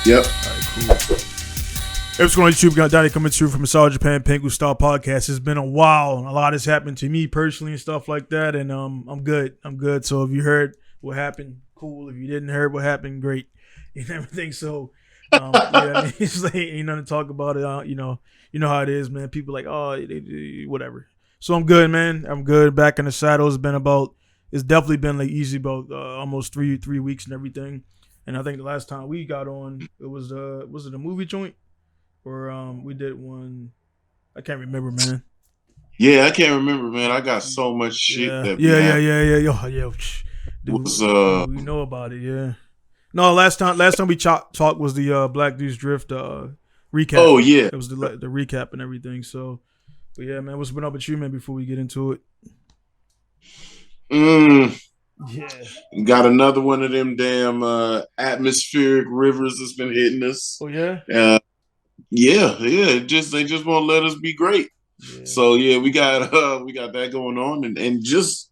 Yep. All right, cool. Hey, what's going on, YouTube? We got Donnie coming through from the Saga Japan Pinku Style Podcast. It's been a while, and a lot has happened to me personally and stuff like that, and I'm good. I'm good. So if you heard what happened, cool. If you didn't hear what happened, great. And everything. So, yeah, I mean, it's like ain't nothing to talk about it. You know how it is, man. People like, oh, whatever. So I'm good, man. I'm good. Back in the saddle. It's definitely been like easy about almost three weeks and everything. And I think the last time we got on, it was it a movie joint? Or we did one. I can't remember, man. Yeah, I can't remember, man. I got so much shit that yeah. Dude, we know about it, yeah. No, last time we talked was the Black Dudes Drift recap. Oh yeah, it was the recap and everything. So, but yeah, man, what's been up with you, man? Before we get into it, yeah, got another one of them damn atmospheric rivers that's been hitting us. Oh yeah. Yeah. They just won't let us be great. Yeah. So yeah, we got that going on and just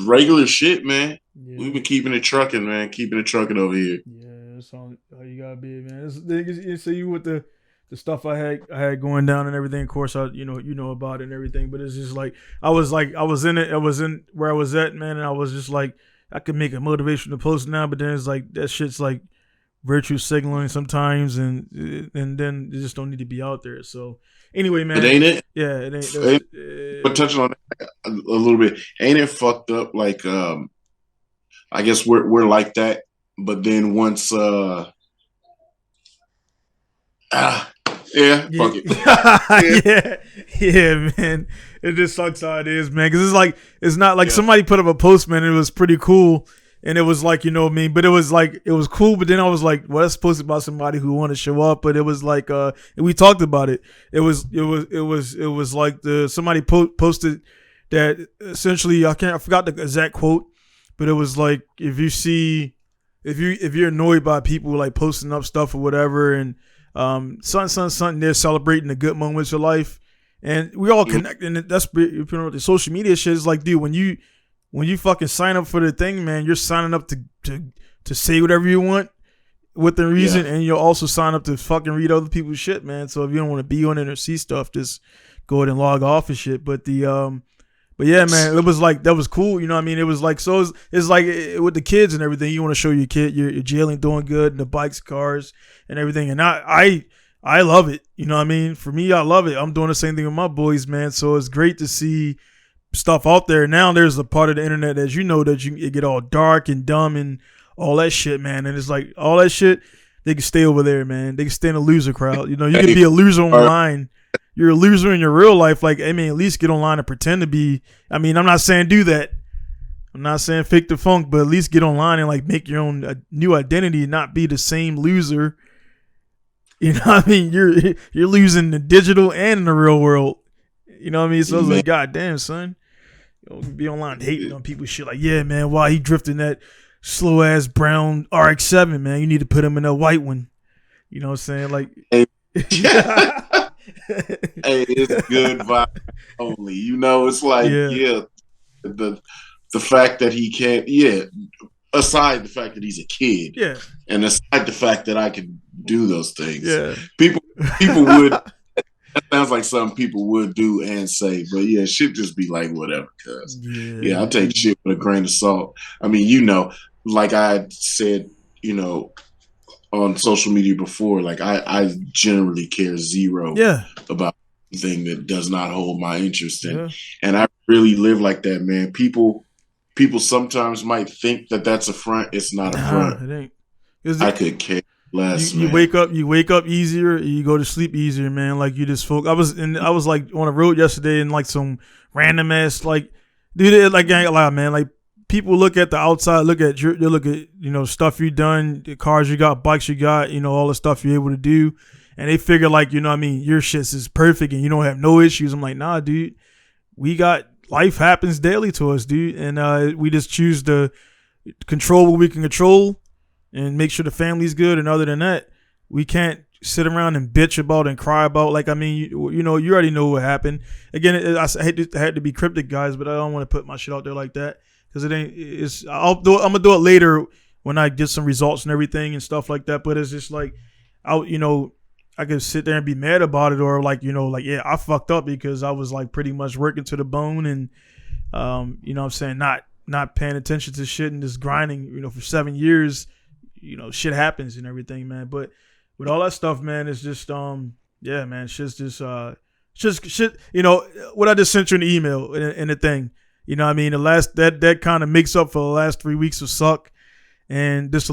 regular shit, man. Yeah. We've been keeping it trucking, man. Keeping it trucking over here. Yeah, that's all you gotta be, man. It's you with the stuff I had going down and everything. Of course, you know about it and everything. But it's just like I was in where I was at, man, and I was just like I could make a motivational post now, but then it's like that shit's like virtue signaling sometimes, and then they just don't need to be out there. So anyway, man, but ain't it? Yeah, it ain't. But touching on that a little bit, ain't it fucked up? Like, I guess we're like that, but then once, fuck it. yeah, man. It just sucks how it is, man. Because it's not like somebody put up a post, man. It was pretty cool. And it was like, you know what I mean? But it was like, it was cool. But then I was like, well, that's posted about somebody who wanted to show up. But it was like, and we talked about it. It was like somebody posted that essentially, I forgot the exact quote, but it was like, if you're annoyed by people like posting up stuff or whatever, and something, they're celebrating the good moments of life. And we all connect. And that's, you know, the social media shit is like, dude, when you fucking sign up for the thing, man, you're signing up to say whatever you want within reason, and you'll also sign up to fucking read other people's shit, man. So if you don't want to be on it or see stuff, just go ahead and log off and shit. But but yeah, man, it was like, that was cool. You know what I mean? It was like, so it's like with the kids and everything, you want to show your kid your jailing doing good and the bikes, cars and everything. And I love it. You know what I mean? For me, I love it. I'm doing the same thing with my boys, man. So it's great to see stuff out there. Now there's a part of the internet, as you know, that it get all dark and dumb and all that shit, man. And it's like all that shit, they can stay over there, man. They can stay in a loser crowd. You know, you can be a loser online. You're a loser in your real life. Like, I mean, at least get online and pretend to be. I mean, I'm not saying do that. I'm not saying fake the funk, but at least get online and like make your own new identity and not be the same loser. You know what I mean? You're losing the digital and in the real world. You know what I mean? So I was like, God damn, son. You know, be online hating on people's shit like, yeah, man, why he drifting that slow ass brown RX-7, man? You need to put him in a white one. You know what I'm saying? Like, hey, it's good vibe only. You know, it's like, the fact that he can't, aside the fact that he's a kid, and aside the fact that I can do those things, people would. That sounds like something people would do and say, but yeah, shit just be like whatever. Cause I take shit with a grain of salt. I mean, you know, like I said, you know, on social media before, like I generally care zero about anything that does not hold my interest in, and I really live like that, man. People sometimes might think that that's a front. It's not a front. It ain't. I could care. You wake up easier. You go to sleep easier, man. Like you just I was like on the road yesterday and like some random ass like, dude, like I ain't gonna lie, man. Like people look at the outside, they look at you know stuff you done, the cars you got, bikes you got, you know all the stuff you're able to do, and they figure like you know what I mean your shit is perfect and you don't have no issues. I'm like, nah, dude. Life happens daily to us, dude, and we just choose to control what we can control. And make sure the family's good. And other than that, we can't sit around and bitch about and cry about. Like, I mean, you know, you already know what happened. Again, I had to be cryptic, guys, but I don't want to put my shit out there like that because it ain't. I'm gonna do it later when I get some results and everything and stuff like that. But it's just like, I could sit there and be mad about it, or like, yeah, I fucked up because I was like pretty much working to the bone and, what I'm saying, not paying attention to shit and just grinding, for 7 years, shit happens and everything, man. But with all that stuff, man, it's just, yeah, man, shit's just shit. What I just sent you an email and the thing, the last that kind of makes up for the last 3 weeks of suck, and just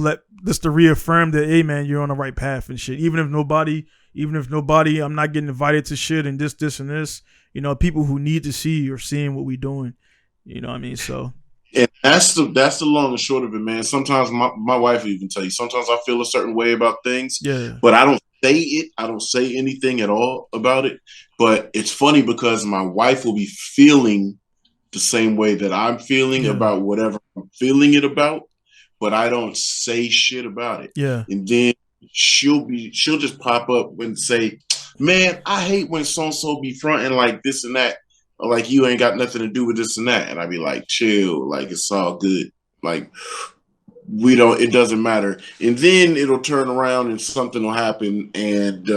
to reaffirm that, hey, man, you're on the right path and shit. Even if nobody, I'm not getting invited to shit and this and this. People who need to see are seeing what we doing. So. And that's the long and short of it, man. Sometimes my wife will even tell you, sometimes I feel a certain way about things, but I don't say it. I don't say anything at all about it. But it's funny because my wife will be feeling the same way that I'm feeling about whatever I'm feeling it about, but I don't say shit about it. Yeah. And then she'll just pop up and say, man, I hate when so-and-so be fronting like this and that. Like, you ain't got nothing to do with this and that. And I'd be like, chill, like, it's all good. Like, it doesn't matter. And then it'll turn around and something will happen. And,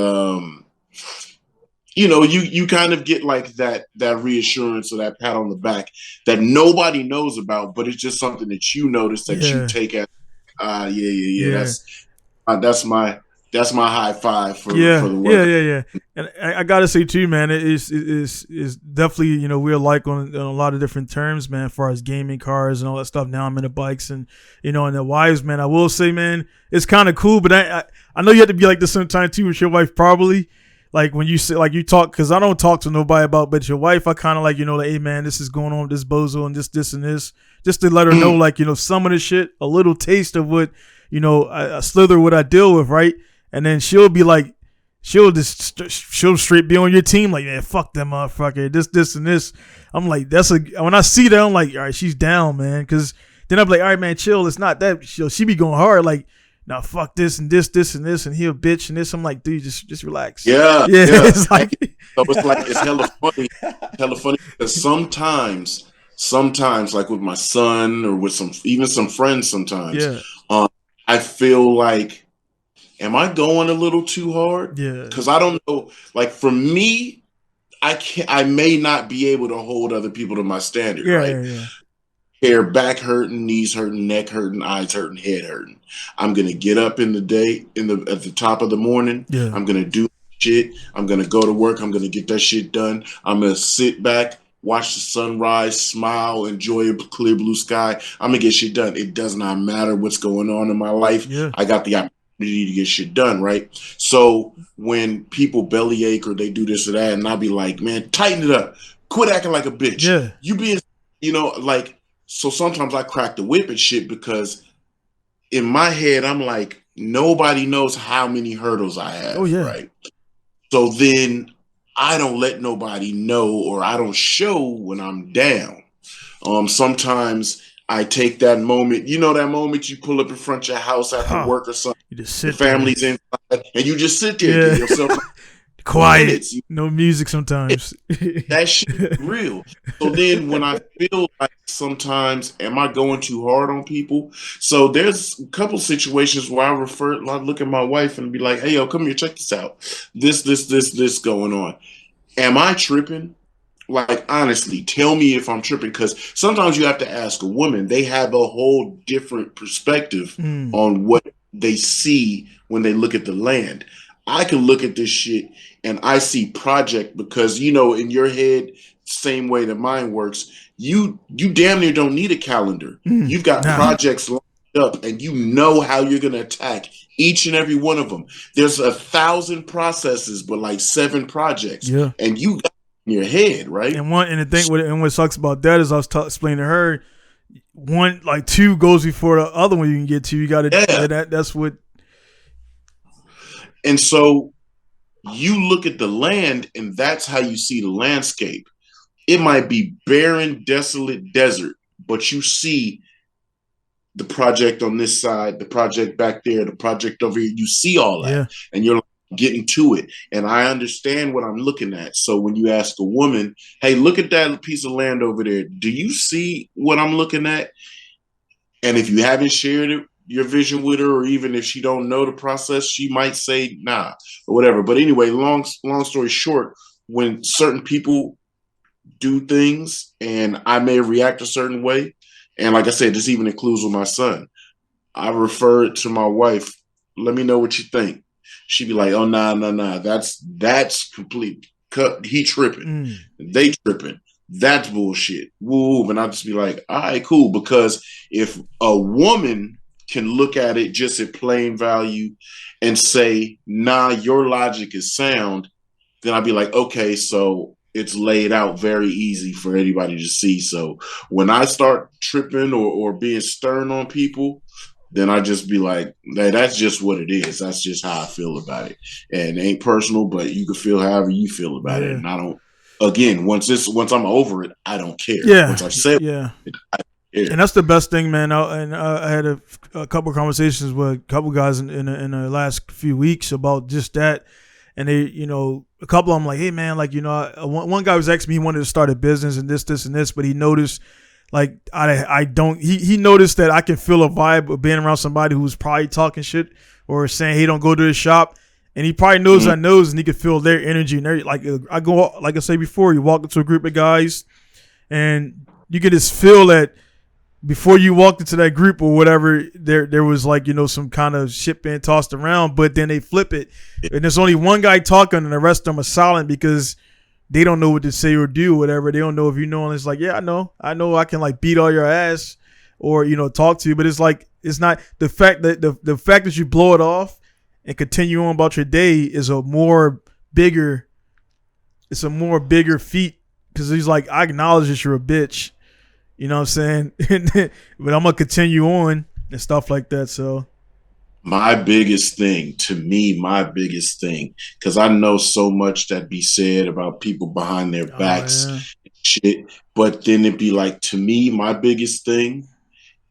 you kind of get like that reassurance or that pat on the back that nobody knows about, but it's just something that you notice that you take as, that's my high five for the work. Yeah. And I gotta say too, man, it is definitely, we're alike on a lot of different terms, man, as far as gaming cars and all that stuff. Now I'm into bikes and, and the wives, man. I will say, man, it's kind of cool, but I know you have to be like this sometimes too with your wife, probably. Like when you say, like you talk, because I don't talk to nobody about, but your wife, I kind of like, like, hey, man, this is going on with this bozo and this and this, just to let her know, like, some of the shit, a little taste of what, a slither what I deal with, right? And then she'll be like, she'll straight be on your team, like, man, fuck that motherfucker, this and this. I'm like, when I see that, I'm like, all right, she's down, man. Because then I'm like, all right, man, chill. It's not that. She be going hard, like, now fuck this and this and this, and he a bitch and this. I'm like, dude, just relax. Yeah. It's like, it's hella funny because sometimes, like with my son or with some friends, sometimes, I feel like, am I going a little too hard? Yeah. Because I don't know. Like for me, I may not be able to hold other people to my standard. Right? Yeah. Hair, back hurting, knees hurting, neck hurting, eyes hurting, head hurting. I'm gonna get up in the day at the top of the morning. Yeah. I'm gonna do shit. I'm gonna go to work. I'm gonna get that shit done. I'm gonna sit back, watch the sunrise, smile, enjoy a clear blue sky. I'm gonna get shit done. It does not matter what's going on in my life. Yeah. I got the opportunity to get shit done, right? So when people bellyache or they do this or that, and I'll be like, man, tighten it up. Quit acting like a bitch. Yeah. You being, like, so sometimes I crack the whip and shit because in my head, I'm like, nobody knows how many hurdles I have, right? So then I don't let nobody know, or I don't show when I'm down. Sometimes I take that moment, that moment you pull up in front of your house after work or something. You just sit the family's inside, and you just sit there and give yourself quiet, minutes. No music sometimes. That shit is real. So then when I feel like sometimes, am I going too hard on people? So there's a couple situations where I look at my wife and be like, hey, yo, come here, check this out. This going on. Am I tripping? Like, honestly, tell me if I'm tripping, because sometimes you have to ask a woman. They have a whole different perspective on what they see when they look at the land. I can look at this shit and I see project because, in your head, same way that mine works, you damn near don't need a calendar. You've got projects lined up and you know how you're going to attack each and every one of them. There's 1,000 processes, but like 7 projects. Yeah. And you got in your head, right? And what sucks about that is I was explaining to her, 2 goes before the other one you can get to. You got to, that's what. And so you look at the land and that's how you see the landscape. It might be barren, desolate desert, but you see the project on this side, the project back there, the project over here. You see all that and you're getting to it. And I understand what I'm looking at. So when you ask a woman, hey, look at that piece of land over there. Do you see what I'm looking at? And if you haven't shared it your vision with her, or even if she don't know the process, she might say nah or whatever. But anyway, long story short, when certain people do things and I may react a certain way, and like I said, this even includes with my son, I refer it to my wife. Let me know what you think. She'd be like, "Oh, nah. That's complete. Cut. He tripping. They tripping. That's bullshit." Woo. And I'd just be like, "All right, cool." Because if a woman can look at it just at plain value and say, "Nah, your logic is sound," then I'd be like, "Okay, so it's laid out very easy for anybody to see." So when I start tripping or being stern on people, then I just be like, "Hey, that's just what it is. That's just how I feel about it. And it ain't personal, but you can feel however you feel about it." And I don't, again, once I'm over it, I don't care. Once I've said it, I don't care. And that's the best thing, man. I had a couple of conversations with a couple of guys in the last few weeks about just that. And they, a couple of them like, "Hey, man, like, one guy was asking me, he wanted to start a business and this and this, but he noticed, like, he noticed that I can feel a vibe of being around somebody who's probably talking shit or saying, hey, don't go to the shop." And he probably knows I knows, and he can feel their energy. And like I said before, you walk into a group of guys and you can just feel that before you walked into that group or whatever, there was like, some kind of shit being tossed around, but then they flip it. And there's only one guy talking and the rest of them are silent because they don't know what to say or do, whatever. They don't know if you know. And it's like, yeah, I know I can like beat all your ass or, talk to you. But it's like, it's not the fact that the fact that you blow it off and continue on about your day is a more bigger feat. Cause he's like, I acknowledge that you're a bitch. You know what I'm saying? But I'm going to continue on and stuff like that. So my biggest thing, because I know so much that be said about people behind their backs and shit. But then it'd be like, to me, my biggest thing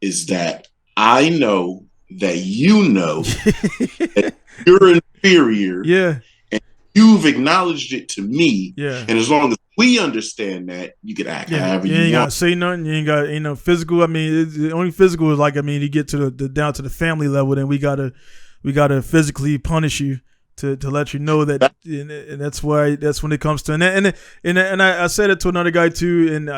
is that I know that you know that you're inferior. Yeah. And you've acknowledged it to me. Yeah. And as long as we understand that, you can act however you ain't want. Gotta say nothing. You ain't got physical. I mean, the only physical is like, I mean, you get to the down to the family level, then we gotta physically punish you to let you know that, and that's when it comes to and I said it to another guy too, and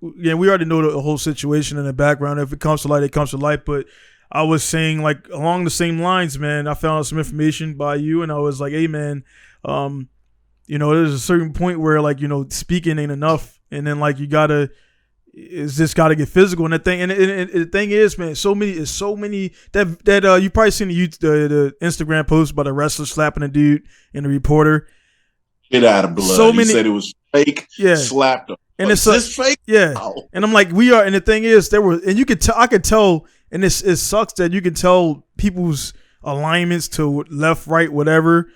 we already know the whole situation in the background. If it comes to light, it comes to light. But I was saying, like, along the same lines, man. I found out some information by you, and I was like, hey, man. There's a certain point where, like, speaking ain't enough, and then like it's just gotta get physical. And the thing, and the thing is, man, so many that you probably seen the Instagram post about a wrestler slapping a dude and a reporter. Get out of blood. He said it was fake. Yeah, slapped him. And it's this fake. Yeah, and I'm like, we are. And the thing is, and you could tell. I could tell, and it sucks that you can tell people's alignments to left, right, whatever.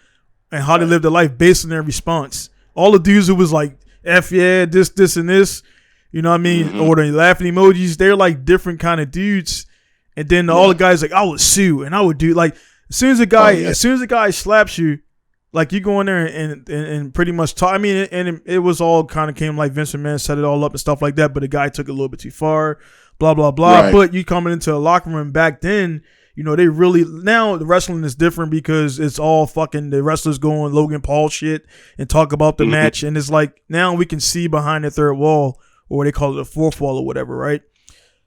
And how they live their life based on their response. All the dudes who was like, F yeah, this, and this, you know what I mean? Or the laughing emojis, they're like different kind of dudes. And then all the guys like, I would sue and I would do, like, as soon as the guy slaps you, like, you go in there and pretty much talk. I mean, and it was all kind of came like Vince McMahon set it all up and stuff like that, but the guy took it a little bit too far, blah, blah, blah. Right. But you coming into a locker room back then, they really, now the wrestling is different because it's all fucking the wrestlers going Logan Paul shit and talk about the match. And it's like, now we can see behind the third wall, or they call it the fourth wall or whatever, right?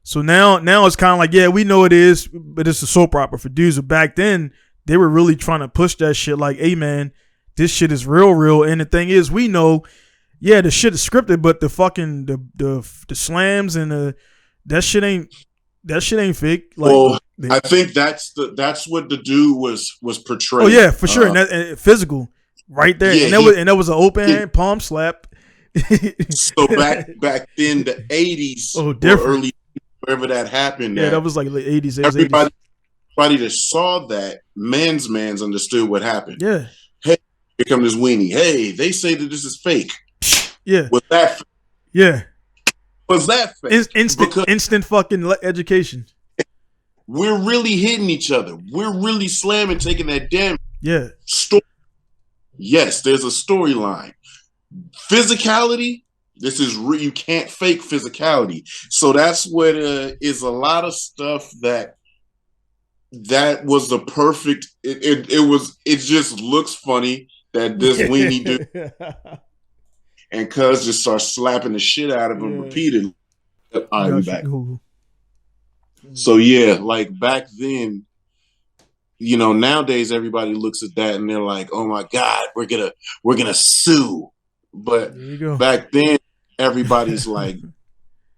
So now it's kind of like, yeah, we know it is, but it's a soap opera for dudes. But back then, they were really trying to push that shit like, hey, man, this shit is real. And the thing is, we know, yeah, the shit is scripted, but the fucking, the slams and that shit ain't fake. Like, well, I think that's what the dude was portraying. Oh yeah, for sure, and physical, right there. Yeah, and that was an open hand palm slap. So back in the 80s, or early, wherever that happened. Yeah, that was like the 80s. Everybody that saw that, man's understood what happened. Yeah. Hey, here comes this weenie. Hey, they say that this is fake. Yeah. Was that fake? Yeah. Was that fake? Instant fucking education. We're really hitting each other. We're really slamming, taking that damn story. Yes, there's a storyline. Physicality, this is real. You can't fake physicality. So that's what is a lot of stuff that that was the perfect. It just looks funny that this weenie dude and Cuz just starts slapping the shit out of him repeatedly. All right, we back. So yeah, like back then, you know, nowadays everybody looks at that and they're like, "Oh my God, we're gonna sue." But back then, everybody's like,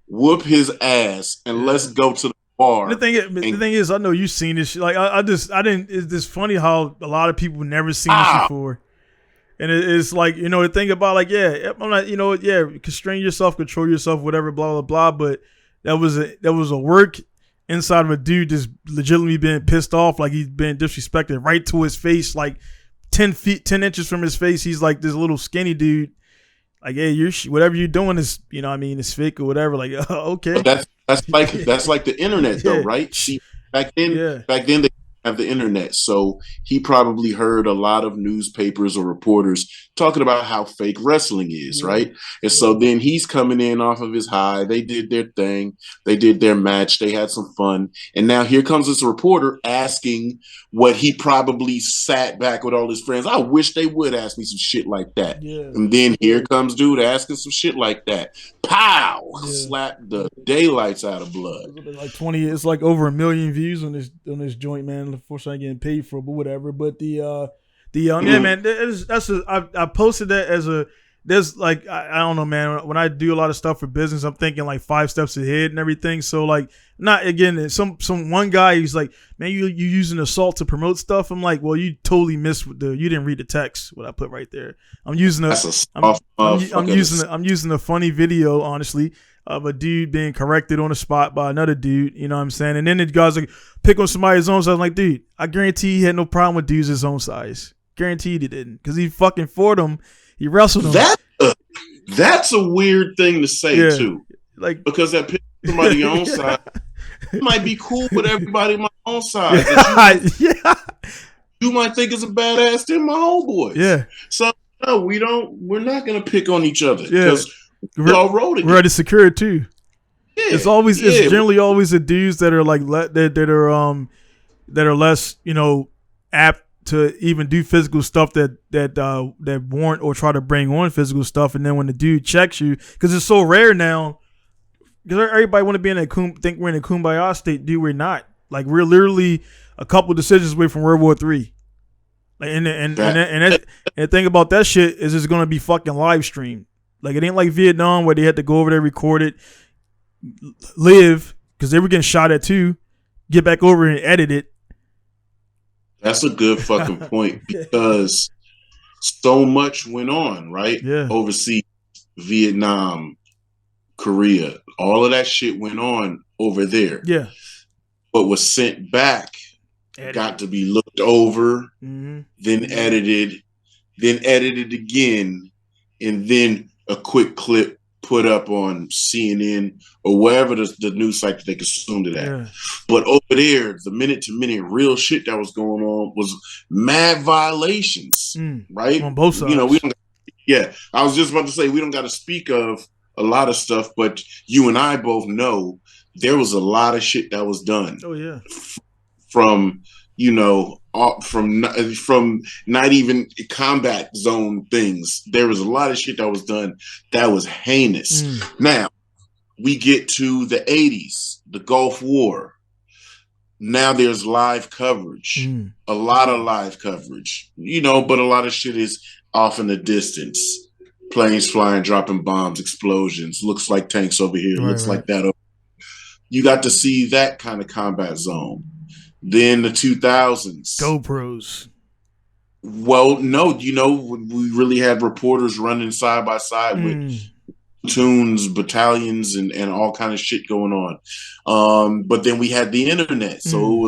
"Whoop his ass and let's go to the bar." The thing is, I know you've seen this shit. Like I didn't. It's just funny how a lot of people never seen this before. And it's like, you know, the thing about like, yeah, I'm not, you know, yeah, constrain yourself, control yourself, whatever, blah, blah, blah. But that was a work inside of a dude just legitimately being pissed off, like he's been disrespected right to his face, like 10 inches from his face. He's like this little skinny dude. Like, hey, whatever you're doing is, you know what I mean, it's fake or whatever. Like, okay. But that's like the internet though, right? See, back then they have the internet. So he probably heard a lot of newspapers or reporters talking about how fake wrestling is, right? And so then he's coming in off of his high. They did their thing. They did their match. They had some fun. And now here comes this reporter asking what he probably sat back with all his friends. I wish they would ask me some shit like that. And then here comes dude asking some shit like that. Pow! Slap the daylights out of blood. Like 20, it's like over 1 million views on this joint, man. Unfortunately, I'm getting paid for it, but whatever. But yeah, man, I posted that as a. There's like I don't know, man. When I do a lot of stuff for business, I'm thinking like 5 steps ahead and everything. So like, not again. Some one guy he's like, man, you using assault to promote stuff. I'm like, well, you totally missed you didn't read the text. What I put right there. I'm using I'm using a funny video, honestly, of a dude being corrected on the spot by another dude. You know what I'm saying? And then the guy's like, pick on somebody his own size. I'm like, dude, I guarantee he had no problem with dudes his own size. Guaranteed he didn't, because he fucking fought him. He wrestled him. That's a weird thing to say too. Like, because that pick somebody your own size, it might be cool with everybody my own size. You might think it's a badass than my homeboys. Yeah. So no, we're not gonna pick on each other because we all rode it. We're already secure too. Yeah. It's generally always the dudes that are like that are less, you know, apt to even do physical stuff that warrant or try to bring on physical stuff. And then when the dude checks you, because it's so rare now, because everybody want to be in think we're in a kumbaya state. Dude, we're not. Like, we're literally a couple decisions away from World War III. Like, and the thing about that shit is it's gonna be fucking live streamed. Like, it ain't like Vietnam where they had to go over there, record it, live, because they were getting shot at too, get back over and edit it. That's a good fucking point, because so much went on, right? Yeah. Overseas, Vietnam, Korea, all of that shit went on over there. Yeah. What was sent back got to be looked over, then edited again, and then a quick clip put up on CNN or wherever the news site that they consumed it at. Yeah. But over there, the minute-to-minute real shit that was going on was mad violations, right? On both sides. You know, I was just about to say, we don't got to speak of a lot of stuff, but you and I both know there was a lot of shit that was done. Oh, yeah. From, you know, from not even combat zone things. There was a lot of shit that was done that was heinous. Now, we get to the 80s, the Gulf War. Now there's live coverage, a lot of live coverage, you know, but a lot of shit is off in the distance. Planes flying, dropping bombs, explosions. Looks like tanks over here. Looks like that over. You got to see that kind of combat zone. Then the 2000s. GoPros. Well, no, you know, we really had reporters running side by side with platoons, battalions, and all kind of shit going on. But then we had the internet. So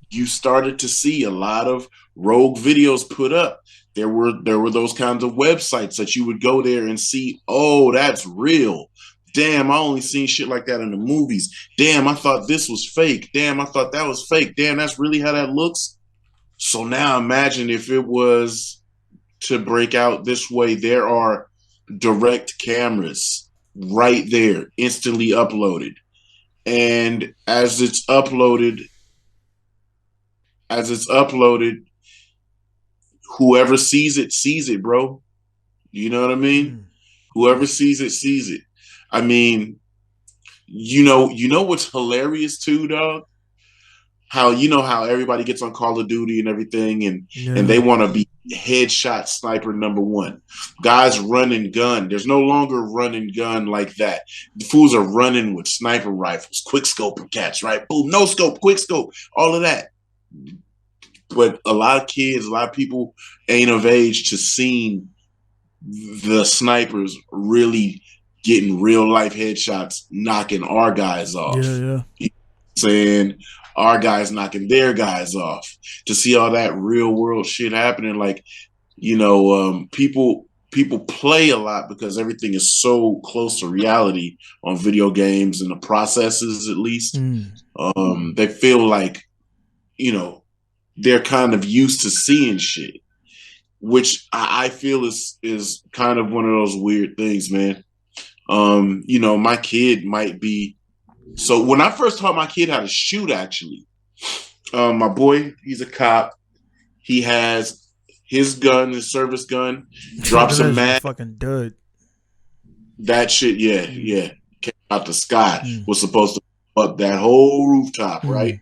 you started to see a lot of rogue videos put up. There were those kinds of websites that you would go there and see, oh, that's real. Damn, I only seen shit like that in the movies. Damn, I thought this was fake. Damn, I thought that was fake. Damn, that's really how that looks. So now imagine if it was to break out this way. There are direct cameras right there, instantly uploaded. And as it's uploaded, as it's uploaded, whoever sees it, bro. You know what I mean? Whoever sees it, sees it. I mean, you know what's hilarious too, dog? How how everybody gets on Call of Duty and everything, and they want to be headshot sniper number one. Guys run and gun. There's no longer run and gun like that. The fools are running with sniper rifles, quick scope and cats, right? Boom, no scope, quick scope, all of that. But a lot of kids, a lot of people ain't of age to seeing the snipers really getting real life headshots, knocking our guys off. Yeah. You know what I'm saying? Our guys knocking their guys off. To see all that real world shit happening, like, people play a lot because everything is so close to reality on video games and the processes, at least. They feel like, they're kind of used to seeing shit, which I feel is kind of one of those weird things, man. My kid might be. So when I first taught my kid how to shoot, actually, my boy, he's a cop. He has his gun, his service gun, drops a mag. Fucking dud. That shit, yeah. Came out the sky. Was supposed to up that whole rooftop, right?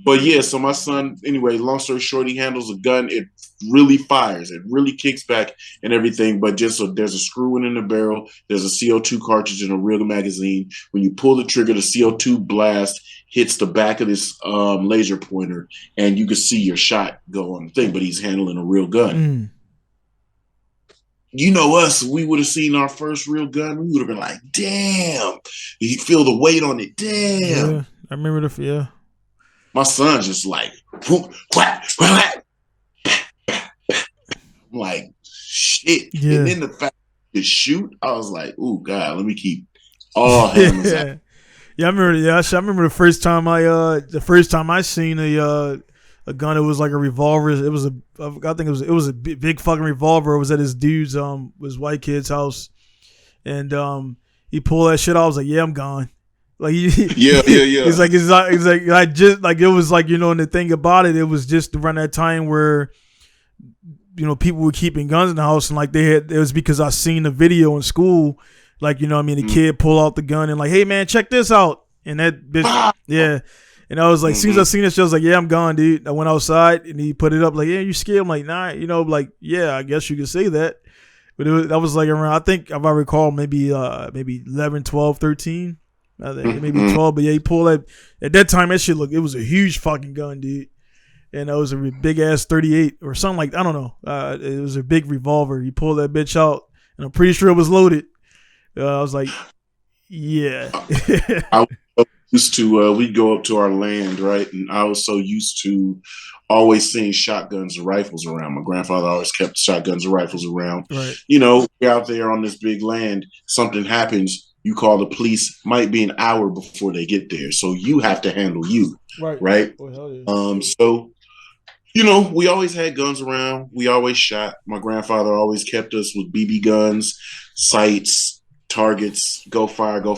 But yeah, so my son, anyway, long story short, he handles a gun. It really fires. It really kicks back and everything. But just so there's a screw in the barrel. There's a CO2 cartridge in a real magazine. When you pull the trigger, the CO2 blast hits the back of this laser pointer, and you can see your shot go on the thing. But he's handling a real gun. You know us, we would have seen our first real gun. We would have been like, damn. You feel the weight on it. Damn. Yeah, I remember the. My son's just like, whack, whack, whack. I'm like, shit. Yeah. And then the fact to shoot, I was like, oh God, let me keep all hammers. Yeah, I remember. Yeah, I remember the first time I seen a gun. It was like a revolver. It was I think it was a big fucking revolver. It was at his dude's his white kid's house, and he pulled that shit out. I was like, yeah, I'm gone. Like yeah. It's like I just like it was like, and the thing about it was just around that time where people were keeping guns in the house, and like it was because I seen the video in school, like the kid pull out the gun and like, hey man, check this out, and that bitch, yeah, and I was like, as soon as I seen it, I was like, yeah, I'm gone, dude. I went outside and he put it up like, yeah, you scared? I'm like, nah, like, yeah, I guess you could say that, but that was like around, I think if I recall, maybe 11, 12, 13. I think maybe 12, but yeah, he pulled that. At that time, that shit it was a huge fucking gun, dude. And it was a big ass 38 or something like, I don't know. It was a big revolver. He pulled that bitch out, and I'm pretty sure it was loaded. I was like, yeah. I was used to, we'd go up to our land, right? And I was so used to always seeing shotguns and rifles around. My grandfather always kept shotguns and rifles around. Right. We're out there on this big land, something happens. You call the police, might be an hour before they get there. So you have to handle you. Right. Oh, hell yeah. So, we always had guns around. We always shot. My grandfather always kept us with BB guns, sights, targets, go fire, go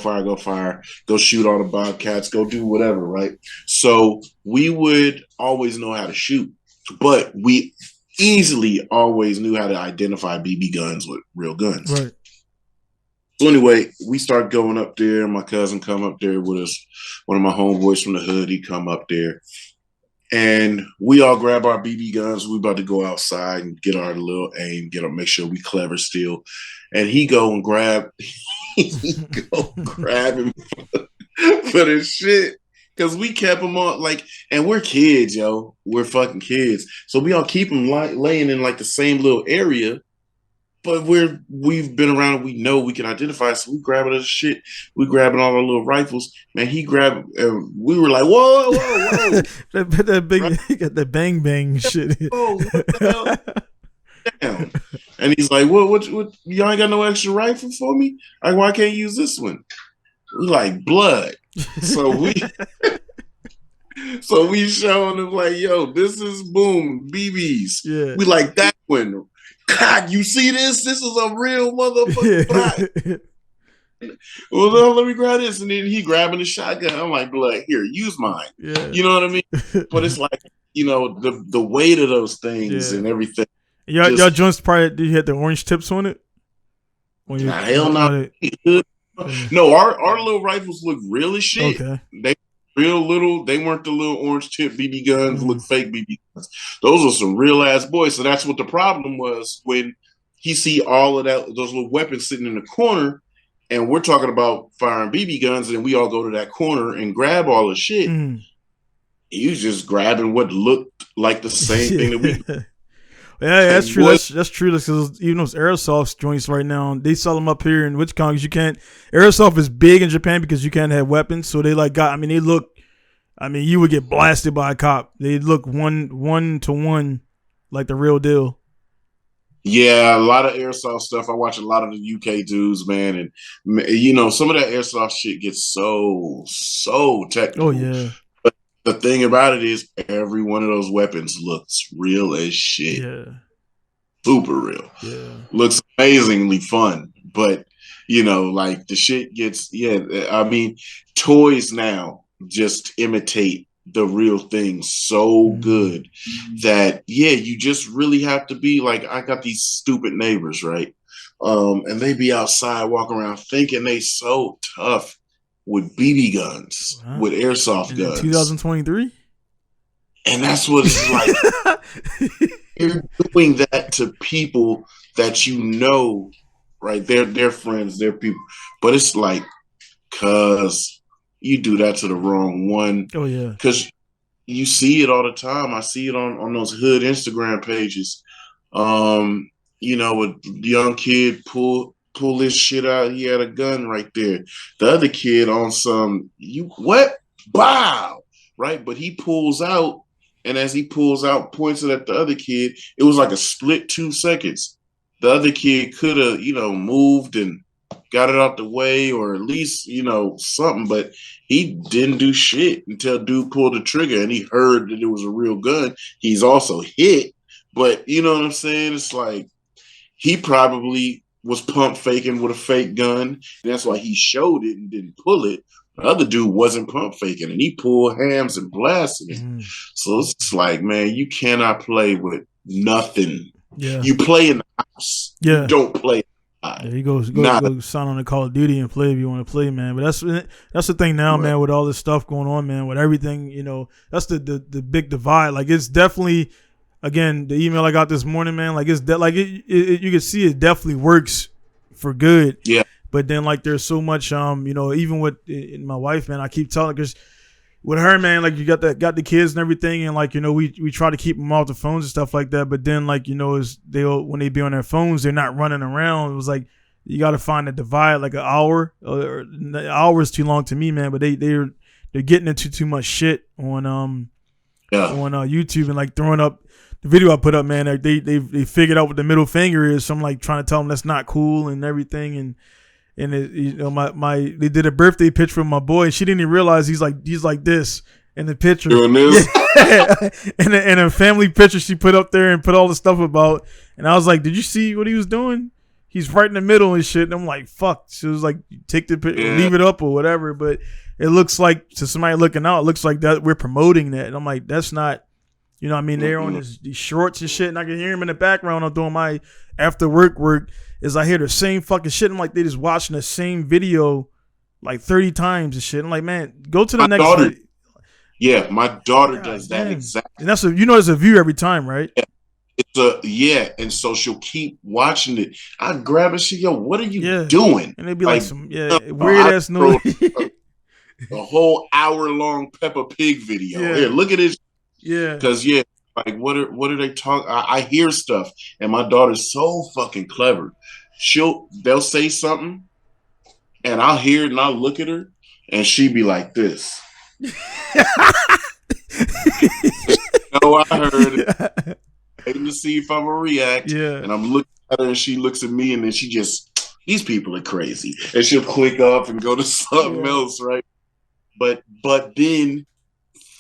shoot all the bobcats, go do whatever, right? So we would always know how to shoot, but we easily always knew how to identify BB guns with real guns. Right. So anyway, we start going up there. My cousin come up there with us. One of my homeboys from the hood, he come up there. And we all grab our BB guns. We about to go outside and get our little aim, make sure we clever still. And he go grab him for the shit. Because we kept him on, like, and we're kids, yo. We're fucking kids. So we all keep him laying in like the same little area. But we've been around, we know we can identify, so we grabbing the shit. We grabbing all our little rifles. Man, he grabbed, we were like, whoa. that big, right? He got the bang shit. Whoa, what the hell? Damn. And he's like, what, y'all ain't got no extra rifle for me? Like, why can't you use this one? We like, blood. So we showing him like, yo, this is boom, BBs. Yeah. We like that one. God, you see this? This is a real motherfucker. well, no, let me grab this. And then he grabbing the shotgun. I'm like, blood, here, use mine. Yeah. You know what I mean? But it's like, the weight of those things and everything. Y'all joints probably, did you have the orange tips on it? Hell no. No, our little rifles look real as shit. Okay. They real little. They weren't the little orange tip BB guns, look fake BB guns. Those are some real ass boys. So that's what the problem was when he see all of those little weapons sitting in the corner, and we're talking about firing BB guns, and we all go to that corner and grab all the shit. He was just grabbing what looked like the same thing that we. Yeah, that's true. That's true. Because even those airsoft joints right now, they sell them up here in Wichita. You can't. Airsoft is big in Japan because you can't have weapons. So they they look. I mean, you would get blasted by a cop. They look one to one, like the real deal. Yeah, a lot of airsoft stuff. I watch a lot of the UK dudes, man, and some of that airsoft shit gets so technical. Oh yeah. The thing about it is every one of those weapons looks real as shit. Yeah. Super real. Yeah. Looks amazingly fun. But, like the shit gets, I mean, toys now just imitate the real thing so good that, you just really have to be like, I got these stupid neighbors, right? And they be outside walking around thinking they so tough. With BB guns, with airsoft guns. 2023? And that's what it's like. You're doing that to people that right? They're friends, they're people. But it's like, cuz you do that to the wrong one. Oh, yeah. Because you see it all the time. I see it on those hood Instagram pages. A young kid pull this shit out. He had a gun right there. The other kid on some, Bow! Right? But he pulls out, and as he pulls out, points it at the other kid. It was like a split 2 seconds. The other kid could have, moved and got it out the way, or at least, something, but he didn't do shit until dude pulled the trigger and he heard that it was a real gun. He's also hit, but you know what I'm saying? It's like, he probably was pump faking with a fake gun. And that's why he showed it and didn't pull it. The other dude wasn't pump faking, and he pulled hams and blasted it. So it's like, man, you cannot play with nothing. Yeah. You play in the house. Yeah. You don't play outside. Yeah, go sign on the Call of Duty and play if you want to play, man. But that's the thing now, man, with all this stuff going on, man, with everything, that's the big divide. Like, it's definitely, again, the email I got this morning, man, like, you can see it definitely works for good. Yeah. But then, like, there's so much, even with my wife, man, I keep telling, because with her, man, like, you got the kids and everything, and like, we try to keep them off the phones and stuff like that. But then, like, when they be on their phones, they're not running around. It was like, you got to find a divide, like an hour. Or an hour is too long to me, man. But they're getting into too much shit on YouTube, and like throwing up the video I put up, man. They figured out what the middle finger is. So I'm like trying to tell them that's not cool and everything, and they did a birthday picture of my boy. She didn't even realize he's like this in the picture. Doing this? Yeah. and a family picture she put up there and put all the stuff about. And I was like, did you see what he was doing? He's right in the middle and shit. And I'm like, fuck. She was like, take the picture, leave it up or whatever. But it looks like, to somebody looking out, it looks like that we're promoting that. And I'm like, that's not, what I mean? They're on these shorts and shit, and I can hear him in the background. I'm doing my after work. Is I hear the same fucking shit. I'm like, they just watching the same video like 30 times and shit. I'm like, man, go to the next video. Yeah, my daughter does that exactly. And that's there's a view every time, right? And so she'll keep watching it. I grab it, she go, what are you doing? And it'd be like some weird ass noise. A whole hour-long Peppa Pig video. Yeah. Here, look at this. Yeah. Because like what are they talking? I hear stuff, and my daughter's so fucking clever. They'll say something, and I'll hear it, and I'll look at her, and she be like this. I heard it. Waiting to see if I'm gonna react. Yeah. And I'm looking at her, and she looks at me, and then she just, these people are crazy, and she'll click off and go to something else, right? But then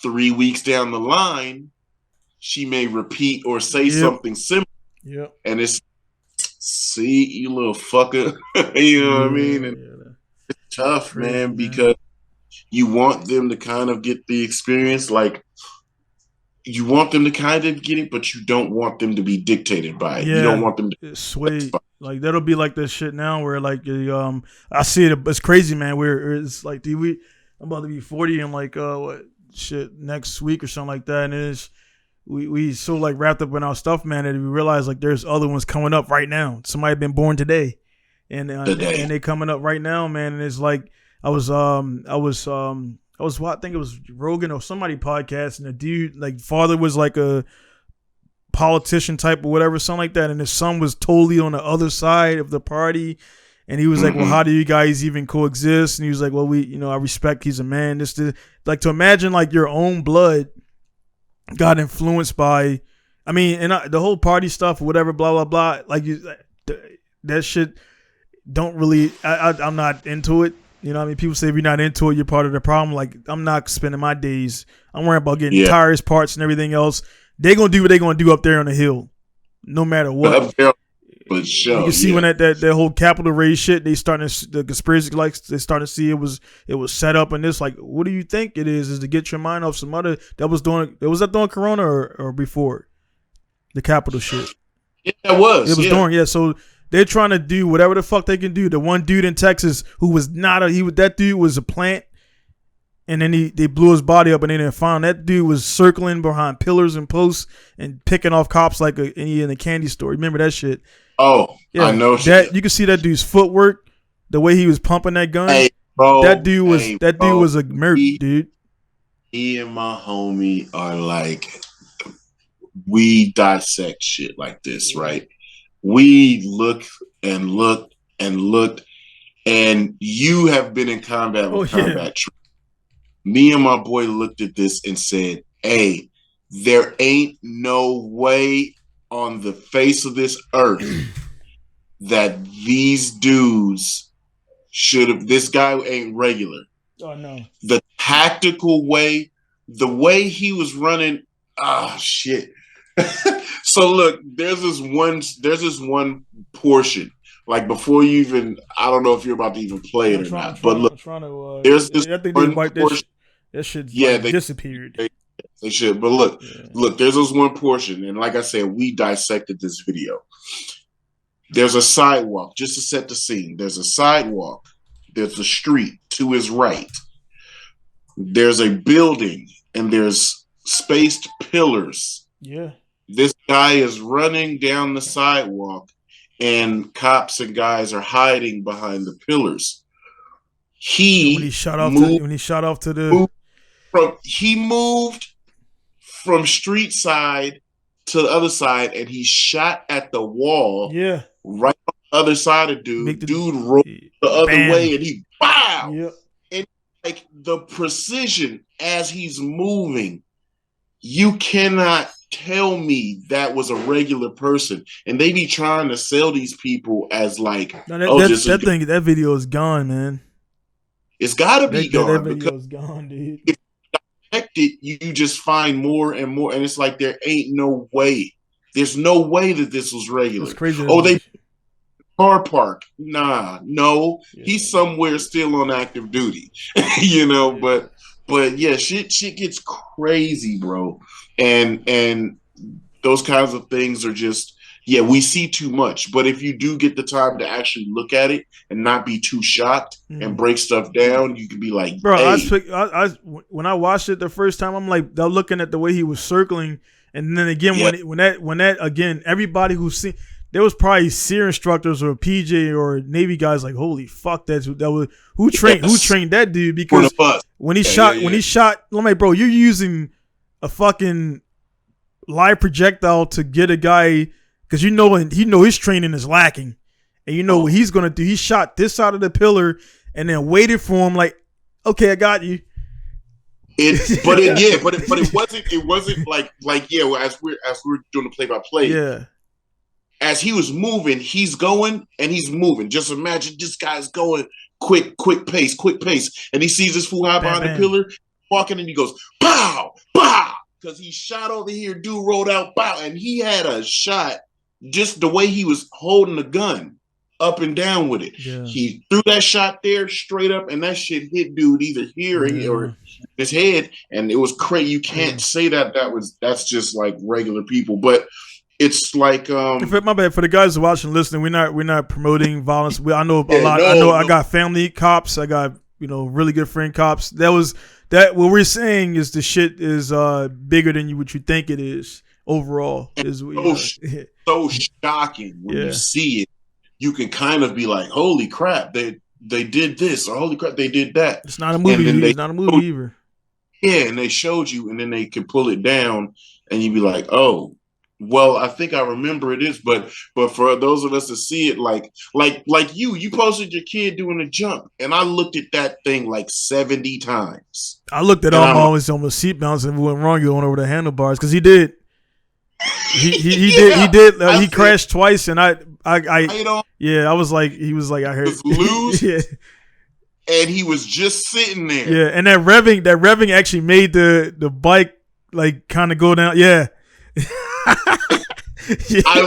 3 weeks down the line, she may repeat or say something similar. Yeah. And it's, see, you little fucker. You know what I mean? And tough, man, because you want them to kind of get the experience, like you want them to kind of get it, but you don't want them to be dictated by it. You don't want them to sway. Like that'll be like this shit now, where like I see it. It's crazy, man. Where it's like, dude, I'm about to be 40 in like next week or something like that, and it's we so like wrapped up in our stuff, man, that we realize like there's other ones coming up right now. Somebody been born today, and they coming up right now, man. And it's like I was I think it was Rogan or somebody podcast, and the dude like father was like a politician type or whatever, something like that, and his son was totally on the other side of the party, and he was like, well, how do you guys even coexist? And he was like, well, I respect he's a man. This like, to imagine like your own blood got influenced by, I mean, and the whole party stuff or whatever, blah blah blah, like that shit don't really, I'm not into it. You know what I mean? People say if you're not into it, you're part of the problem. Like, I'm not spending my days, I'm worrying about getting tires, parts, and everything else. They're going to do what they're going to do up there on the hill, no matter what. For sure. You can see when that whole capital raise shit, the conspiracy, like, they starting to see it was set up, and this, like, what do you think it is to get your mind off some other, was that during Corona or before the capital shit? Yeah, it was during, so they're trying to do whatever the fuck they can do. The one dude in Texas who was that dude was a plant, and then they blew his body up, and then they found that dude was circling behind pillars and posts and picking off cops like in a candy store. Remember that shit? Oh, yeah, I know that. You can see that dude's footwork, the way he was pumping that gun. Hey, bro, that dude was a merc, dude. He and my homie are like, we dissect shit like this, right? We look and looked and looked, and you have been in combat with combat troops. Me and my boy looked at this and said, hey, there ain't no way on the face of this earth that these dudes should have, this guy ain't regular. Oh, no. The tactical way, the way he was running, shit. So look, there's this one portion, like before you even, I don't know if you're about to even play it or not, but look, there's this one portion. That shit disappeared. They should, but look, there's this one portion, and like I said, we dissected this video. There's a sidewalk, just to set the scene. There's a sidewalk. There's a street to his right. There's a building, and there's spaced pillars. Yeah. This guy is running down the sidewalk, and cops and guys are hiding behind the pillars. He moved from street side to the other side, and he shot at the wall. Yeah. Right on the other side of dude. Dude rolled the other way, and he wow. Yep. And like the precision as he's moving, you cannot tell me that was a regular person. And they be trying to sell these people as like, that video is gone, man. It's gotta be gone. That video is gone, dude. If you just find more and more, and it's like there ain't no way. There's no way that this was regular. It's crazy. They car park. No. Yeah. He's somewhere still on active duty. But yeah, shit gets crazy, bro. And those kinds of things are just, we see too much. But if you do get the time to actually look at it and not be too shocked and break stuff down, you can be like, bro, hey. When I watched it the first time, I'm like, they're looking at the way he was circling, and then again when that again, everybody who's seen, there was probably SEER instructors or PJ or Navy guys like, holy fuck, who trained that dude, because when he shot, I'm like, bro, you're using a fucking live projectile to get a guy, because he know his training is lacking, and what he's gonna do. He shot this side of the pillar and then waited for him, like, okay, I got you. It wasn't like as we're doing the play-by-play. Yeah. As he was moving, he's going and he's moving. Just imagine this guy's going quick pace, and he sees this fool high behind the pillar, walking, and he goes, pow, pow, because he shot over here. Dude rolled out, pow, and he had a shot. Just the way he was holding the gun, up and down with it. Yeah. He threw that shot there straight up, and that shit hit dude either here or his head, and it was crazy. You can't say that's just like regular people, but it's like my bad for the guys watching and listening. We're not promoting violence. I know a lot. I got family cops. I got really good friend cops. What we're saying is the shit is bigger than what you think it is. Overall, is so shocking when you see it. You can kind of be like, "Holy crap, they did this," or "Holy crap, they did that." It's not a movie. It's not a movie either. Yeah, and they showed you, and then they can pull it down, and you'd be like, "Oh, well, I think I remember it is." But for those of us to see it, like you posted your kid doing a jump, and I looked at that thing like 70 times. I looked at almost on the seat bounce and went wrong going over the handlebars because he did. He did. He crashed twice, and I was like, I heard loose. Yeah. And he was just sitting there. Yeah, and that revving actually made the bike like kind of go down. Yeah. I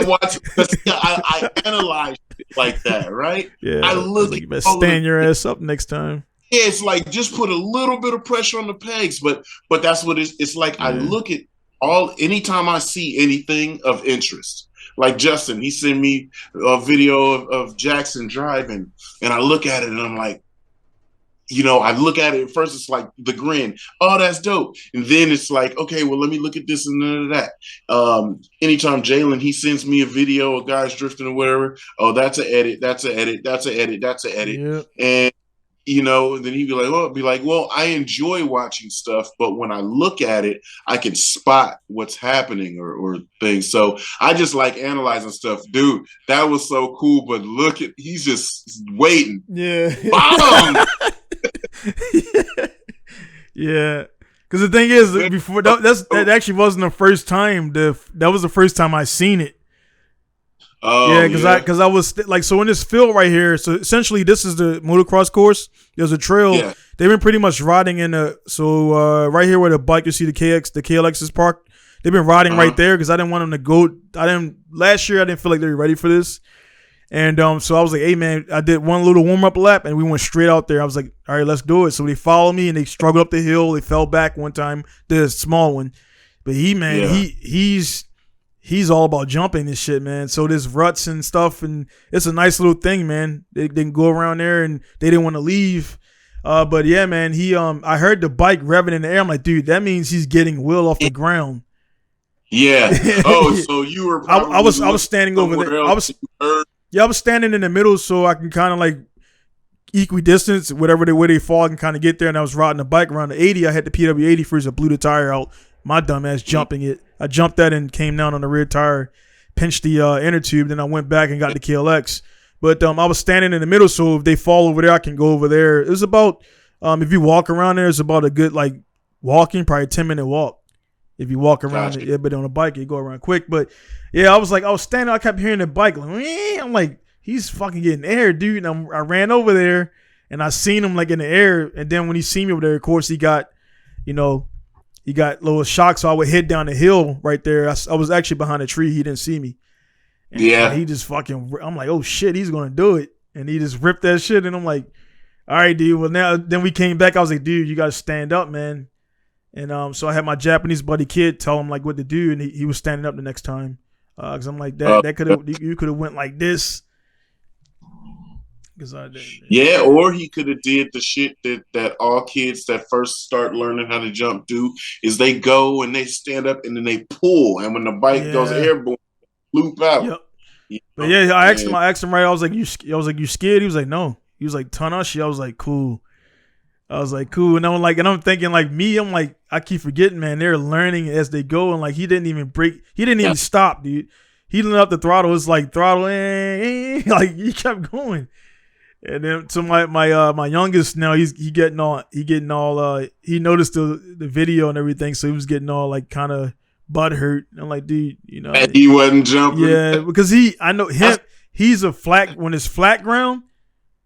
watched. I analyzed it like that, right? Yeah. I look. Like, you better stand your ass up next time. Yeah, it's like just put a little bit of pressure on the pegs, but that's what it's like. Yeah. I look at anytime I see anything of interest, like Justin, he sent me a video of Jackson driving, and I look at it and I'm like, I look at it at first, it's like the grin. Oh, that's dope. And then it's like, okay, well, let me look at this and none of that. Anytime Jalen, he sends me a video of guys drifting or whatever. Oh, that's an edit. That's an edit. That's an edit. That's an edit. Yep. And then he'd be like, well, I enjoy watching stuff, but when I look at it, I can spot what's happening or things. So I just like analyzing stuff. Dude, that was so cool, but he's just waiting. Yeah. Bomb! Yeah. Because the thing is, before that actually wasn't the first time. That was the first time I seen it. Oh, yeah, because I was like, so in this field right here, so essentially this is the motocross course. There's a trail. Yeah. They've been pretty much riding right here where the bike, you see the KLX is parked. They've been riding right there because I didn't want them to go. Last year I didn't feel like they were ready for this. And so I was like, hey man, I did one little warm up lap and we went straight out there. I was like, all right, let's do it. So they followed me and they struggled up the hill. They fell back one time, the small one. But he's all about jumping this shit, man. So there's ruts and stuff, and it's a nice little thing, man. They can go around there, and they didn't want to leave. But yeah, man, I heard the bike revving in the air. I'm like, dude, that means he's getting Will off the ground. Yeah. Oh, so you were. I was standing over there. I was standing in the middle, so I can kind of like equidistance, where they fall, I can kind of get there. And I was riding the bike around the 80. I had the PW80 first. I blew the tire out. My dumb ass jumping it. I jumped that and came down on the rear tire, pinched the inner tube. Then I went back and got the KLX. But I was standing in the middle, so if they fall over there, I can go over there. It was about, if you walk around there, it's about a good, like, walking, probably 10-minute walk. If you walk around it, but on a bike, you go around quick. But, yeah, I was standing, I kept hearing the bike. Like, I'm like, he's fucking getting air, dude. And I ran over there, and I seen him, like, in the air. And then when he seen me over there, of course, he got a little shock, so I would head down the hill right there. I was actually behind a tree. He didn't see me. And he just I'm like, oh, shit, he's going to do it. And he just ripped that shit. And I'm like, all right, dude. Well, then we came back. I was like, dude, you got to stand up, man. And so I had my Japanese buddy kid tell him, like, what to do. And he was standing up the next time. Because I'm like, you could have went like this. Yeah, or he could have did the shit that all kids that first start learning how to jump do, is they go and they stand up and then they pull, and when the bike goes airborne, loop out. Yep. But yeah, I asked him right. I was like, you scared? He was like, no. He was like, Tanashi. I was like, cool. And I'm thinking like me. I'm like, I keep forgetting, man. They're learning as they go, and like he didn't even stop, dude. He didn't up the throttle. It's like throttle, like he kept going. And then so my youngest now he noticed the video and everything, so he was getting all like kind of butt hurt. I'm like, dude, and he wasn't jumping. Yeah, because I know him. He's when it's flat ground,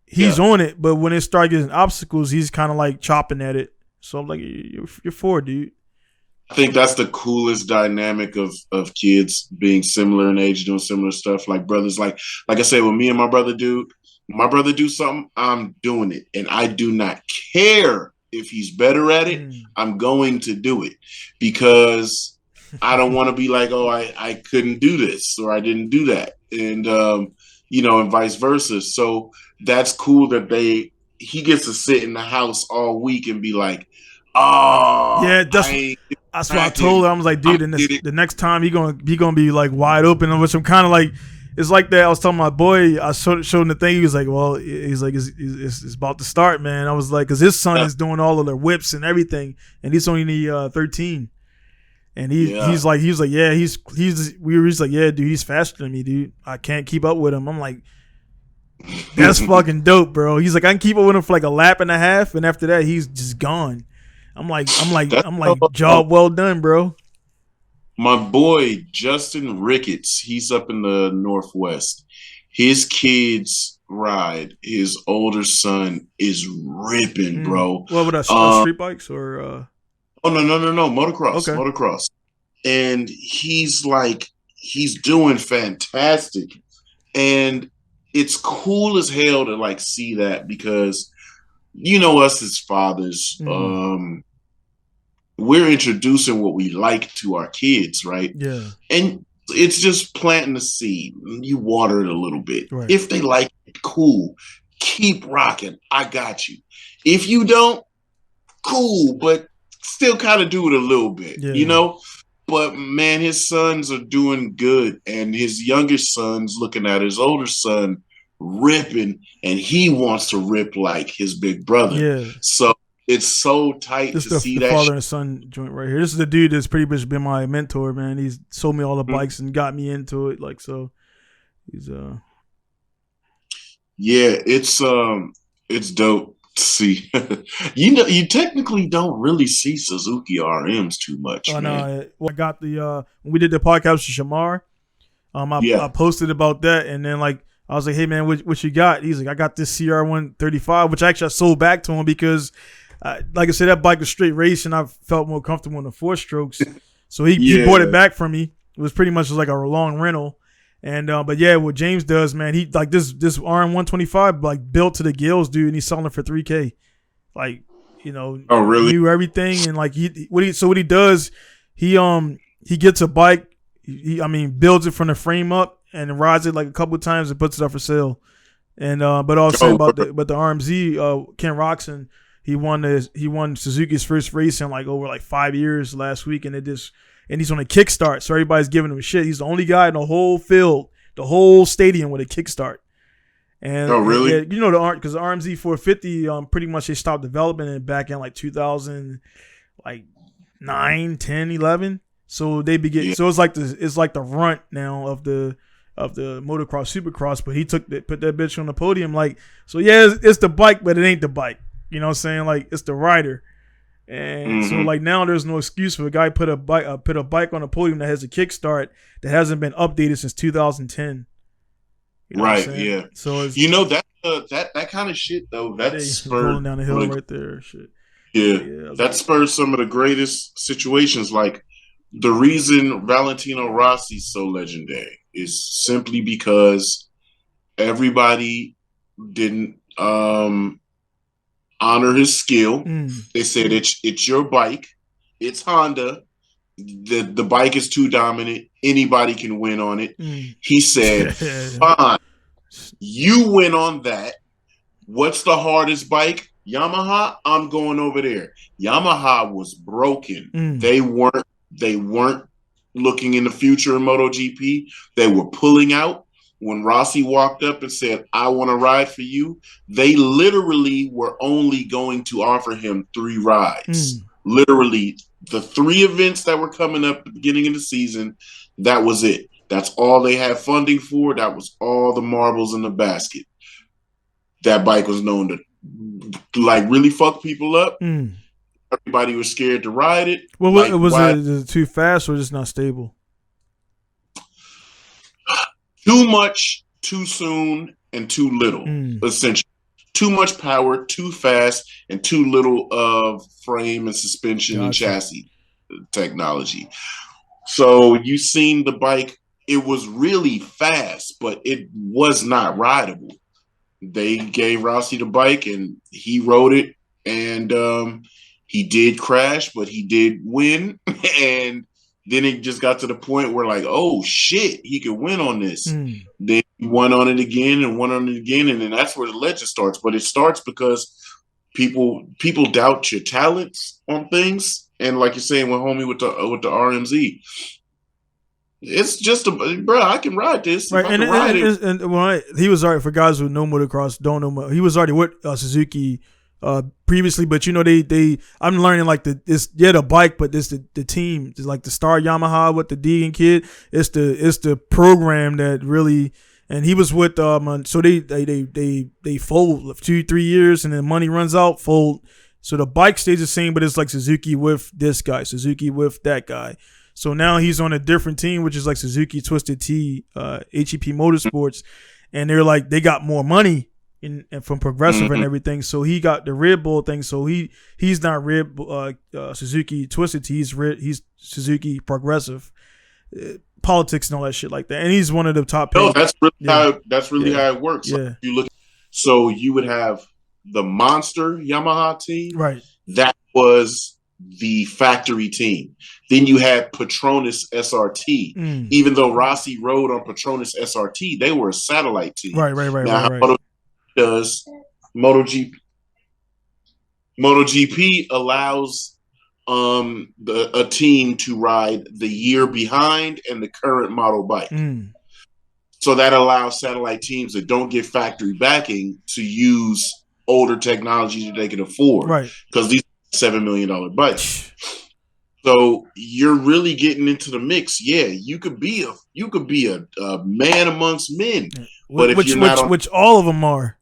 he's on it, but when it starts getting obstacles, he's kind of like chopping at it. So I'm like, you're 4, dude. I think that's the coolest dynamic of kids being similar in age, doing similar stuff. Like brothers, like I said, when me and my brother do something, I'm doing it, and I do not care if he's better at it. I'm going to do it because I don't want to be like, oh, I couldn't do this or I didn't do that, and and vice versa. So that's cool that he gets to sit in the house all week and be like, oh, yeah, that's what I told her. I was like, dude, the next time he gonna be like wide open, which I'm kind of like, it's like that. I was telling my boy, I showed him the thing. He was like, well, he's like, it's about to start, man. I was like, because his son is doing all of their whips and everything, and he's only 13. And he's like, yeah, he's like, yeah, dude, he's faster than me, dude. I can't keep up with him. I'm like, that's fucking dope, bro. He's like, I can keep up with him for like a lap and a half, and after that, he's just gone. I'm like, job well done, bro. My boy Justin Ricketts, he's up in the Northwest. His kids ride. His older son is ripping, bro. What about street bikes or? Oh no, motocross, okay. Motocross, and he's doing fantastic, and it's cool as hell to like see that because us as fathers, we're introducing what we like to our kids, right? Yeah. And it's just planting the seed. You water it a little bit. Right. If they like it, cool. Keep rocking. I got you. If you don't, cool, but still kind of do it a little bit, But man, his sons are doing good. And his youngest son's looking at his older son ripping, and he wants to rip like his big brother. Yeah. So it's so tight to see that. The father and son joint right here. This is the dude that's pretty much been my mentor, man. He's sold me all the bikes and got me into it. Like, so he's yeah, it's dope to see. You technically don't really see Suzuki RMs too much. Oh no, I got the when we did the podcast with Shamar. I posted about that, and then like I was like, hey man, what you got? He's like, I got this CR 135, which actually I sold back to him because like I said, that bike was straight race, and I felt more comfortable in the 4 strokes. So he bought it back from me. It was pretty much just like a long rental. And but yeah, what James does, man, he like this RM125 like built to the gills, dude, and he's selling it for $3,000. Like, oh really? Knew everything, and like what he does, he gets a bike, he builds it from the frame up and rides it like a couple of times and puts it up for sale. And but also about the RMZ, Ken Roxon, he won Suzuki's first race in like over like 5 years last week, and he's on a kickstart, so everybody's giving him a shit. He's the only guy in the whole field, the whole stadium with a kickstart. And oh really? And, because the RMZ 450, pretty much they stopped developing it back in like 2009, 10, 11. So they begin. Yeah. So it's like the runt now of the motocross supercross. But he put that bitch on the podium. Like, so yeah, it's the bike, but it ain't the bike. You know what I'm saying? Like, it's the rider. And so like now there's no excuse for a guy put a bike on a podium that has a kickstart that hasn't been updated since 2010. Right, yeah. So it's, that kind of shit though, that spurred rolling down the hill right there. Shit. Yeah, that spurs some of the greatest situations. Like the reason Valentino Rossi's so legendary is simply because everybody didn't honor his skill. They said it's your bike, it's Honda. The bike is too dominant. Anybody can win on it. He said, fine, you win on that. What's the hardest bike? Yamaha. I'm going over there. Yamaha was broken. They weren't looking in the future in MotoGP. They were pulling out. When Rossi walked up and said, I want to ride for you, they literally were only going to offer him 3 rides. Literally, the 3 events that were coming up at the beginning of the season, that was it. That's all they had funding for. That was all the marbles in the basket. That bike was known to like really fuck people up. Everybody was scared to ride it. Well, like, was it too fast or just not stable? Too much, too soon, and too little, essentially. Too much power, too fast, and too little of frame and suspension and chassis. technology. So you seen the bike. It was really fast, but it was not rideable. They gave Rossi the bike, and he rode it, and he did crash, but he did win. And then it just got to the point where, like, oh shit, he could win on this. Then he won on it again and won on it again, and then that's where the legend starts. But it starts because people doubt your talents on things, and like you're saying with homie with the RMZ. It's just bro. I can ride this. Right, and when he was already, for guys who know motocross, don't know, he was already with Suzuki previously. But you know, I'm learning like the bike, but this the team, like the Star Yamaha with the Deegan kid. It's the program that really. And he was with so they fold 2-3 years, and then money runs out, fold. So the bike stays the same, but it's like Suzuki with this guy, Suzuki with that guy. So now he's on a different team, which is like Suzuki Twisted T, HEP Motorsports, and they're like they got more money and from Progressive and everything. So he got the Red Bull thing. So he's not Suzuki Twisted T. He's Suzuki Progressive. Politics and all that shit like that, and he's one of the top. No, that's really how it works. Like you look, so you would have the monster Yamaha team, right? That was the factory team. Then you had Petronas SRT. Even though Rossi rode on Petronas SRT, they were a satellite team. Right. Now, how does MotoGP allows a team to ride the year behind and the current model bike. So that allows satellite teams that don't get factory backing to use older technology that they can afford. Right. Because these are $7 million bikes. So you're really getting into the mix. Yeah, you could be a man amongst men. But which all of them are.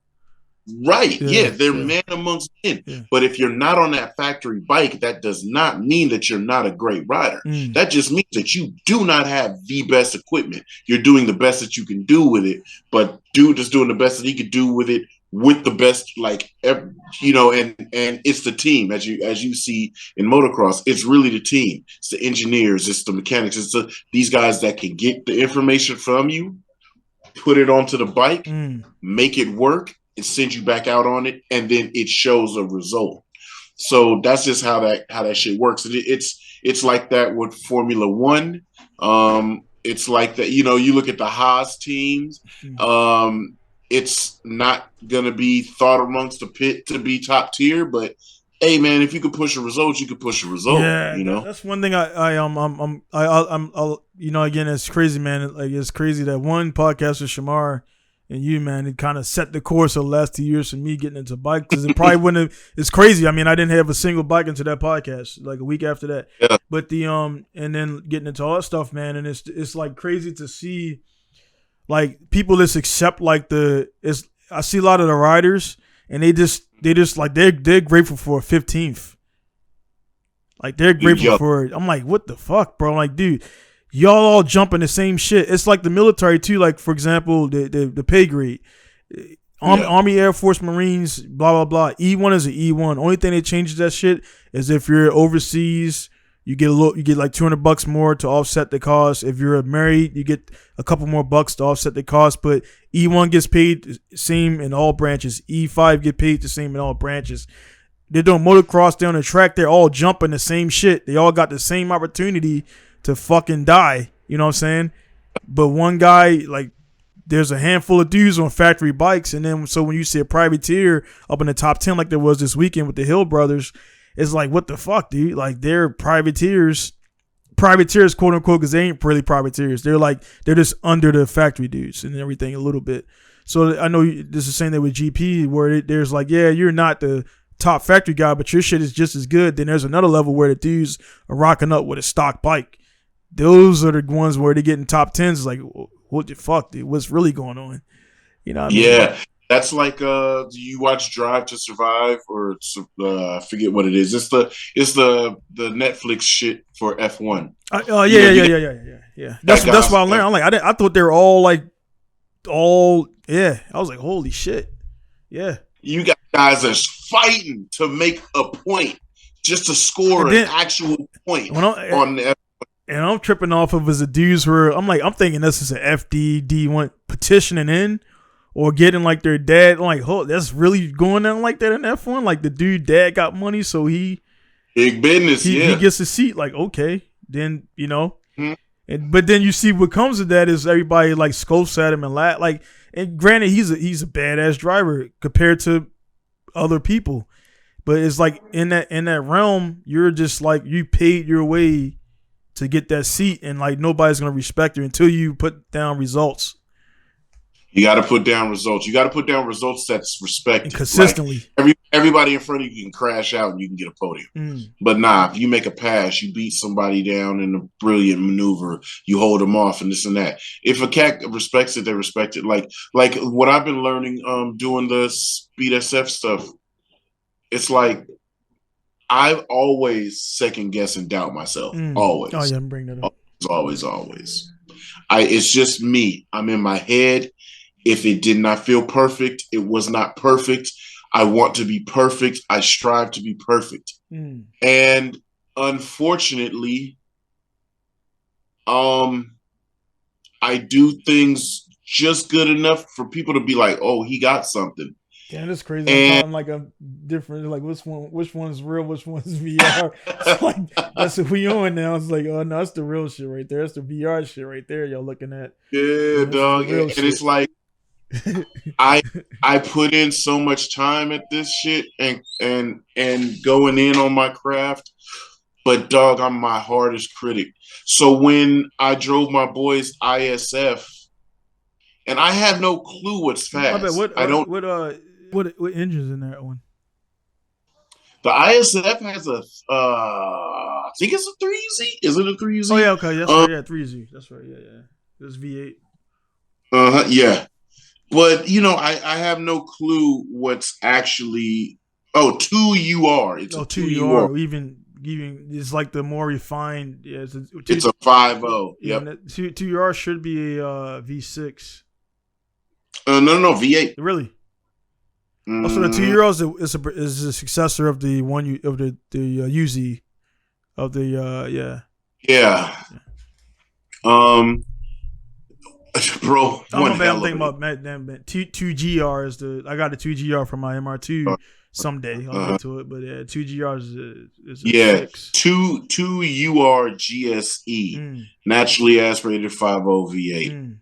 Right. Yeah, they're man amongst men. Yeah. But if you're not on that factory bike, that does not mean that you're not a great rider. That just means that you do not have the best equipment. You're doing the best that you can do with it, but dude is doing the best that he could do with it with the best, like, you know, and it's the team as you see in motocross. It's really the team. It's the engineers. It's the mechanics. It's these guys that can get the information from you, put it onto the bike, make it work, and send you back out on it, and then it shows a result. So that's just how that shit works. And it's like that with Formula One. It's like that, you know, you look at the Haas teams. It's not gonna be thought amongst the pit to be top tier, but hey, man, if you could push a result, you could push a result. Yeah, you know, that's one thing. I'm you know, again, it's crazy, man. Like, it's crazy that one podcast with Shamar and you, man, it kind of set the course of the last 2 years for me getting into bike, because it probably wouldn't have. It's crazy. I mean, I didn't have a single bike into that podcast like a week after that. Yeah. But and then getting into all that stuff, man, and it's like crazy to see, like, people just accept like I see a lot of the riders, and they just like they're grateful for a 15th. Like, they're grateful for it. I'm like, what the fuck, bro? I'm like, dude, y'all all jumping the same shit. It's like the military too. Like, for example, the pay grade, Army, Air Force, Marines, blah blah blah. E1 is an E1. Only thing that changes that shit is if you're overseas, you get like $200 more to offset the cost. If you're married, you get a couple more bucks to offset the cost. But E1 gets paid the same in all branches. E5 get paid the same in all branches. They're doing motocross down the track. They're all jumping the same shit. They all got the same opportunity to fucking die. You know what I'm saying? But one guy, like, there's a handful of dudes on factory bikes. And then, so when you see a privateer up in the top 10 like there was this weekend with the Hill brothers, it's like, what the fuck, dude? Like, they're privateers, quote unquote, because they ain't really privateers. They're just under the factory dudes and everything a little bit. So I know this is the same thing with GP, where there's like, yeah, you're not the top factory guy, but your shit is just as good. Then there's another level where the dudes are rocking up with a stock bike. Those are the ones where they get in top 10s. It's like, what the fuck, dude? What's really going on? You know what I mean? Yeah. That's like, do you watch Drive to Survive, or I forget what it is? It's the Netflix shit for F1. Yeah. That's what I learned. I'm like, I thought they were all like, yeah. I was like, holy shit. Yeah. You got guys that's fighting to make a point. just to score an actual point on the. And I'm tripping off of as the dudes where I'm thinking this is an FDD petitioning in or getting like their dad. I'm like, oh, that's really going on like that in F1. Like the dude dad got money, so he big business. He gets a seat. Like okay, then but then you see what comes of that is everybody like scopes at him and laugh. Like, and granted, he's a badass driver compared to other people, but it's like in that realm, you're just like you paid your way to get that seat, and like nobody's gonna respect you until you put down results. You got to put down results. You got to put down results that's respected and consistently. Like everybody in front of you can crash out and you can get a podium. But nah, if you make a pass, you beat somebody down in a brilliant maneuver, you hold them off and this and that. If a cat respects it, they respect it. Like what I've been learning doing the Speed SF stuff, it's like I've always second guess and doubt myself. Always. Oh yeah, I'm bringing that up. Always. It's just me. I'm in my head. If it did not feel perfect, it was not perfect. I want to be perfect. I strive to be perfect. And unfortunately, I do things just good enough for people to be like, oh, he got something. Yeah, that's crazy. I'm like a different, like which one's real, which one's VR. It's like that's what we on now. It's like, oh no, that's the real shit right there. That's the VR shit right there. Y'all looking at? Yeah, dog. And it's like I put in so much time at this shit and going in on my craft, but dog, I'm my hardest critic. So when I drove my boys ISF, and I have no clue what's fast. What engine's in that one? The ISF has I think it's a 3Z. Is it a 3Z? Oh yeah, okay, that's right. Yeah, 3Z. That's right. Yeah. It's V8. Yeah. But I have no clue what's actually 2UR. It's a 2UR. Even it's like the more refined. Yeah, it's a 5.0. Yeah, 2UR should be a V6. No, V8. Really? So the 2UR is a successor of the UZ of the Yeah. Bro, I'm thinking about 2GR is I got a 2GR from my MR2 someday. I'll get to it, but 2GR is a 6. 2UR GSE, naturally aspirated 5.0 V8.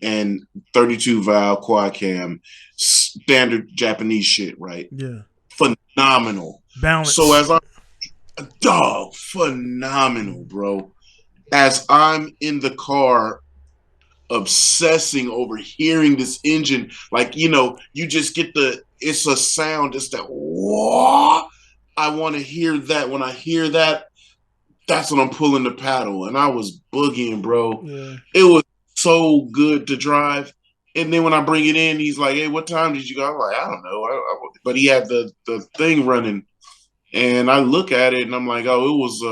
And 32 valve quad cam, standard Japanese shit, right? Yeah. Phenomenal. Balance. So phenomenal, bro. As I'm in the car obsessing over hearing this engine, like, you just get it's a sound, it's that, whoa, I want to hear that. When I hear that, that's when I'm pulling the paddle. And I was boogieing, bro. Yeah. It was so good to drive. And then when I bring it in, he's like, hey, what time did you go? I'm like, I don't know. But he had the thing running. And I look at it and I'm like, oh, it was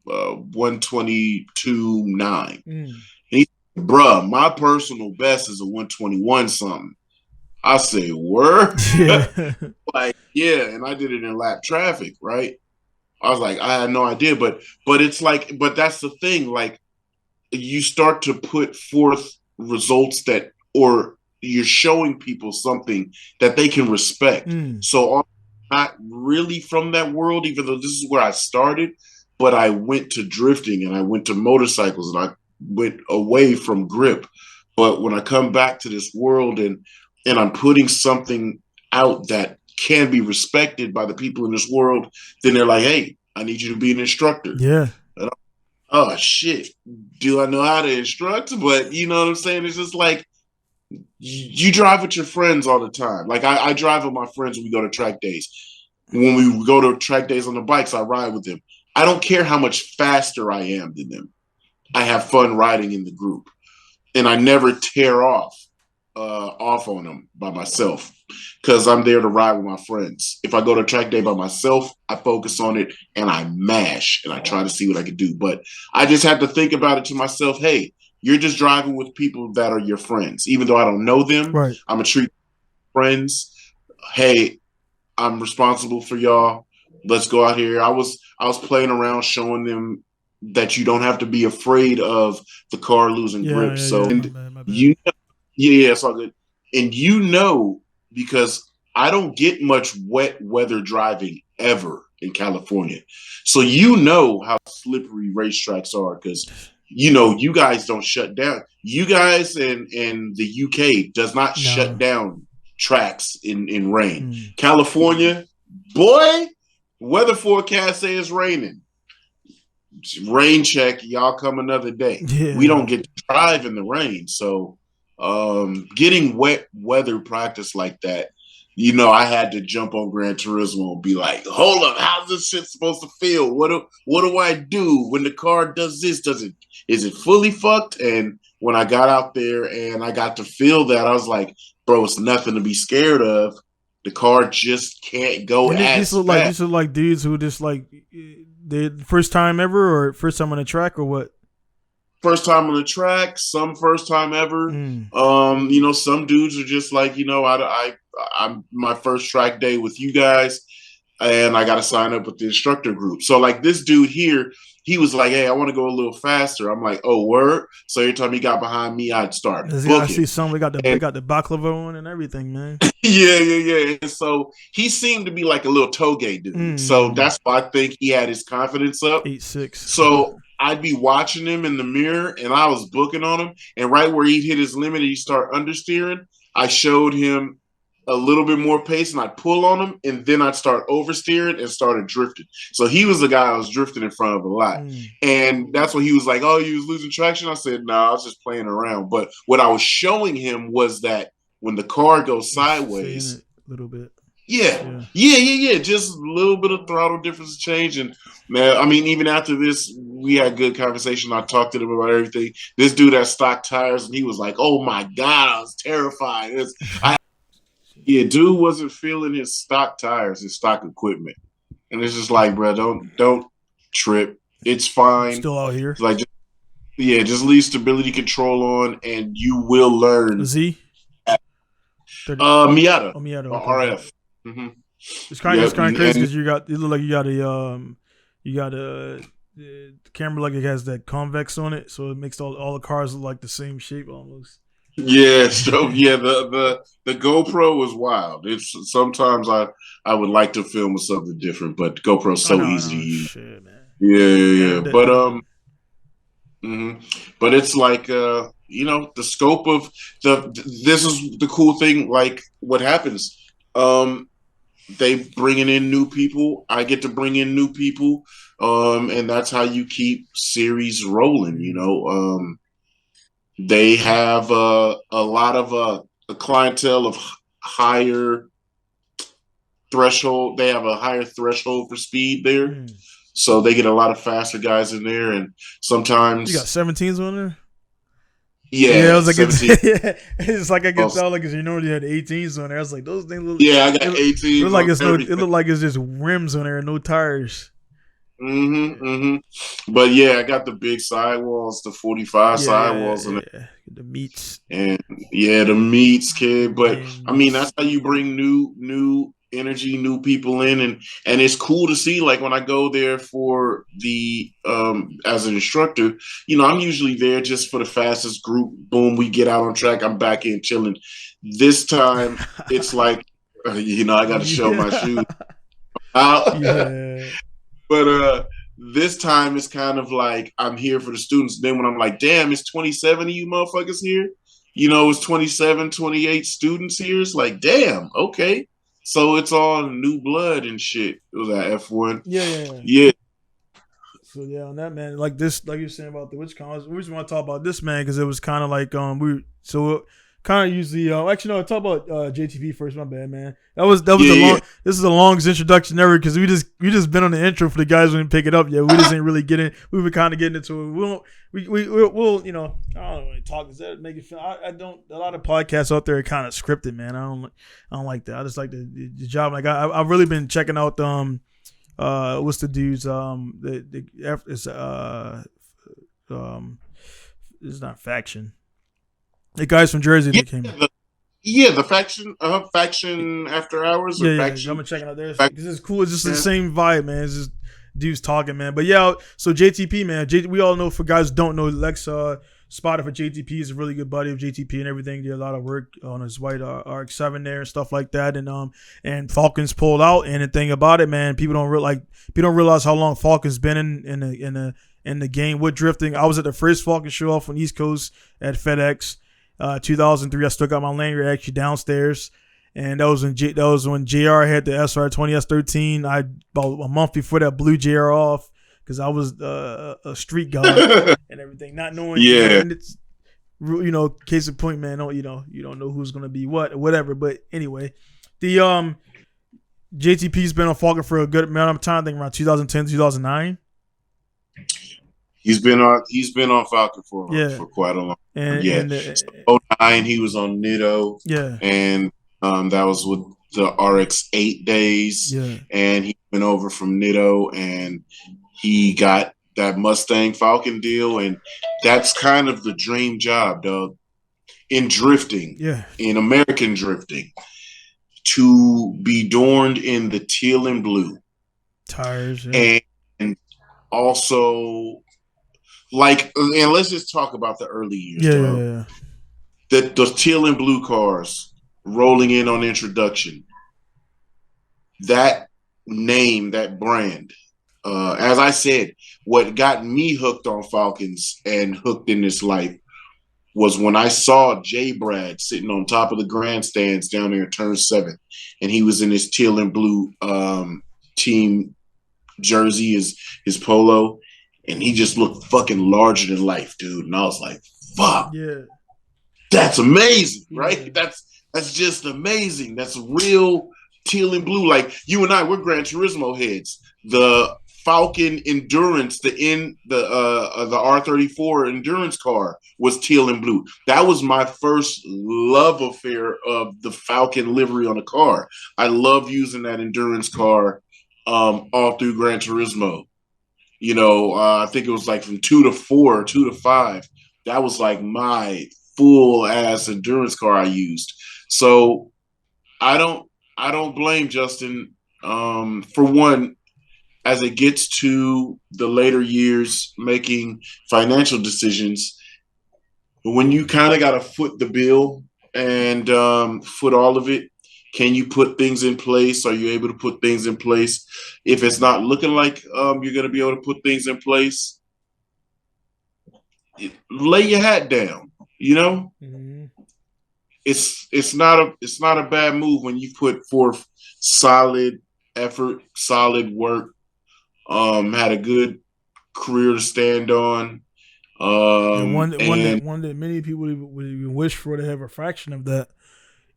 122.9. And he, bruh, my personal best is a 121 something. I say, word? Yeah. Like, yeah. And I did it in lap traffic, right? I was like, I had no idea. But it's like, but that's the thing. Like, you start to put forth results or you're showing people something that they can respect. So I'm not really from that world, even though this is where I started, but I went to drifting and I went to motorcycles and I went away from grip. But when I come back to this world and I'm putting something out that can be respected by the people in this world, then they're like, hey, I need you to be an instructor. Yeah. Oh shit, do I know how to instruct? But you know what I'm saying? It's just like you drive with your friends all the time. Like I drive with my friends when we go to track days. When we go to track days on the bikes, I ride with them. I don't care how much faster I am than them. I have fun riding in the group. And I never tear off on them by myself because I'm there to ride with my friends. If I go to track day by myself, I focus on it and I mash and I try to see what I can do. But I just have to think about it to myself. Hey, you're just driving with people that are your friends. Even though I don't know them, right. I'm going to treat friends. Hey, I'm responsible for y'all. let's go out here. I was playing around, showing them that you don't have to be afraid of the car losing grip. So and my bad. yeah, it's all good. And because I don't get much wet weather driving ever in California. So how slippery racetracks are because you guys don't shut down. You guys in the UK does not shut down tracks in rain. California, boy, weather forecast says raining. Rain check, y'all come another day. Yeah. We don't get to drive in the rain. So getting wet weather practice like that, I had to jump on Gran Turismo and be like, hold up, how's this shit supposed to feel? What do I do when the car does this? Is it fully fucked? And when I got out there and I got to feel that, I was like, bro, it's nothing to be scared of. The car just can't go as fast. These look like dudes who just like the first time ever or first time on the track or what? First time on the track, some first time ever. Some dudes are just like, I'm my first track day with you guys, and I got to sign up with the instructor group. So like this dude here, he was like, hey, I want to go a little faster. I'm like, oh, word. So every time he got behind me, I'd start booking. I see some. We got the baklava on and everything, man. Yeah. And so he seemed to be like a little toge dude. So that's why I think he had his confidence up. 8'6". So I'd be watching him in the mirror, and I was booking on him. And right where he'd hit his limit, and he start understeering. I showed him a little bit more pace, and I'd pull on him, and then I'd start oversteering and started drifting. So he was the guy I was drifting in front of a lot. And that's when he was like, oh, you was losing traction? I said, no, I was just playing around. But what I was showing him was that when the car goes sideways, a little bit. Yeah. Just a little bit of throttle difference change. And man, I mean, even after this, we had good conversation. I talked to them about everything. This dude had stock tires, and he was like, oh my God, I was terrified. Dude wasn't feeling his stock tires, his stock equipment. And it's just like, bro, don't trip. It's fine. Still out here. It's like, just leave stability control on, and you will learn. Z? Miata. Oh, Miata. Okay. RF. Mm-hmm. It's kind of crazy because it look like you got the camera like it has that convex on it, so it makes all the cars look like the same shape almost. Yeah, so the GoPro was wild. It's sometimes I would like to film with something different, but GoPro's so easy to use. Shit, man. Yeah. But it's like the scope of this is the cool thing. Like what happens, they bringing in new people. I get to bring in new people, and that's how you keep series rolling. They have a lot of a clientele of higher threshold. They have a higher threshold for speed there, so they get a lot of faster guys in there. And sometimes you got 17s on there. Yeah, I was like, it's like I can tell, like, because you normally had 18s on there. I was like, those things look. Yeah, I got 18s. It looked like it's just rims on there and no tires. But yeah, I got the big sidewalls, the 45 sidewalls, and the meats. And the meats, kid. But I mean, that's how you bring new energy, new people in, and it's cool to see. Like when I go there for the as an instructor, I'm usually there just for the fastest group. Boom, we get out on track. I'm back in chilling. This time, it's like I got to show my shoes. But this time it's kind of like I'm here for the students. Then when I'm like, damn, it's 27 of you motherfuckers here. It's 27, 28 students here. It's like, damn, okay. So it's all new blood and shit. It was at F1. Yeah. So yeah, on that, man, like this, like you're saying about the WitchCon, we just want to talk about this, man, because it was kind of like kind of usually actually no, talk about JTV first. My bad, man. That was this is the longest introduction ever because we just been on the intro for the guys who didn't pick it up yet. We just ain't really getting. We were kind of getting into it. We'll I don't really talk. Does that make it feel? I don't. A lot of podcasts out there are kind of scripted, man. I don't like that. I just like the job. Like I've really been checking out what's the dudes it's not Faction. The guys from Jersey that came in. Yeah, the faction after hours or Yeah, I'm faction. gonna check it out there. faction This is cool. It's just the same vibe, man. It's just dudes talking, man. But yeah, so JTP, man. We all know, for guys who don't know, Lex Spotter for JTP is a really good buddy of JTP and everything. Did a lot of work on his white RX-7 there and stuff like that. And Falcons pulled out. And the thing about it, man, people don't realize how long Falcons been in the game with drifting. I was at the first Falcon show off on East Coast at FedEx, 2003. I still got my lanyard actually downstairs. And that was when JR had the SR20 S13. I about a month before that blew JR off because I was a street guy and everything, not knowing. Yeah, and it's case in point, man. You don't know who's gonna be whatever. But anyway, the JTP's been on Falcon for a good amount of time. I think around 2010, 2009. He's been on Falcon for quite a long time. And 09 he was on Nitto. Yeah, and that was with the RX-8 days. Yeah, and he went over from Nitto and he got that Mustang Falcon deal, and that's kind of the dream job, dog. In drifting, in American drifting, to be adorned in the teal and blue tires, and also and let's just talk about the early years. The teal and blue cars rolling in on introduction. That name, that brand, as I said, what got me hooked on Falcons and hooked in this life was when I saw J. Brad sitting on top of the grandstands down there in Turn 7, and he was in his teal and blue team jersey, his polo, and he just looked fucking larger than life, dude. And I was like, fuck. Yeah. That's amazing, right? Yeah. That's just amazing. That's real teal and blue. Like you and I, we're Gran Turismo heads. The Falcon Endurance, the R34 Endurance car was teal and blue. That was my first love affair of the Falcon livery on a car. I love using that Endurance car all through Gran Turismo. I think it was like from 2 to 4, 2 to 5. That was like my full ass endurance car I used. So I don't blame Justin. For one, as it gets to the later years making financial decisions, when you kind of got to foot the bill and foot all of it, can you put things in place? Are you able to put things in place? If it's not looking like you're going to be able to put things in place, lay your hat down. Mm-hmm. It's not a bad move when you put forth solid effort, solid work. Had a good career to stand on. One that many people would even wish for to have a fraction of that.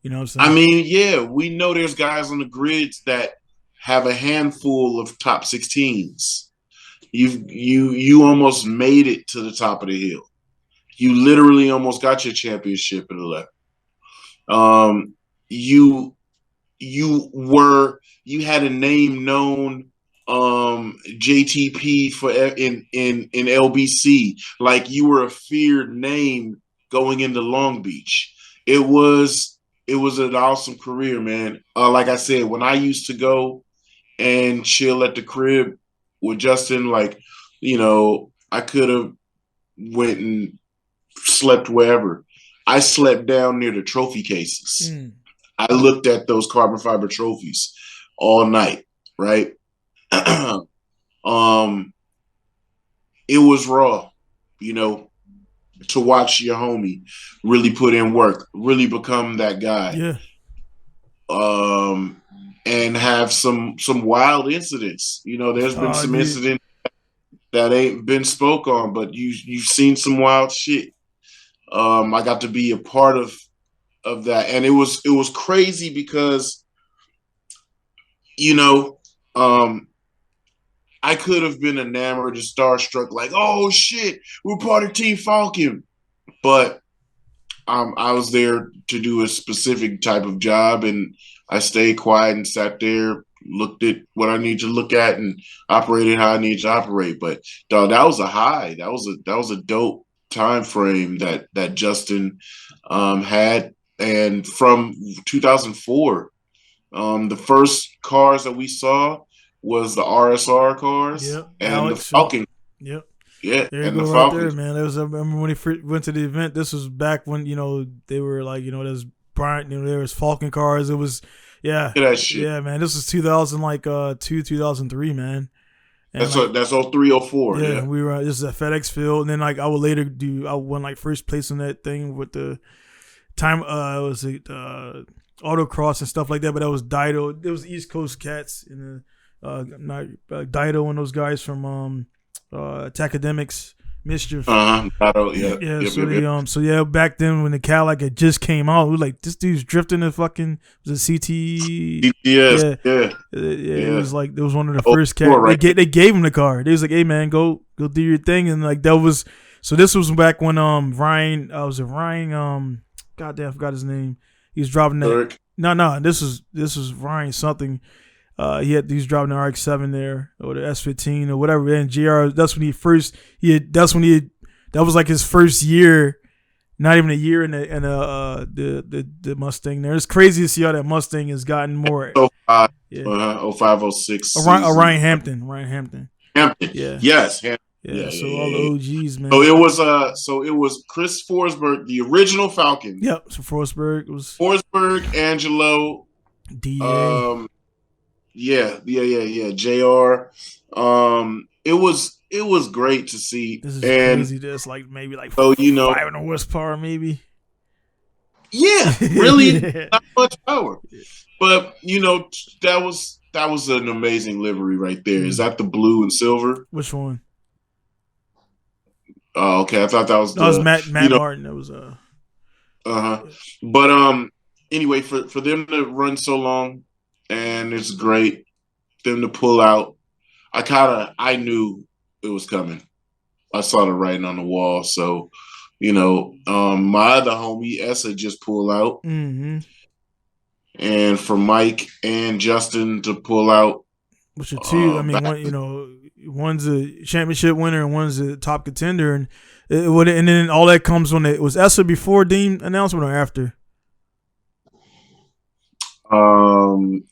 You know what I'm saying? I mean, yeah, we know there's guys on the grids that have a handful of top 16s. You almost made it to the top of the hill. You literally almost got your championship at 11. You had a name known JTP for in LBC, like you were a feared name going into Long Beach. It was an awesome career, man. Like I said, when I used to go and chill at the crib with Justin, I could have went and slept wherever. I slept down near the trophy cases. I looked at those carbon fiber trophies all night, right? It was raw, to watch your homie really put in work, really become that guy. Yeah. And have some wild incidents. There's been some incidents that ain't been spoke on, but you've seen some wild shit. I got to be a part of that, and it was crazy because I could have been enamored and starstruck, like, oh shit, we're part of Team Falcon. But I was there to do a specific type of job, and I stayed quiet and sat there, looked at what I need to look at, and operated how I need to operate. But dog, that was a high. That was a dope time frame that Justin had. And from 2004, the first cars that we saw was the RSR cars and the Alex. Falcon. Yep. Yeah, There you and the go, right there, Falcons. man. I remember when he went to the event. This was back when they were like there's Bryant, there was Falcon cars. It was Look at that shit. man. This was 2000 2003, man. And that's 0304. Yeah, we were this is at FedEx Field, and then like I won like first place in that thing with the time was it autocross and stuff like that. But that was Dido. There was East Coast cats in the Dido and those guys from Academics. Mischief. Yeah. So back then when the Cadillac had just came out, we were like, this dude's drifting the fucking was it CT? Yeah. It was like it was one of the first cats. Right. They gave him the car. They was like, hey man, go do your thing, and like that was so. This was back when Ryan goddamn, I forgot his name. He was driving that. No, this was Ryan something. He was driving the RX-7 there or the S15 or whatever. And GR, that was like his first year, not even a year in the Mustang there. It's crazy to see how that Mustang has gotten more. 05, 06. Ryan Hampton. Yeah. Yes. Hampton. Yeah, so all the OGs, man. So it was Chris Forsberg, the original Falcon. Yep. So Forsberg, Angelo, DA. JR. It was great to see. This is crazy. That's like maybe like 500 horsepower, maybe. Yeah, really not much power. But that was an amazing livery right there. Is that the blue and silver? Which one? Oh, okay. I thought that was Matt Martin. That was But anyway, for them to run so long. And it's great them to pull out. I knew it was coming. I saw the writing on the wall. So, my other homie Essa just pulled out, and for Mike and Justin to pull out, which are two. I mean, one's a championship winner and one's a top contender, and then all that comes when it was Essa before Dean announcement or after.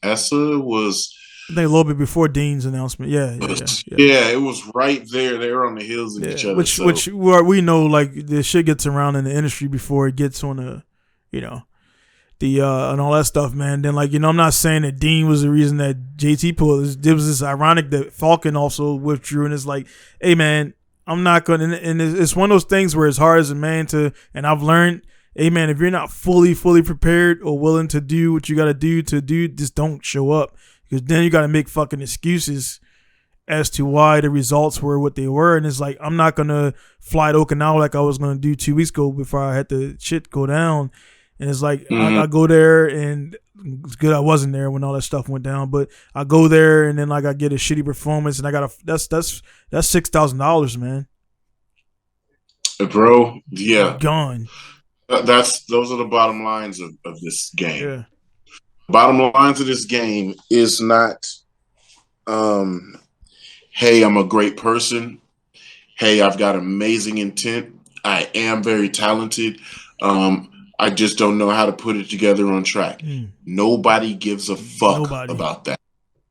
Essa was I think a little bit before Dean's announcement. Yeah, it was right there. They were on the heels of each other. Which we know, like the shit gets around in the industry before it gets on the and all that stuff, man. Then I'm not saying that Dean was the reason that JT pulled. It was this ironic that Falcon also withdrew, and it's like, hey man, I'm not gonna. And it's one of those things where it's hard as a man and I've learned. Hey man, if you're not fully prepared or willing to do what you got to do, just don't show up, because then you got to make fucking excuses as to why the results were what they were. And it's like, I'm not gonna fly to Okinawa like I was gonna do 2 weeks ago before I had the shit go down. And it's like I go there, and it's good I wasn't there when all that stuff went down, but I go there and then I get a shitty performance, and I got that's $6,000, man. Bro, yeah, gone. Those are the bottom lines of this game. Yeah. Bottom lines of this game is not, hey, I'm a great person. Hey, I've got amazing intent. I am very talented. I just don't know how to put it together on track. Nobody gives a fuck about that.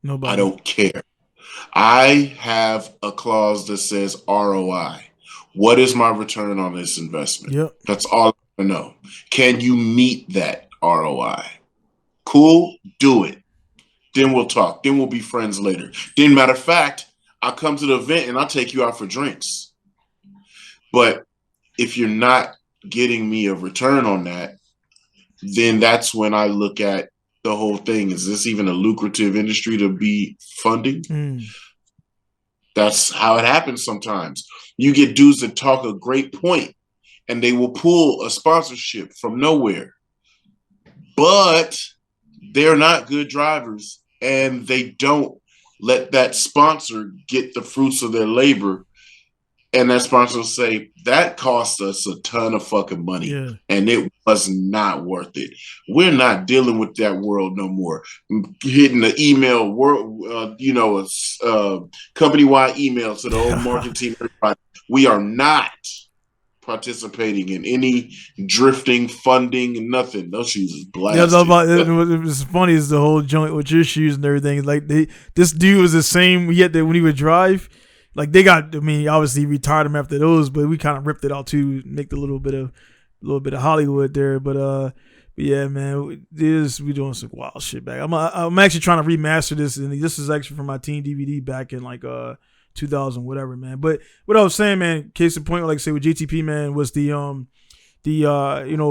Nobody. I don't care. I have a clause that says ROI. What is my return on this investment? Yep. That's all I know. Can you meet that ROI? Cool, do it. Then we'll talk. Then we'll be friends later. Then, matter of fact, I'll come to the event and I'll take you out for drinks. But if you're not getting me a return on that, then that's when I look at the whole thing. Is this even a lucrative industry to be funding? That's how it happens sometimes. You get dudes that talk a great point and they will pull a sponsorship from nowhere. But they're not good drivers, and they don't let that sponsor get the fruits of their labor. And that sponsor will say, that cost us a ton of fucking money, and it was not worth it. We're not dealing with that world no more. Hitting the email, company-wide email to the whole marketing team. Everybody. We are not participating in any drifting, funding, nothing. Those shoes is blasted. It was funny is the whole joint with your shoes and everything. Like this dude was the same. Yet that when he would drive, like they got. I mean, obviously retired him after those, but we kind of ripped it out too, make a little bit of Hollywood there. But yeah, man, we doing some wild shit back. I'm actually trying to remaster this, and this is actually from my teen DVD back in like 2000 whatever, man. But what I was saying, man, case in point, like say with JTP, man, was the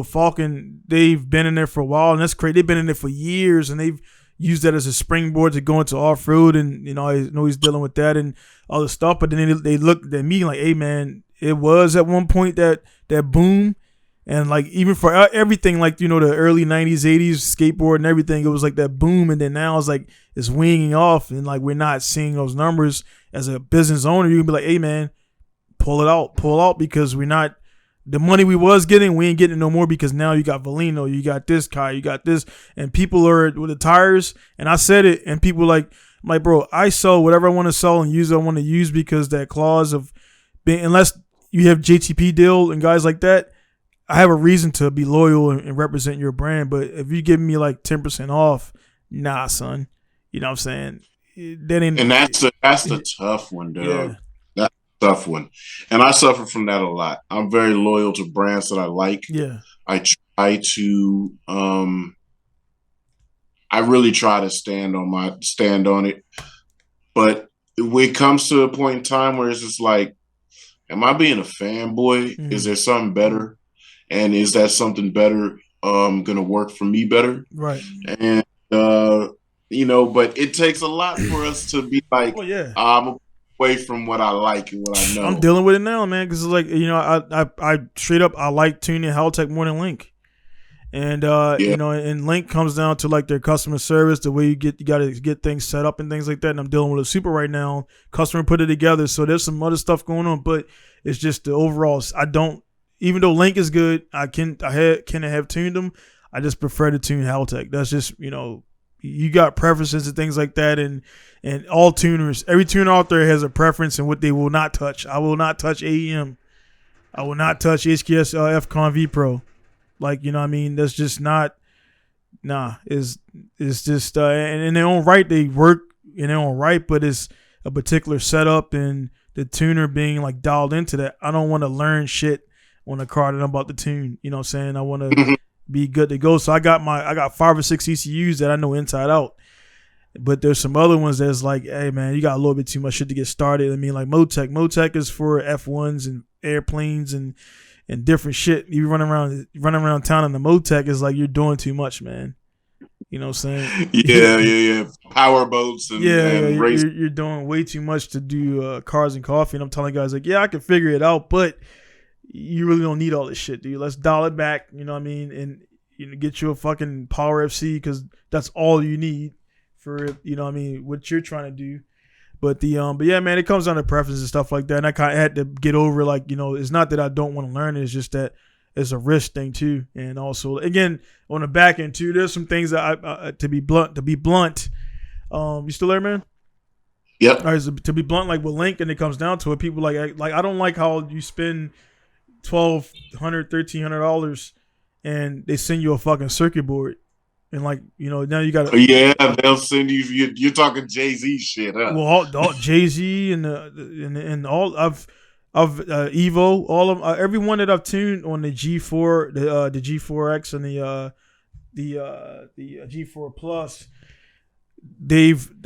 Falcon. They've been in there for a while, and that's crazy. They've been in there for years, and they've used that as a springboard to go into off road, and I know he's dealing with that and all the stuff. But then they looked at me like, hey, man, it was at one point that boom. And like even for everything, like the early 90s, 80s skateboard and everything, it was like that boom, and then now it's like it's winging off, and like we're not seeing those numbers. As a business owner, you can be like, hey man, pull out, because we're not the money we was getting, we ain't getting it no more, because now you got Valino, you got this guy, you got this, and people are with the tires, and I said it, and people I'm like, bro, I sell whatever I want to sell and use what I want to use, because that clause of being, unless you have JTP deal and guys like that, I have a reason to be loyal and represent your brand. But if you give me like 10% off, nah, son. You know what I'm saying? And that's the tough one, dude. Yeah. That's a tough one. And I suffer from that a lot. I'm very loyal to brands that I like. Yeah. I try to I really try to stand on it. But when it comes to a point in time where it's just like, am I being a fanboy? Mm-hmm. Is there something better? And is that something better going to work for me better? Right. And, but it takes a lot for us to be like, oh, yeah. I'm away from what I like and what I know. I'm dealing with it now, man, because it's like, I straight up, I like tuning Haltech more than Link. And, and Link comes down to like their customer service, the way you got to get things set up and things like that. And I'm dealing with a Super right now. Customer put it together. So there's some other stuff going on, but it's just the overall, even though Link is good, I have tuned them. I just prefer to tune Haltech. That's just, you got preferences and things like that. And all tuners, every tuner out there has a preference in what they will not touch. I will not touch AEM. I will not touch HKS FCon V Pro. Like, what I mean? That's just not, it's just, and in their own right, they work in their own right, but it's a particular setup and the tuner being like dialed into that. I don't want to learn shit on a car that I'm about to tune. You know what I'm saying? I want to be good to go. So I got 5 or 6 ECUs that I know inside out. But there's some other ones that's like, hey man, you got a little bit too much shit to get started. I mean, like Motec. Motec is for F1s and airplanes and different shit. You running around town in the Motec is like you're doing too much, man. You know what I'm saying? Yeah. Power boats and you're doing way too much to do cars and coffee. And I'm telling guys like, yeah, I can figure it out, but you really don't need all this shit, dude. Let's dial it back, you know what I mean? And get you a fucking Power FC, because that's all you need for, what you're trying to do. But yeah, man, it comes down to preferences and stuff like that. And I kind of had to get over, like, it's not that I don't want to learn it. It's just that it's a risk thing too. And also, again, on the back end too, there's some things that to be blunt, you still there, man? Yep. All right, so to be blunt, like with Link, and it comes down to it, people like I don't like how you spend $1,200, $1,300 and they send you a fucking circuit board, and like now you got they'll send you're talking Jay-Z shit, huh? Well, all Jay-Z and all I've Evo, all of everyone that I've tuned on the G4, the G4X and the G4 Plus,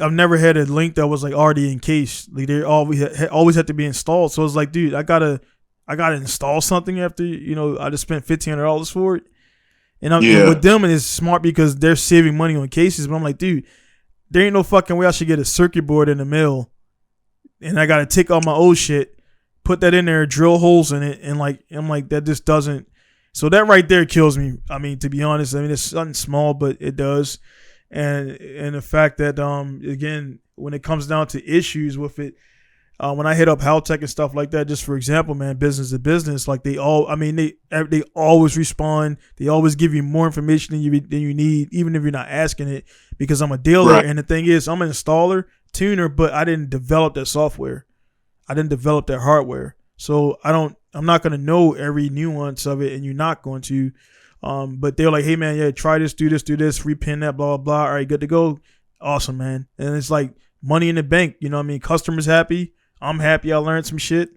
I've never had a Link that was like already encased. Like they always had to be installed. So it's like, dude, I gotta install something after, I just spent $1,500 for it. And and with them, and it's smart because they're saving money on cases. But I'm like, dude, there ain't no fucking way I should get a circuit board in the mail. And I got to take all my old shit, put that in there, drill holes in it. And like, I'm like, that just doesn't. So that right there kills me. I mean, to be honest, it's something small, but it does. And the fact that, again, when it comes down to issues with it, when I hit up Haltech and stuff like that, just for example, man, business to business, like they always respond. They always give you more information than you need, even if you're not asking it, because I'm a dealer. Right. And the thing is, I'm an installer, tuner, but I didn't develop that software. I didn't develop that hardware. So I'm not gonna know every nuance of it, and you're not going to. But they're like, hey man, yeah, try this, do this, repin that, blah blah blah. All right, good to go. Awesome, man. And it's like money in the bank. You know what I mean? Customers happy. I'm happy. I learned some shit.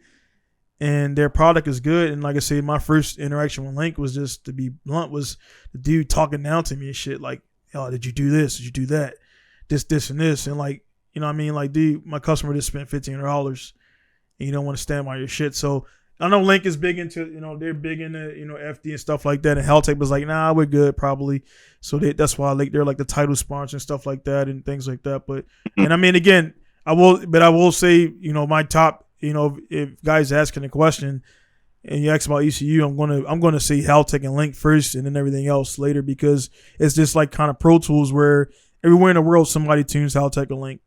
And their product is good. And like I said, my first interaction with Link was just, to be blunt, was the dude talking down to me and shit. Like, oh, did you do this? Did you do that? This, and this. And like, you know what I mean? Like, dude, my customer just spent $1,500 and you don't want to stand by your shit. So I know Link is big into, they're big into, FD and stuff like that. And Haltech was like, nah, we're good probably. So that's why they're like the title sponsor and stuff like that and things like that. But, and I mean, again, I will say, my top, if guys asking a question and you ask about ECU, I'm gonna say Haltech and Link first, and then everything else later, because it's just like kind of Pro Tools where everywhere in the world somebody tunes Haltech and Link,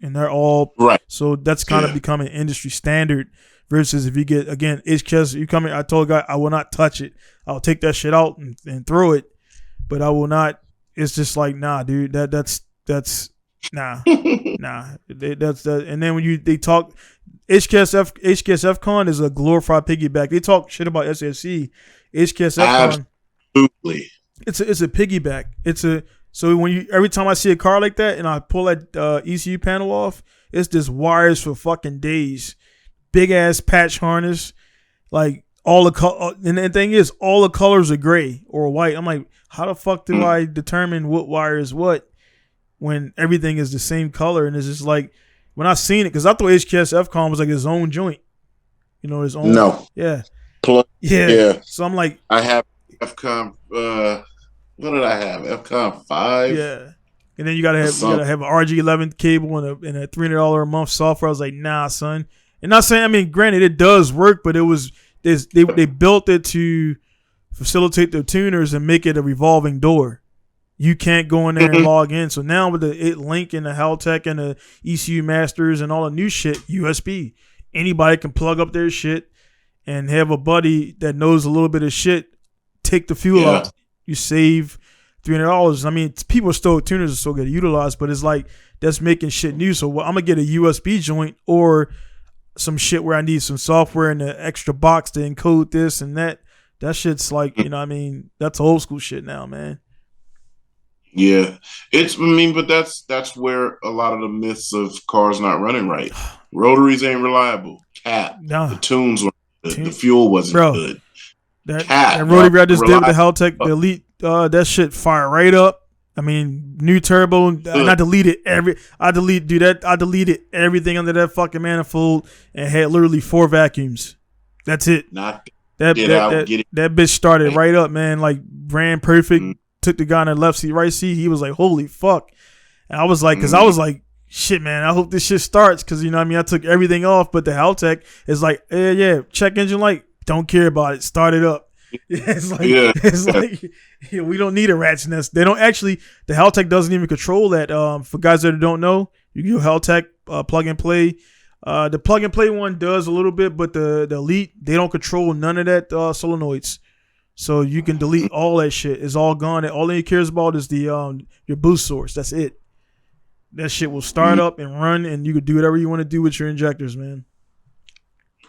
and they're all right. So that's kind of becoming industry standard. Versus if you get, again, HKS, you come in, I told a guy I will not touch it. I'll take that shit out and throw it, but I will not. It's just like, nah, dude, that's nah, nah. That's that. And then when they talk. HKSF Con is a glorified piggyback. They talk shit about SSC. HKSF Con, absolutely. It's a piggyback. So every time I see a car like that and I pull that ECU panel off, it's just wires for fucking days. Big ass patch harness, like all the and the thing is, all the colors are gray or white. I'm like, how the fuck do I determine what wire is what when everything is the same color? And it's just like, when I seen it, because I thought HKS FCOM was like his own joint, his own. No, yeah, yeah. So I'm like, I have FCOM. What did I have? FCOM 5. Yeah, and then you gotta have an RG11 cable and a $300 a month software. I was like, nah, son. And not saying, I mean, granted, it does work, but they built it to facilitate the tuners and make it a revolving door. You can't go in there and log in. So now with the Link and the Haltech and the ECU Masters and all the new shit, USB, anybody can plug up their shit and have a buddy that knows a little bit of shit take the fuel out. You save $300. I mean, tuners are still getting utilized, but it's like that's making shit new. So I'm gonna get a USB joint or some shit where I need some software and an extra box to encode this and that. That shit's like, that's old school shit now, man. Yeah, but that's where a lot of the myths of cars not running right. Rotaries ain't reliable. The tunes were good. The fuel wasn't good. That rotary I just did with the Haltech, the Elite, that shit fire right up. I mean, new turbo, and I deleted everything under that fucking manifold and had literally 4 vacuums. That's it. That bitch started right up, man. Like, ran perfect. Took the guy in the left seat, right seat. He was like, holy fuck. And I was like, because I was like, shit, man, I hope this shit starts. Because, I took everything off. But the Haltech is like, yeah, check engine light. Don't care about it. Start it up. It's like we don't need a ratchet nest. They don't actually, the Haltech doesn't even control that. For guys that don't know, you can do Haltech plug and play. The plug and play one does a little bit, but the Elite, they don't control none of that solenoids. So you can delete all that shit. It's all gone. All he cares about is the your boost source. That's it. That shit will start up and run, and you can do whatever you want to do with your injectors, man.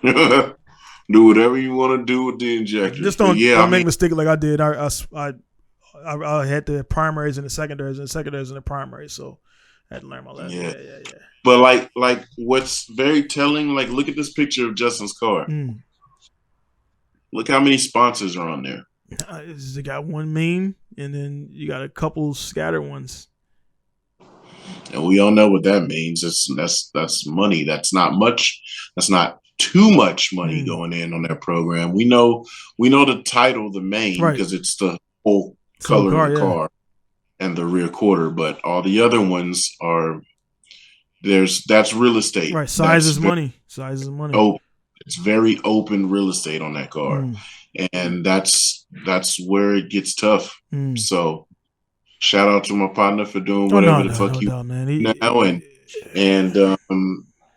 Do whatever you want to do with the injectors. Just don't make a mistake like I did. I had the primaries and the secondaries and the primaries, so I had to learn my lesson. Yeah. But like what's very telling, like look at this picture of Justin's car. Look how many sponsors are on there. They got one main, and then you got a couple scattered ones. And we all know what that means. That's money. That's not much. That's not too much money going in on that program. We know the title, the main, because it's the whole color of the car and the rear quarter. But all the other ones are that's real estate. Right. Size is money. Oh, it's very open real estate on that car. And that's where it gets tough. So shout out to my partner for doing whatever the fuck now. And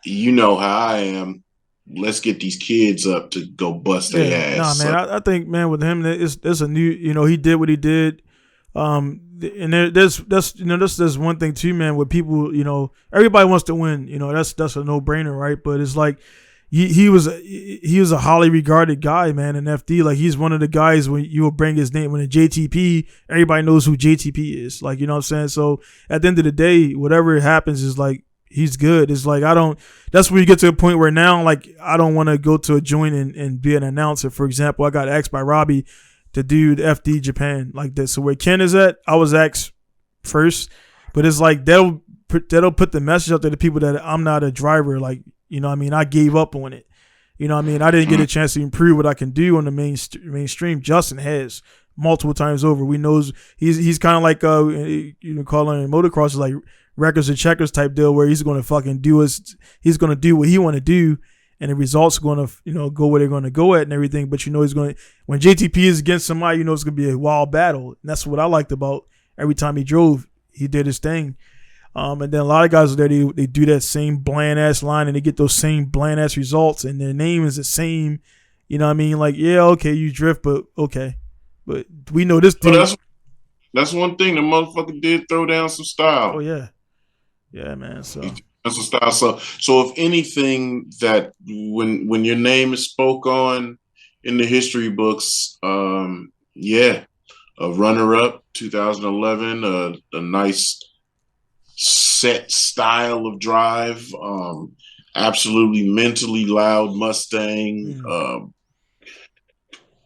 you know how I am. Let's get these kids up to go bust their ass. Nah, man, I think, man, with him, there's a new, he did what he did. And there's one thing too, man, where people, everybody wants to win, that's a no brainer, right? But it's like, he was a highly regarded guy, man, in FD. Like, he's one of the guys when you will bring his name when in JTP, everybody knows who JTP is. Like, you know what I'm saying? So at the end of the day, whatever happens is like, he's good. It's like, that's where you get to a point where now, like, I don't want to go to a joint and be an announcer. For example, I got asked by Robbie to do the FD Japan like this. So where Ken is at, I was asked first, but it's like, that'll put the message out there to people that I'm not a driver. Like, you know what I mean? I gave up on it. You know what I mean? I didn't get a chance to improve what I can do on the mainstream. Justin has multiple times over. We knows he's kind of like, calling motocross is like records and checkers type deal where he's going to fucking he's going to do what he want to do, and the results are going to, go where they're going to go at and everything. But, he's going to, when JTP is against somebody, it's going to be a wild battle. And that's what I liked about every time he drove, he did his thing. And then a lot of guys are there, they do that same bland ass line and they get those same bland ass results, and their name is the same. You know what I mean? Like, yeah, okay, you drift, but okay. But we know this dude. That's one thing. The motherfucker did throw down some style. Oh, yeah. Yeah, man. So that's a style. So if anything, that when your name is spoke on in the history books, a runner-up, 2011, a nice set style of drive, absolutely mentally loud Mustang,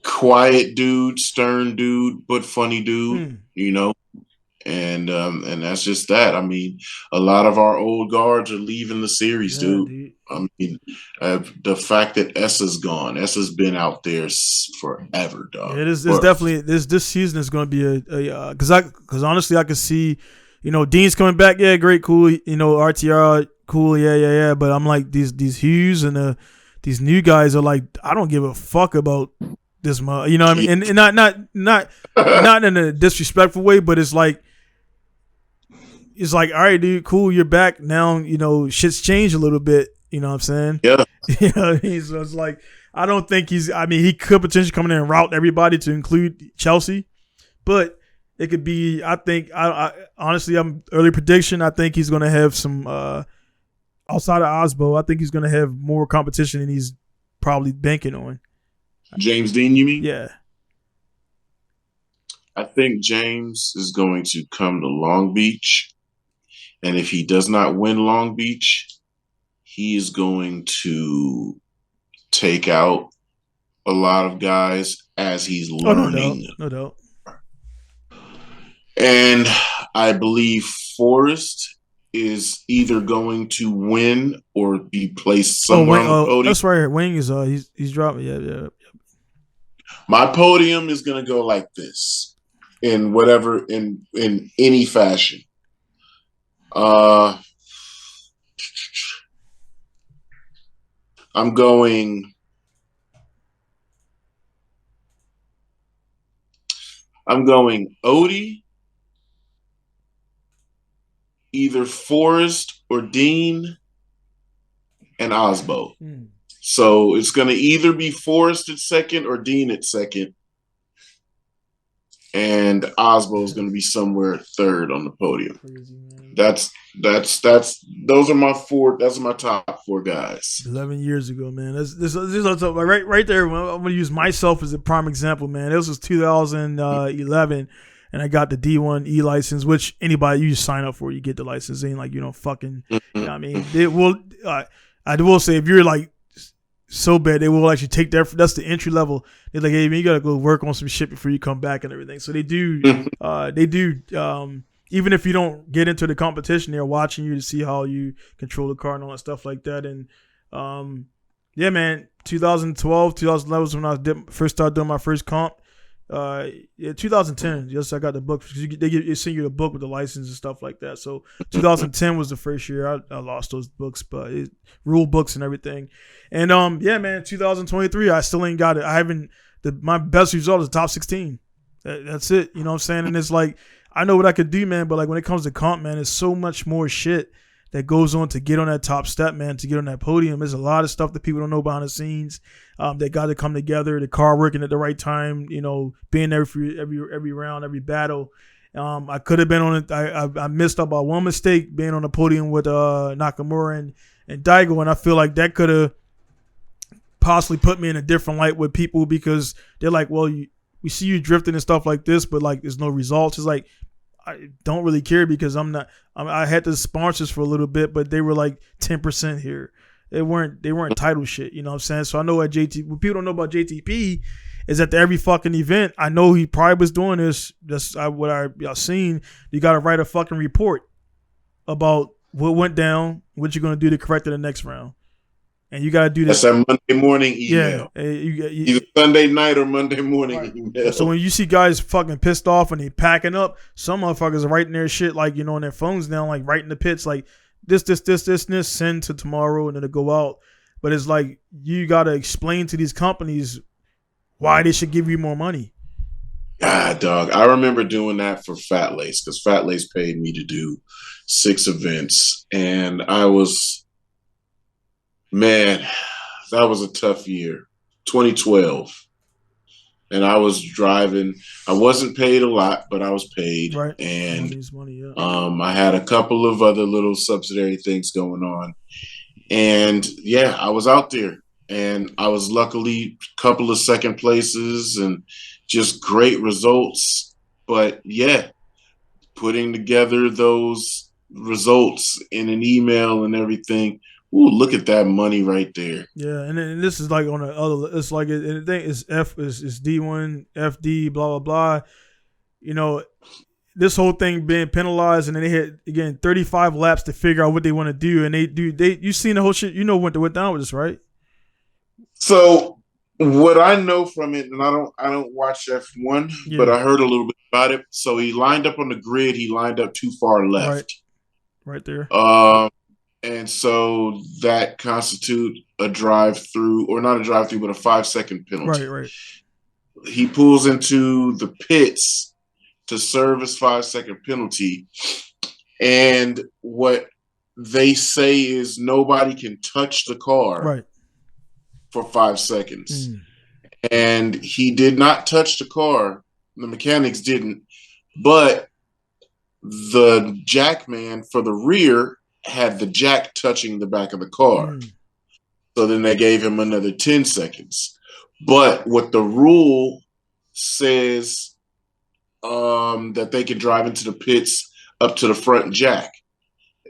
quiet dude, stern dude, but funny dude, and that's just that. I mean, a lot of our old guards are leaving the series, dude. I mean, the fact that Essa's gone, Essa's been out there forever, dog. Yeah, it's definitely this season is going to be because honestly, I could see. Dean's coming back. Yeah, great, cool. RTR, cool. Yeah. But I'm like, these Hughes and these new guys are like, I don't give a fuck about this. You know what I mean? And not in a disrespectful way, but it's like, all right, dude, cool, you're back now. Shit's changed a little bit. You know what I'm saying? Yeah. You know what I mean? So it's like, I don't think he could potentially come in and route everybody to include Chelsea, but. It could be. I think. I honestly, I'm early prediction. I think he's going to have some outside of Osbo. I think he's going to have more competition than he's probably banking on. James Dean, you mean? Yeah. I think James is going to come to Long Beach, and if he does not win Long Beach, he is going to take out a lot of guys as he's learning. No doubt. And I believe Forrest is either going to win or be placed somewhere on the podium. That's right. Wing is he's dropping. Yeah. My podium is going to go like this, in any fashion. I'm going Odie, either Forrest or Dean, and Osbo. So it's going to either be Forrest at second or Dean at second. And Osbo is going to be somewhere at third on the podium. That's those are my four. That's my top four guys. 11 years ago, man. This right there. I'm going to use myself as a prime example, man. This was 2011. And I got the D1 E license, which anybody you just sign up for, you get the license. It ain't like fucking. You know what I mean, it will. I will say, if you're like so bad, they will actually take that. That's the entry level. They're like, hey man, you gotta go work on some shit before you come back and everything. So they do. Even if you don't get into the competition, they're watching you to see how you control the car and all that stuff like that. And yeah, man, 2012, 2011 was when I first started doing my first comp. 2010. Yes, I got the book because they send you the book with the license and stuff like that. So 2010 was the first year I lost those books, but rule books and everything. And yeah, man, 2023 I still ain't got it. I haven't. My best result is top 16. That's it. You know what I'm saying? And it's like I know what I could do, man. But like when it comes to comp, man, there's so much more shit that goes on to get on that top step, man, to get on that podium. There's a lot of stuff that people don't know behind the scenes. That got to come together, the car working at the right time, being there for every round, every battle. I could have been on it. I missed out by one mistake being on the podium with Nakamura and Daigo, and I feel like that could have possibly put me in a different light with people because they're like, well, we see you drifting and stuff like this, but like there's no results. It's like I don't really care because I had the sponsors for a little bit, but they were like 10% here. They weren't title shit. You know what I'm saying? So I know at what people don't know about JTP is that every fucking event, I know he probably was doing this. That's what I've seen. You got to write a fucking report about what went down, what you're going to do to correct it the next round. And you got to do that. That's a Monday morning email. Yeah. Either Sunday night or Monday morning email. So when you see guys fucking pissed off and they packing up, some motherfuckers are writing their shit like, on their phones now, like writing the pits like this, send to tomorrow and then it'll go out. But it's like you got to explain to these companies why they should give you more money. God, dog. I remember doing that for Fat Lace because Fat Lace paid me to do 6 events. And that was a tough year. 2012. And I was driving. I wasn't paid a lot, but I was paid. Right. And money, yeah. I had a couple of other little subsidiary things going on. And yeah, I was out there. And I was luckily a couple of second places and just great results. But yeah, putting together those results in an email and everything. Ooh, look at that money right there. Yeah, and then this is like on the other. It's like the thing is is D1, FD, blah blah blah. This whole thing being penalized, and then they had again 35 laps to figure out what they want to do, and you seen the whole shit. What went down with this, right? So what I know from it, and I don't watch F1, but I heard a little bit about it. So he lined up on the grid. He lined up too far left, right there. And so that constitute a drive-through, or not a drive-through, but a 5-second penalty. Right. He pulls into the pits to serve his 5-second penalty, and what they say is nobody can touch the car for 5 seconds. And he did not touch the car. The mechanics didn't, but the jack man for the rear had the jack touching the back of the car. So then they gave him another 10 seconds. But what the rule says that they can drive into the pits up to the front jack.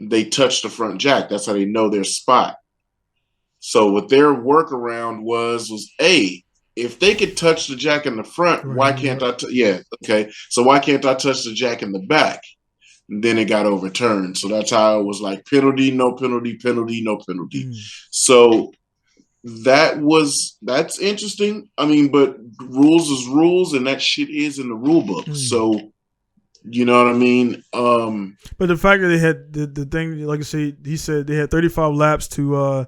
They touch the front jack. That's how they know their spot. So what their workaround was, hey, if they could touch the jack in the front, why can't I? So why can't I touch the jack in the back? And then it got overturned. So that's how it was like penalty, no penalty, penalty, no penalty. So that's interesting. I mean, but rules is rules, and that shit is in the rule book. So you know what I mean? But the fact that they had the thing, like I say, he said they had 35 laps to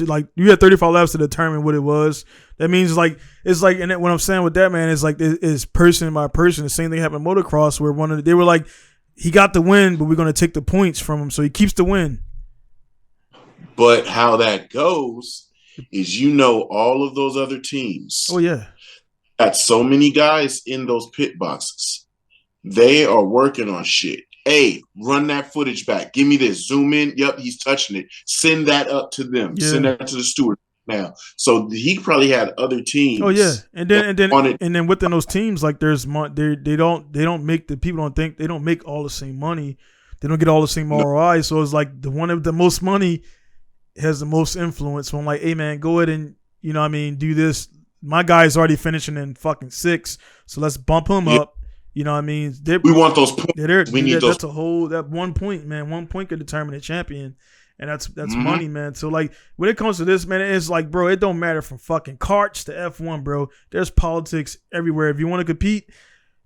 like you had 35 laps to determine what it was. That means it's like, and what I'm saying with that, man, is like it's person by person. The same thing happened in motocross where they were like, he got the win, but we're going to take the points from him, so he keeps the win. But how that goes is, all of those other teams. Oh yeah, got so many guys in those pit boxes. They are working on shit. Hey, run that footage back. Give me this. Zoom in. Yep, he's touching it. Send that up to them. Yeah. Send that to the steward now. So he probably had other teams. Oh yeah, and then within those teams, like they don't make the people don't think they don't make all the same money. They don't get all the same ROI. So it's like the one of the most money has the most influence. So I'm like, hey man, go ahead and do this. My guy's already finishing in fucking 6th, so let's bump him up. You know what I mean? We want those points. We need those. That's that 1 point, man. 1 point could determine a champion. And that's money, man. So, like, when it comes to this, man, it's like, bro, it don't matter from fucking karts to F1, bro. There's politics everywhere. If you want to compete,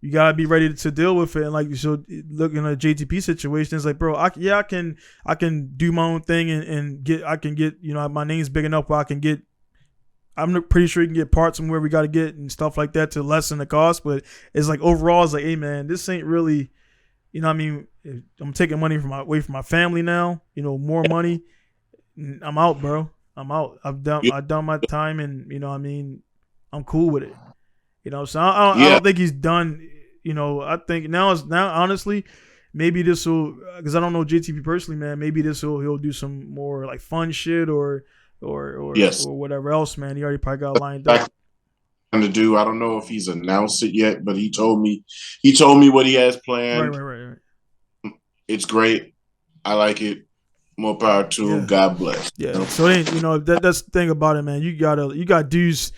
you got to be ready to deal with it. And, like, so looking at a JTP situation, it's like, bro, I can do my own thing and I can get, my name's big enough where I'm pretty sure you can get parts from where we got to get and stuff like that to lessen the cost. But it's like, overall, it's like, hey, man, this ain't really, I'm taking money away from my family now, more money. I'm out, bro. I'm out. I've done my time, and I'm cool with it. So I don't think he's done. I think now honestly, maybe this will, because I don't know JTP personally, man. Maybe he'll do some more like fun shit or Yes. or whatever else, man. He already probably got lined up. To do. I don't know if he's announced it yet, but he told me what he has planned. Right. It's great. I like it. More power to him. God bless. Yeah. So that's the thing about it, man. You got dudes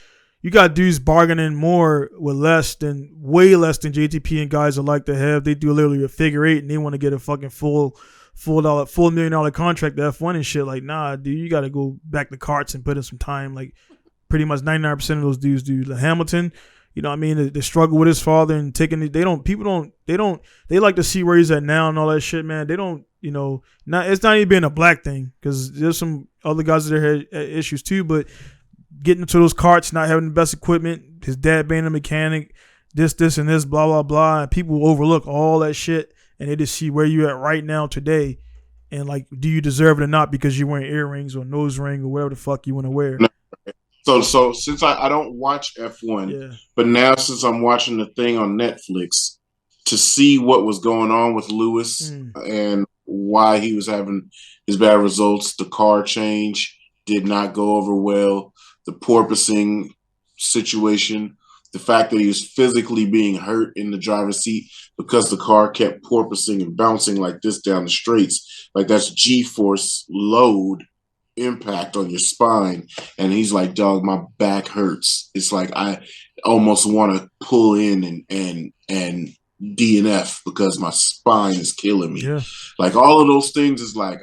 bargaining more with way less than JTP and guys would like to have. They do literally a figure eight and they want to get a fucking full $1 million contract to F1 and shit. Like, nah, dude, you got to go back to karts and put in some time. Like, pretty much 99% of those dudes do. Hamilton, you know what I mean? They struggle with his father and taking it. They like to see where he's at now and all that shit, man. They don't, it's not even being a black thing because there's some other guys that had issues too, but getting into those karts, not having the best equipment, his dad being a mechanic, this, and this, blah, blah, blah. And people overlook all that shit and they just see where you at right now today. And like, do you deserve it or not because you're wearing earrings or nose ring or whatever the fuck you want to wear? So since I don't watch F1, but now since I'm watching the thing on Netflix to see what was going on with Lewis and why he was having his bad results, the car change did not go over well, the porpoising situation, the fact that he was physically being hurt in the driver's seat because the car kept porpoising and bouncing like this down the straights, like that's G-force load impact on your spine. And he's like, dog, my back hurts. It's like I almost want to pull in and DNF because my spine is killing me. Like all of those things is like,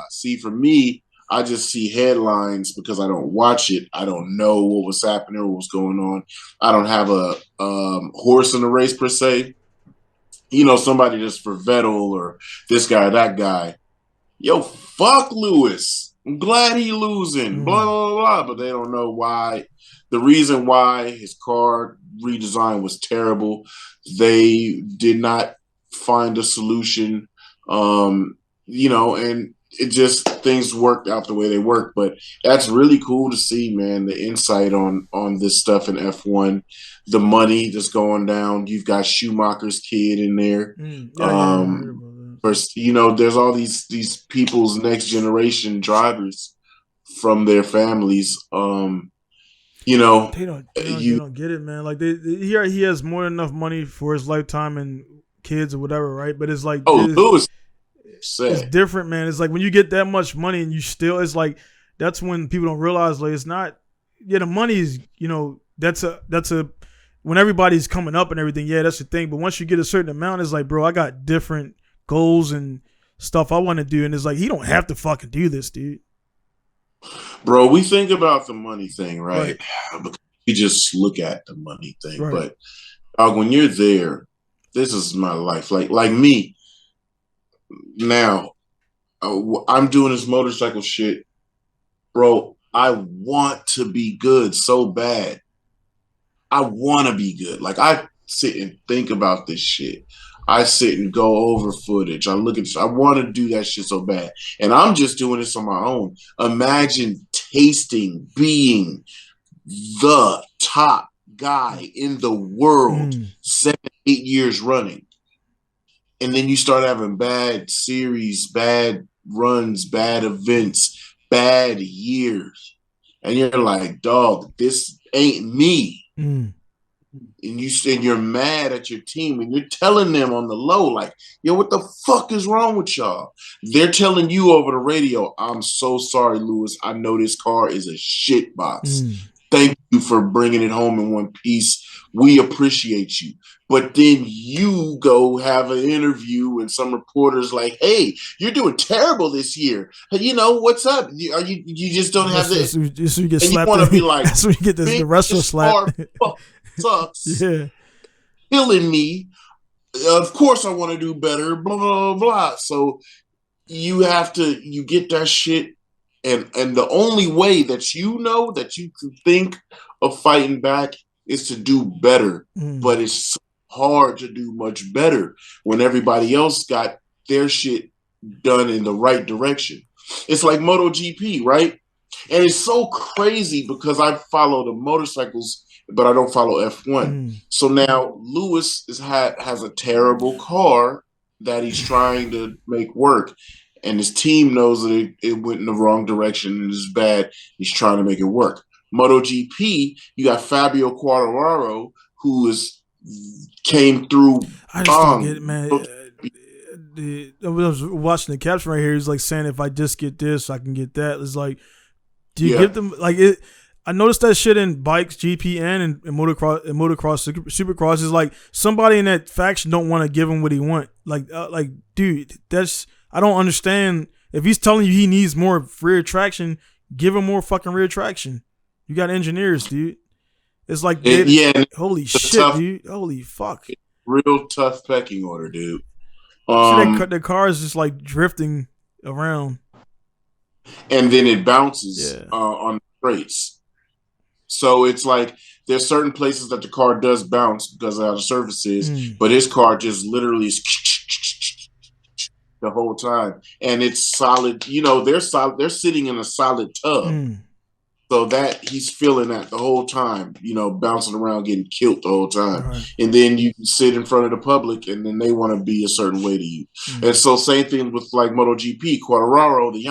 see, for me, I just see headlines because I don't watch it. I don't know what was happening or what was going on. I don't have a horse in the race per se. Somebody just for Vettel or this guy, that guy. Yo, fuck Lewis. I'm glad he losing, blah, blah, blah, but they don't know why. The reason why his car redesign was terrible, they did not find a solution, and it just, things worked out the way they worked. But that's really cool to see, man, the insight on this stuff in F1, the money that's going down. You've got Schumacher's kid in there. First, there's all these people's next generation drivers from their families. They don't get it, man. Like he has more than enough money for his lifetime and kids or whatever, right? But it's like, Lewis, it's different, man. It's like when you get that much money and you still, it's like that's when people don't realize, like, it's not. Yeah, the money is, that's a when everybody's coming up and everything. Yeah, that's the thing. But once you get a certain amount, it's like, bro, I got different goals and stuff I want to do, and it's like he don't have to fucking do this, dude. Bro, we think about the money thing, right? We just look at the money thing, but when you're there, this is my life. Like me now, I'm doing this motorcycle shit, bro. I want to be good so bad. I want to be good. Like I sit and think about this shit. I sit and go over footage. I look at this. I want to do that shit so bad. And I'm just doing this on my own. Imagine being the top guy in the world 7-8 years running. And then you start having bad series, bad runs, bad events, bad years. And you're like, dog, this ain't me. And you're mad at your team and you're telling them on the low, like, yo, what the fuck is wrong with y'all? They're telling you over the radio, I'm so sorry, Lewis. I know this car is a shit box. Thank you for bringing it home in one piece. We appreciate you. But then you go have an interview and some reporter's like, hey, you're doing terrible this year. What's up? You just don't have this. You get slapped. You want to be like, that's when you get the wrestler slap. Sucks. Killing me. Of course I want to do better, blah, blah, blah, blah. So you get that shit. And the only way that you can think of fighting back is to do better. But it's hard to do much better when everybody else got their shit done in the right direction. It's like MotoGP, right? And it's so crazy because I follow the motorcycles, but I don't follow F1. So now Lewis has a terrible car that he's trying to make work. and his team knows that it went in the wrong direction and is bad. He's trying to make it work. MotoGP, you got Fabio Quartararo, who came through. I just don't get it, man. I was watching the caption right here. He's like saying, if I just get this, I can get that. It's like, do you give them like it? I noticed that shit in bikes, GP and motocross, supercross is like somebody in that faction don't want to give him what he want. Like, dude, I don't understand. If he's telling you he needs more rear traction, give him more fucking rear traction. You got engineers, dude. It's like, holy shit, tough, dude. Holy fuck. Real tough pecking order, dude. The car is just like drifting around. And then it bounces on the straights. So it's like there's certain places that the car does bounce because of how the surface is, but his car just literally is the whole time. And it's solid. You know, they're solid. They're sitting in a solid tub. So that he's feeling that the whole time, you know, bouncing around, getting killed the whole time. Right. And then you sit in front of the public and then they want to be a certain way to you. And so same thing with like MotoGP, Quartararo, the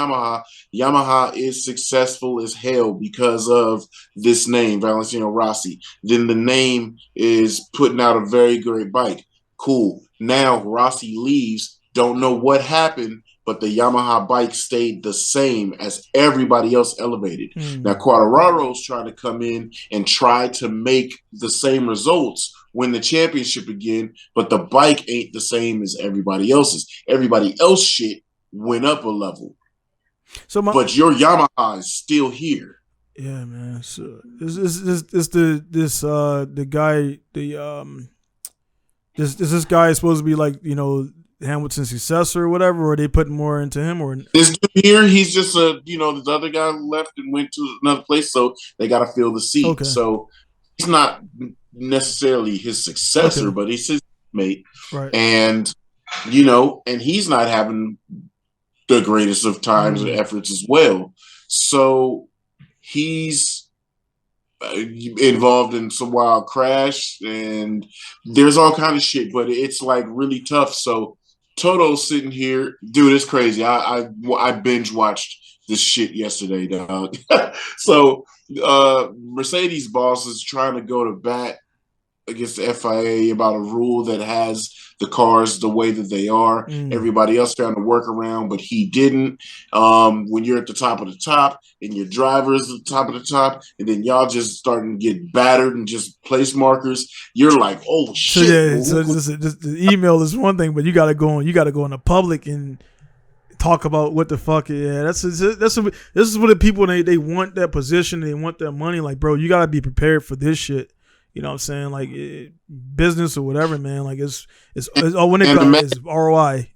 Yamaha is successful as hell because of this name, Valentino Rossi. Then the name is putting out a very great bike. Cool. Now Rossi leaves, don't know what happened, but the Yamaha bike stayed the same as everybody else elevated. Now, Quartararo's trying to come in and try to make the same results, win the championship again, but the bike ain't the same as everybody else's. Everybody else shit went up a level. But your Yamaha is still here. Yeah, man. So this guy supposed to be like, you know, Hamilton's successor or whatever, or are they putting more into him? Or this dude here, he's just this other guy left and went to another place, so they got to fill the seat. Okay. So he's not necessarily his successor, but he's his mate. Right. And, you know, and he's not having the greatest of times and efforts as well. So he's involved in some wild crash and there's all kind of shit, but it's like really tough. So Toto's sitting here, dude, it's crazy. I binge watched this shit yesterday, dog. So Mercedes boss is trying to go to bat against the FIA about a rule that has the cars the way that they are. Everybody else found a workaround, but he didn't. When you're at the top of the top and your driver is at the top of the top, and then y'all just starting to get battered and just place markers, you're like, oh shit. So just the email is one thing, but you gotta go in the public and talk about what the fuck. Yeah, this is what the people they want that position, they want that money. Like, bro, you gotta be prepared for this shit. You know what I'm saying? Like business or whatever, man. Like it's when it comes, it's ROI.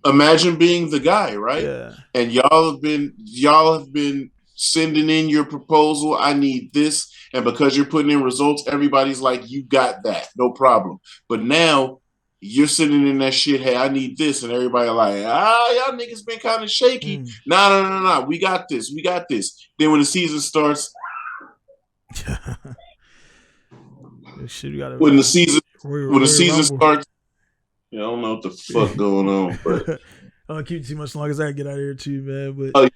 Imagine being the guy, right? Yeah. And y'all have been sending in your proposal. I need this, and because you're putting in results, everybody's like, you got that, no problem. But now you're sitting in that shit. Hey, I need this, and everybody like, y'all niggas been kind of shaky. No. We got this. Then when the season starts. Shit, when the season starts, I don't know what the fuck going on, but I don't keep too much longer as I get out of here too, man. But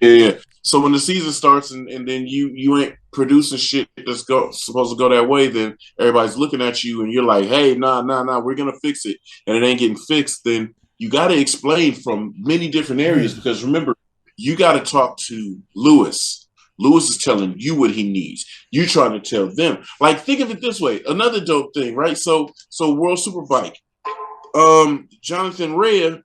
So when the season starts and then you ain't producing shit that's supposed to go that way, then everybody's looking at you and you're like, hey, nah, we're gonna fix it, and it ain't getting fixed. Then you got to explain from many different areas because remember, you got to talk to Lewis. Lewis is telling you what he needs. You trying to tell them. Like, think of it this way. Another dope thing, right? So World Superbike. Jonathan Rea,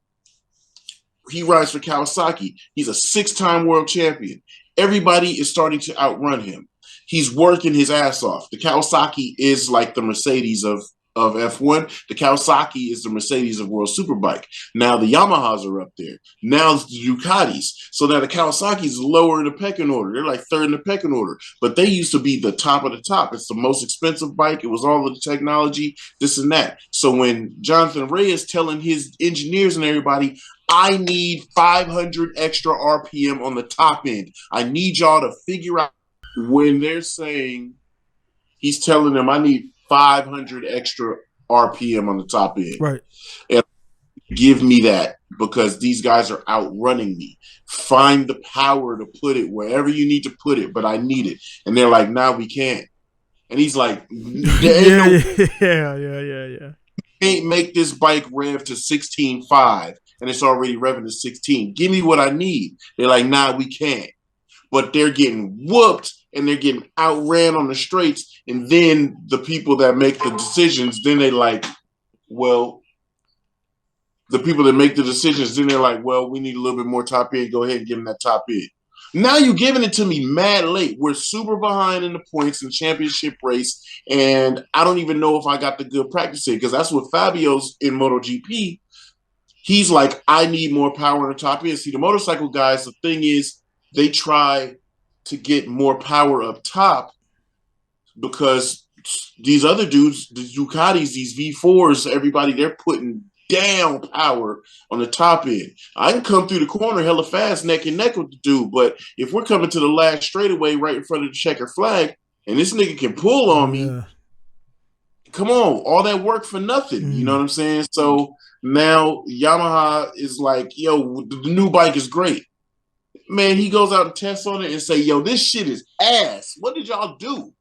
he rides for Kawasaki. He's a 6-time world champion. Everybody is starting to outrun him. He's working his ass off. The Kawasaki is like the Mercedes of F1. The Kawasaki is the Mercedes of World Superbike. Now the Yamahas are up there. Now it's the Ducatis. So now the Kawasaki's is lower in the pecking order. They're like third in the pecking order. But they used to be the top of the top. It's the most expensive bike. It was all of the technology, this and that. So when Jonathan Rea is telling his engineers and everybody, I need 500 extra RPM on the top end. I need y'all to figure out when they're saying, he's telling them, I need 500 extra RPM on the top end. Right. And Give me that, because these guys are outrunning me. Find the power to put it wherever you need to put it, but I need it. And they're like, nah, we can't. And he's like, yeah. Can't make this bike rev to 16.5 and it's already revving to 16. Give me what I need. They're like, nah, we can't. But they're getting whooped and they're getting outran on the straights. And then the people that make the decisions, then they like, well, the people that make the decisions, then they're like, well, we need a little bit more top end. Go ahead and give them that top end. Now you're giving it to me mad late. We're super behind in the points in the championship race, and I don't even know if I got the good practice in, because that's what Fabio's in MotoGP. He's like, I need more power on the top end. See, the motorcycle guys, the thing is, they try to get more power up top because these other dudes, the Ducatis, these V4s, everybody, they're putting down power on the top end. I can come through the corner hella fast, neck and neck with the dude, but if we're coming to the last straightaway right in front of the checker flag, and this nigga can pull on me, come on, all that work for nothing. You know what I'm saying? So now Yamaha is like, yo, the new bike is great. Man, he goes out and tests on it and say, yo, this shit is ass. What did y'all do?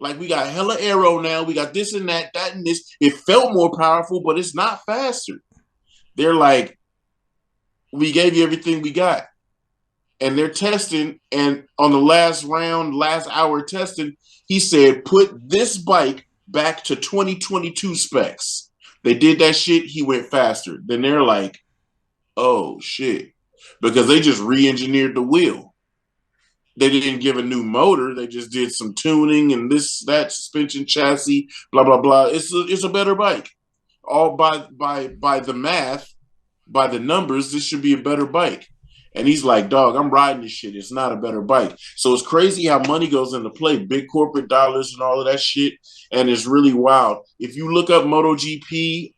Like, we got hella aero now. We got this and that and this. It felt more powerful, but it's not faster. They're like, we gave you everything we got. And they're testing. And on the last round, last hour testing, he said, put this bike back to 2022 specs. They did that shit. He went faster. Then they're like, oh, shit. Because they just re-engineered the wheel. They didn't give a new motor. They just did some tuning and this, that, suspension, chassis, blah, blah, blah. It's a better bike. All by the math, by the numbers, this should be a better bike. And he's like, dog, I'm riding this shit. It's not a better bike. So it's crazy how money goes into play, big corporate dollars and all of that shit. And it's really wild. If you look up MotoGP,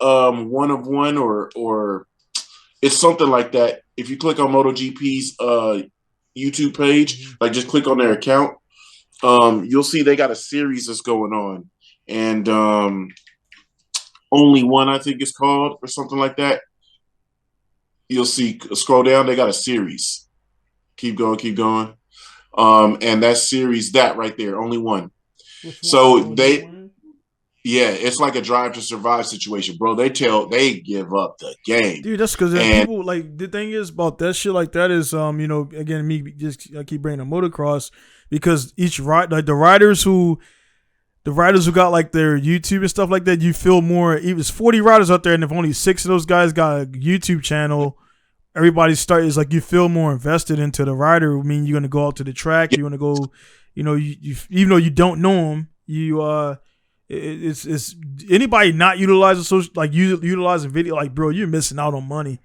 one of one, or it's something like that. If you click on MotoGP's YouTube page, like just click on their account, you'll see they got a series that's going on. And Only One, I think it's called, or something like that. You'll see, scroll down, they got a series. Keep going. And that series, that right there, Only One. So yeah, it's like a Drive to Survive situation, bro. They give up the game, dude. That's because people, like, the thing is about that shit like that is, again, I keep bringing up motocross because each like the riders who got like their YouTube and stuff like that, you feel more. There's 40 riders out there, and if only 6 of those guys got a YouTube channel, everybody is like, you feel more invested into the rider. I mean, you're gonna go out to the track, you're gonna go, you even though you don't know them, it's anybody not utilizing social, like utilizing video, like, bro, you're missing out on money.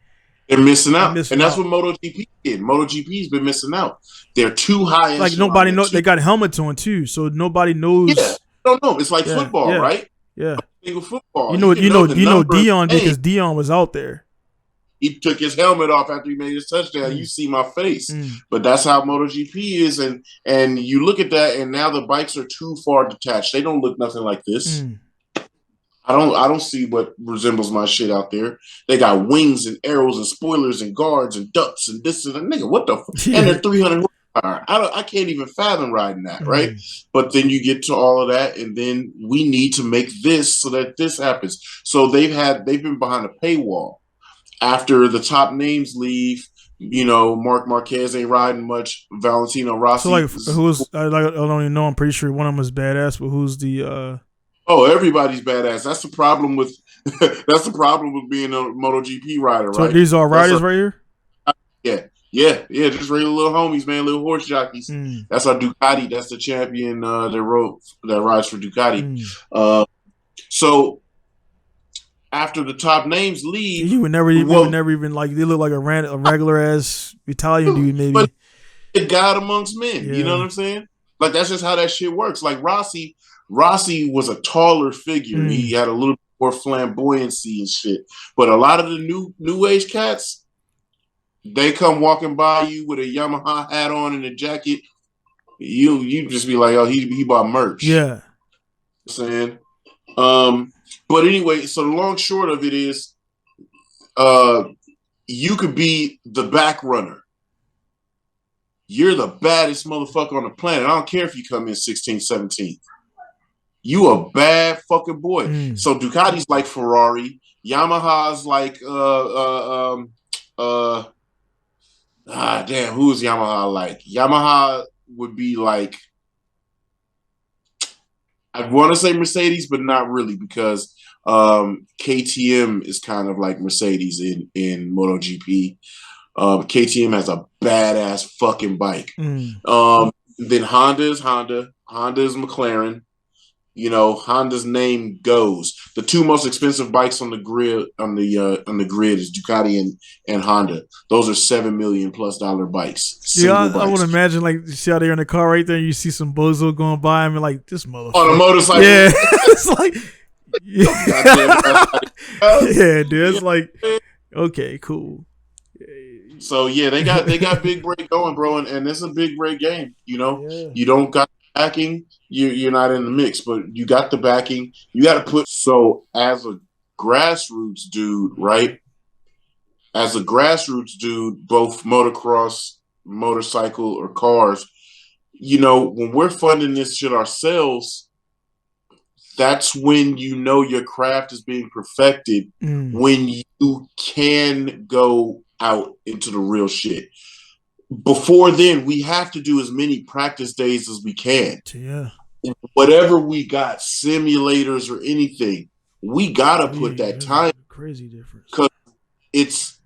They're missing out, and that's what MotoGP did. MotoGP's been missing out. They're too high. Like, nobody knows. They got helmets on too, so nobody knows. Yeah, don't know. It's like football, right? Yeah, football. You know Dion did because Dion was out there. He took his helmet off after he made his touchdown. You see my face. But that's how MotoGP is. And you look at that, and now the bikes are too far detached. They don't look nothing like this. I don't see what resembles my shit out there. They got wings and arrows and spoilers and guards and ducts and this and that. Nigga, what the fuck? And they're 300 horsepower. I can't even fathom riding that, right? But then you get to all of that, and then we need to make this so that this happens. So they've been behind a paywall. After the top names leave, Mark Marquez ain't riding much. Valentino Rossi. So, like, I don't even know. I'm pretty sure one of them is badass, but who's the? Oh, everybody's badass. That's the problem with being a MotoGP rider, so right? These are riders right here. Yeah. Just regular little homies, man, little horse jockeys. That's our Ducati. That's the champion that rides for Ducati. So. After the top names leave, you would never even like, they look like a regular ass Italian dude, maybe. But a god amongst men, you know what I'm saying? Like, that's just how that shit works. Like, Rossi was a taller figure. He had a little bit more flamboyancy and shit. But a lot of the new age cats, they come walking by you with a Yamaha hat on and a jacket. You just be like, oh, he bought merch. Yeah. You know what I'm saying? But anyway, so the long short of it is, you could be the back runner. You're the baddest motherfucker on the planet. I don't care if you come in 16th, 17th. You a bad fucking boy. So Ducati's like Ferrari. Yamaha's like damn, who is Yamaha like? Yamaha would be like, I want to say Mercedes, but not really, because KTM is kind of like Mercedes in MotoGP. KTM has a badass fucking bike. Then Honda is McLaren. You know, Honda's name goes. The two most expensive bikes on the grid is Ducati and Honda. Those are $7 million+ bikes. Yeah, I would imagine, like, you see out there in the car right there, you see some bozo going by and be like, this motherfucker on a motorcycle. Yeah, it's like, yeah, dude. It's like, okay, cool. So yeah, they got Big Break going, bro, and it's a big break game. You know, you don't got backing, you're not in the mix, but you got the backing. You got to put. So as a grassroots dude, right? As a grassroots dude, both motocross, motorcycle, or cars, you know, when we're funding this shit ourselves, that's when you know your craft is being perfected. When you can go out into the real shit. Before then, we have to do as many practice days as we can. Yeah. Whatever we got, simulators or anything, we gotta put that time. Crazy difference. Because it's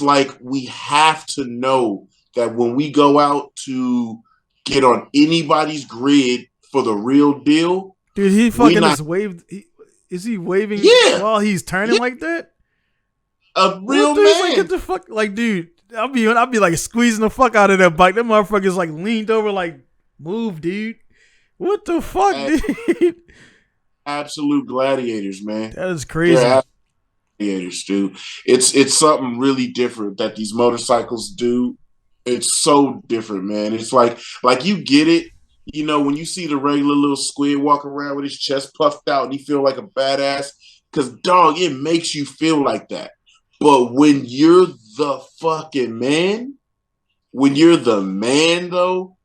like we have to know that when we go out to get on anybody's grid for the real deal, dude, he fucking just waved. Is he waving while he's turning like that? A real man. Like, get the fuck, like, dude. I'll be like squeezing the fuck out of that bike. That motherfucker's like leaned over, like, move, dude. What the fuck, dude? Absolute gladiators, man. That is crazy. Gladiators, dude. It's something really different that these motorcycles do. It's so different, man. It's like you get it. You know, when you see the regular little squid walk around with his chest puffed out and he feel like a badass, because, dog, it makes you feel like that. But when you're the fucking man, though,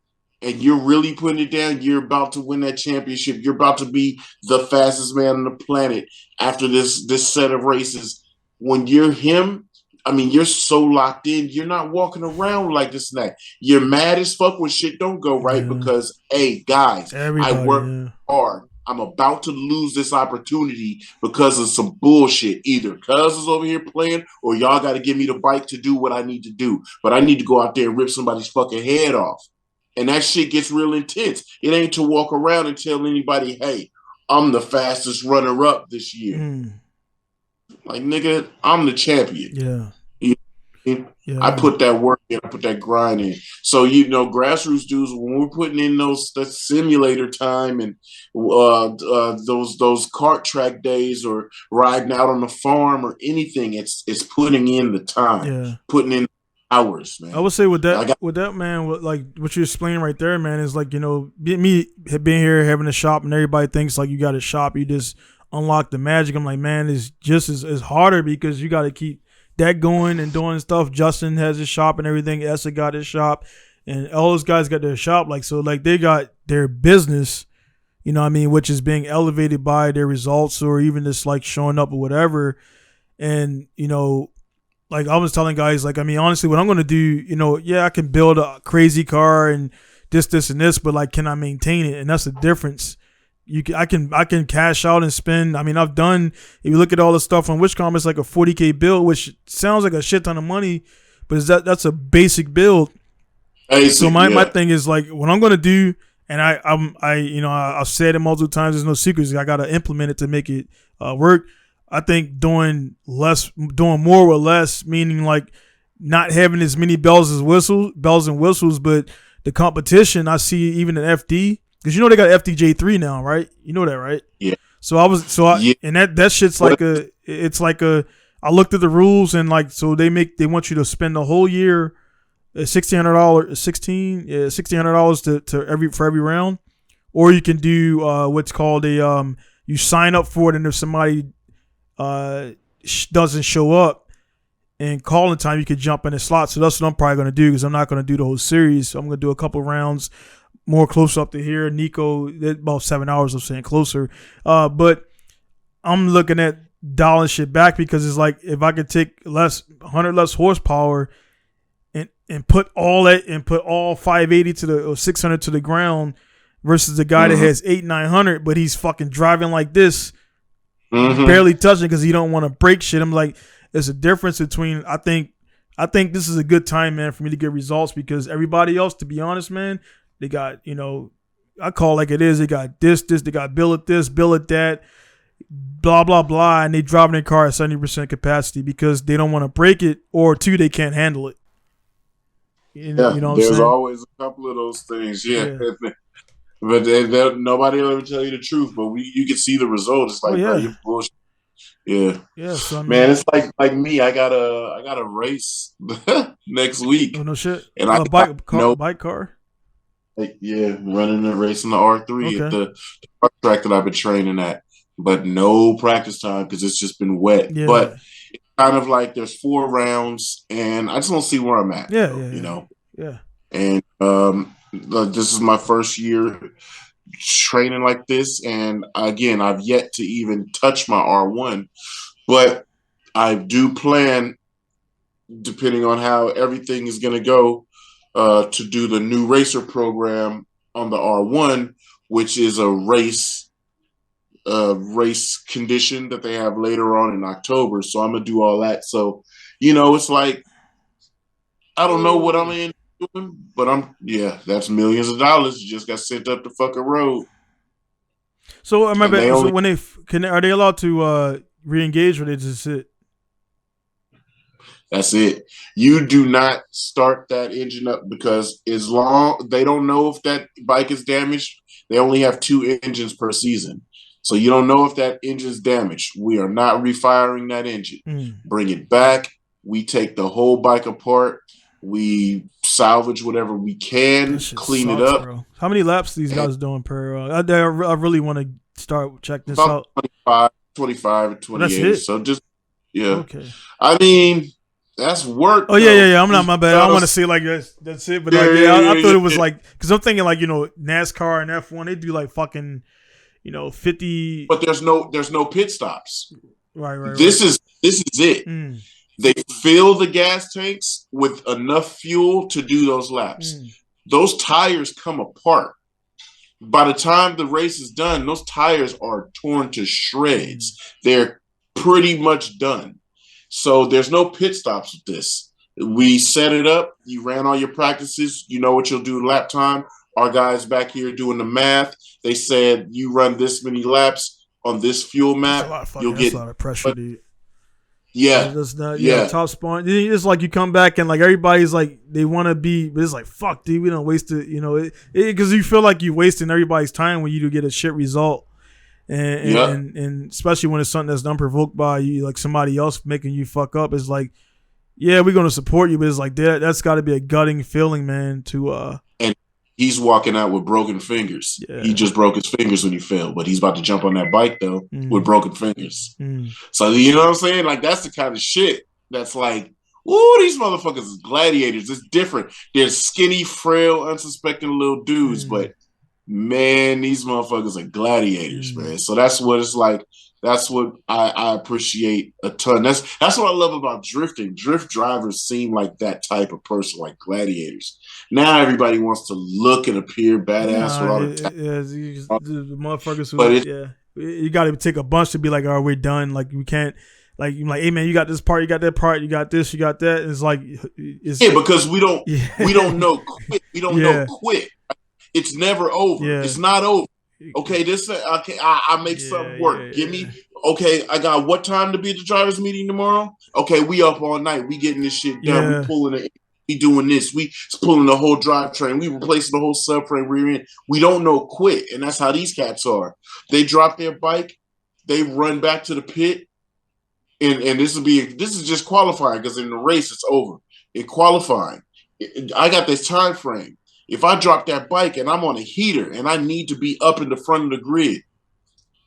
and you're really putting it down, you're about to win that championship. You're about to be the fastest man on the planet after this set of races. When you're him, I mean, you're so locked in. You're not walking around like this and that. You're mad as fuck when shit don't go right because, hey, guys, I work hard. I'm about to lose this opportunity because of some bullshit. Either Cuz is over here playing or y'all got to give me the bike to do what I need to do. But I need to go out there and rip somebody's fucking head off. And that shit gets real intense. It ain't to walk around and tell anybody, hey, I'm the fastest runner-up this year. Like, nigga, I'm the champion. Yeah. I put that work in, I put that grind in. So, you know, grassroots dudes, when we're putting in that simulator time and those kart track days or riding out on the farm or anything, it's putting in the time, putting in hours, man. I would say with that, man, like what you're explaining right there, man, is like, you know, me being here, having a shop, and everybody thinks like you got a shop, you just unlock the magic. I'm like, man, it's just as harder because you got to keep that going and doing stuff. Justin has his shop and everything. Essa got his shop, and all those guys got their shop. Like, so like they got their business, you know what I mean, which is being elevated by their results or even just like showing up or whatever. And, you know, like I was telling guys, like, I mean, honestly, what I'm going to do, you know, yeah, I can build a crazy car and this, and this, but like, can I maintain it? And that's the difference. I can cash out and spend. I mean, I've done, if you look at all the stuff on Wishcom, it's like a $40K build, which sounds like a shit ton of money, but that's a basic build. So my thing is like, what I'm going to do, and I've said it multiple times, there's no secrets. I got to implement it to make it work. I think doing more with less, meaning like not having as many bells and whistles, but the competition I see even in FD, because you know they got FDJ3 now, right? You know that, right? Yeah. And that shit's like I looked at the rules and like, so they want you to spend the whole year $1,600 for every round, or you can do what's called you sign up for it, and if somebody doesn't show up, and calling time, you could jump in the slot. So that's what I'm probably going to do because I'm not going to do the whole series. So I'm going to do a couple rounds more close up to here. Nico, about 7 hours of saying closer. But I'm looking at dialing shit back because it's like if I could take 100 less horsepower and put all 580 to the or 600 to the ground versus the guy that has 800-900, but he's fucking driving like this, barely touching because he don't want to break shit. I'm like, there's a difference between. I think this is a good time, man, for me to get results because everybody else, to be honest, man, they got I call it like it is. They got this, they got bill at this, bill at that, blah blah blah, and they driving their car at 70% capacity because they don't want to break it, or two, they can't handle it. You know there's always a couple of those things, but nobody will ever tell you the truth. But you can see the results. It's like, bro, you're bullshit. Yeah. So, I mean, man, it's like me. I got a race next week. Oh no shit! And bike car. Running a race in the R3 at the track that I've been training at, but no practice time because it's just been wet. Yeah. But it's kind of like there's 4 rounds, and I just want to see where I'm at. Yeah. And this is my first year training like this, and again, I've yet to even touch my R1, but I do plan, depending on how everything is going to go, to do the new racer program on the R1, which is a race condition that they have later on in October. So I'm gonna do all that. So it's like I don't know what I'm in doing, but that's millions of dollars just got sent up the fucking road. So when are they allowed to re-engage, or they just sit? That's it. You do not start that engine up because as long they don't know if that bike is damaged. They only have 2 engines per season. So you don't know if that engine's damaged. We are not refiring that engine. Bring it back. We take the whole bike apart. We salvage whatever we can, clean it up. Bro. How many laps these guys doing per? I really want to start checking this out. 25 or 28. So just Okay. I mean, that's work. Oh yeah. I'm not my bad. I don't want to say like that's it, but I thought it was like because I'm thinking like NASCAR and F1 they do like fucking 50. But there's no pit stops. Right. This is it. They fill the gas tanks with enough fuel to do those laps. Those tires come apart. By the time the race is done, those tires are torn to shreds. They're pretty much done. So there's no pit stops with this. We set it up. You ran all your practices. You know what you'll do lap time. Our guys back here doing the math. They said you run this many laps on this fuel map. You'll get a lot of pressure, dude. Yeah. Top spawn. It's like you come back and like everybody's like they want to be, but it's like fuck, dude. We don't waste it. Because you feel like you're wasting everybody's time when you do get a shit result. And especially when it's something that's unprovoked by you, like somebody else making you fuck up, it's like, yeah, we're gonna support you, but it's like that's got to be a gutting feeling, man. And he's walking out with broken fingers. Yeah. He just broke his fingers when he fell, but he's about to jump on that bike though with broken fingers. So you know what I'm saying? Like that's the kind of shit that's like, ooh, these motherfuckers is gladiators. It's different. They're skinny, frail, unsuspecting little dudes, but man, these motherfuckers are gladiators, man. So that's what it's like. That's what I appreciate a ton. That's what I love about drifting. Drift drivers seem like that type of person, like gladiators. Now everybody wants to look and appear badass with all the motherfuckers who, you got to take a bunch to be like, all right, we're done. Like we can't. Like you're like, hey man, you got this part, you got that part, you got this, you got that. It's like, because we don't know quit. We don't know quit. It's never over. Yeah. It's not over. Okay, I make something work. Give me, okay, I got what time to be at the drivers meeting tomorrow? Okay, we up all night. We getting this shit done. We pulling it. We doing this. We pulling the whole drivetrain. We replacing the whole subframe rear end. We don't know quit, and that's how these cats are. They drop their bike. They run back to the pit, and this is just qualifying because in the race it's over. In qualifying, I got this time frame. If I drop that bike and I'm on a heater and I need to be up in the front of the grid,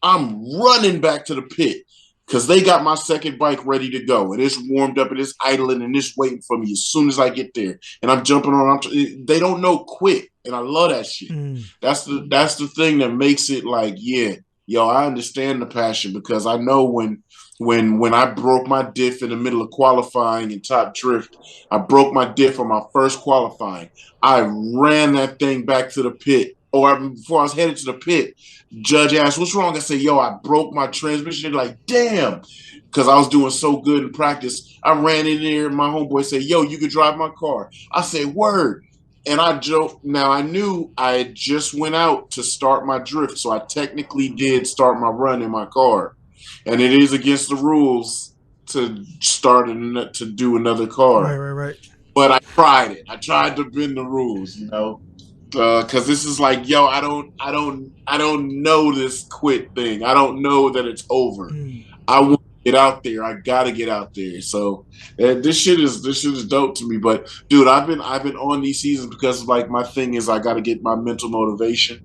I'm running back to the pit. because they got my second bike ready to go, and it's warmed up, and it's idling, and it's waiting for me as soon as I get there. And I'm jumping on. They don't know quit, and I love that shit. That's the thing that makes it like, yeah, yo, I understand the passion, because I know when I broke my diff in the middle of qualifying in Top Drift, I broke my diff on my first qualifying. I ran that thing back to the pit. Or before I was headed to the pit, Judge asked, "What's wrong?" I said, "Yo, I broke my transmission." They're like, "Damn," because I was doing so good in practice. I ran in there, and my homeboy said, "Yo, you can drive my car." I said, "Word." And I joked. Now I knew I had just went out to start my drift, so I technically did start my run in my car, and it is against the rules to start to do another car. Right. But I tried it. I tried to bend the rules, because this is like, yo, I don't know this quit thing. I don't know that it's over. I want to get out there. I gotta get out there. So this shit is dope to me. But dude, I've been on these seasons because like my thing is I got to get my mental motivation.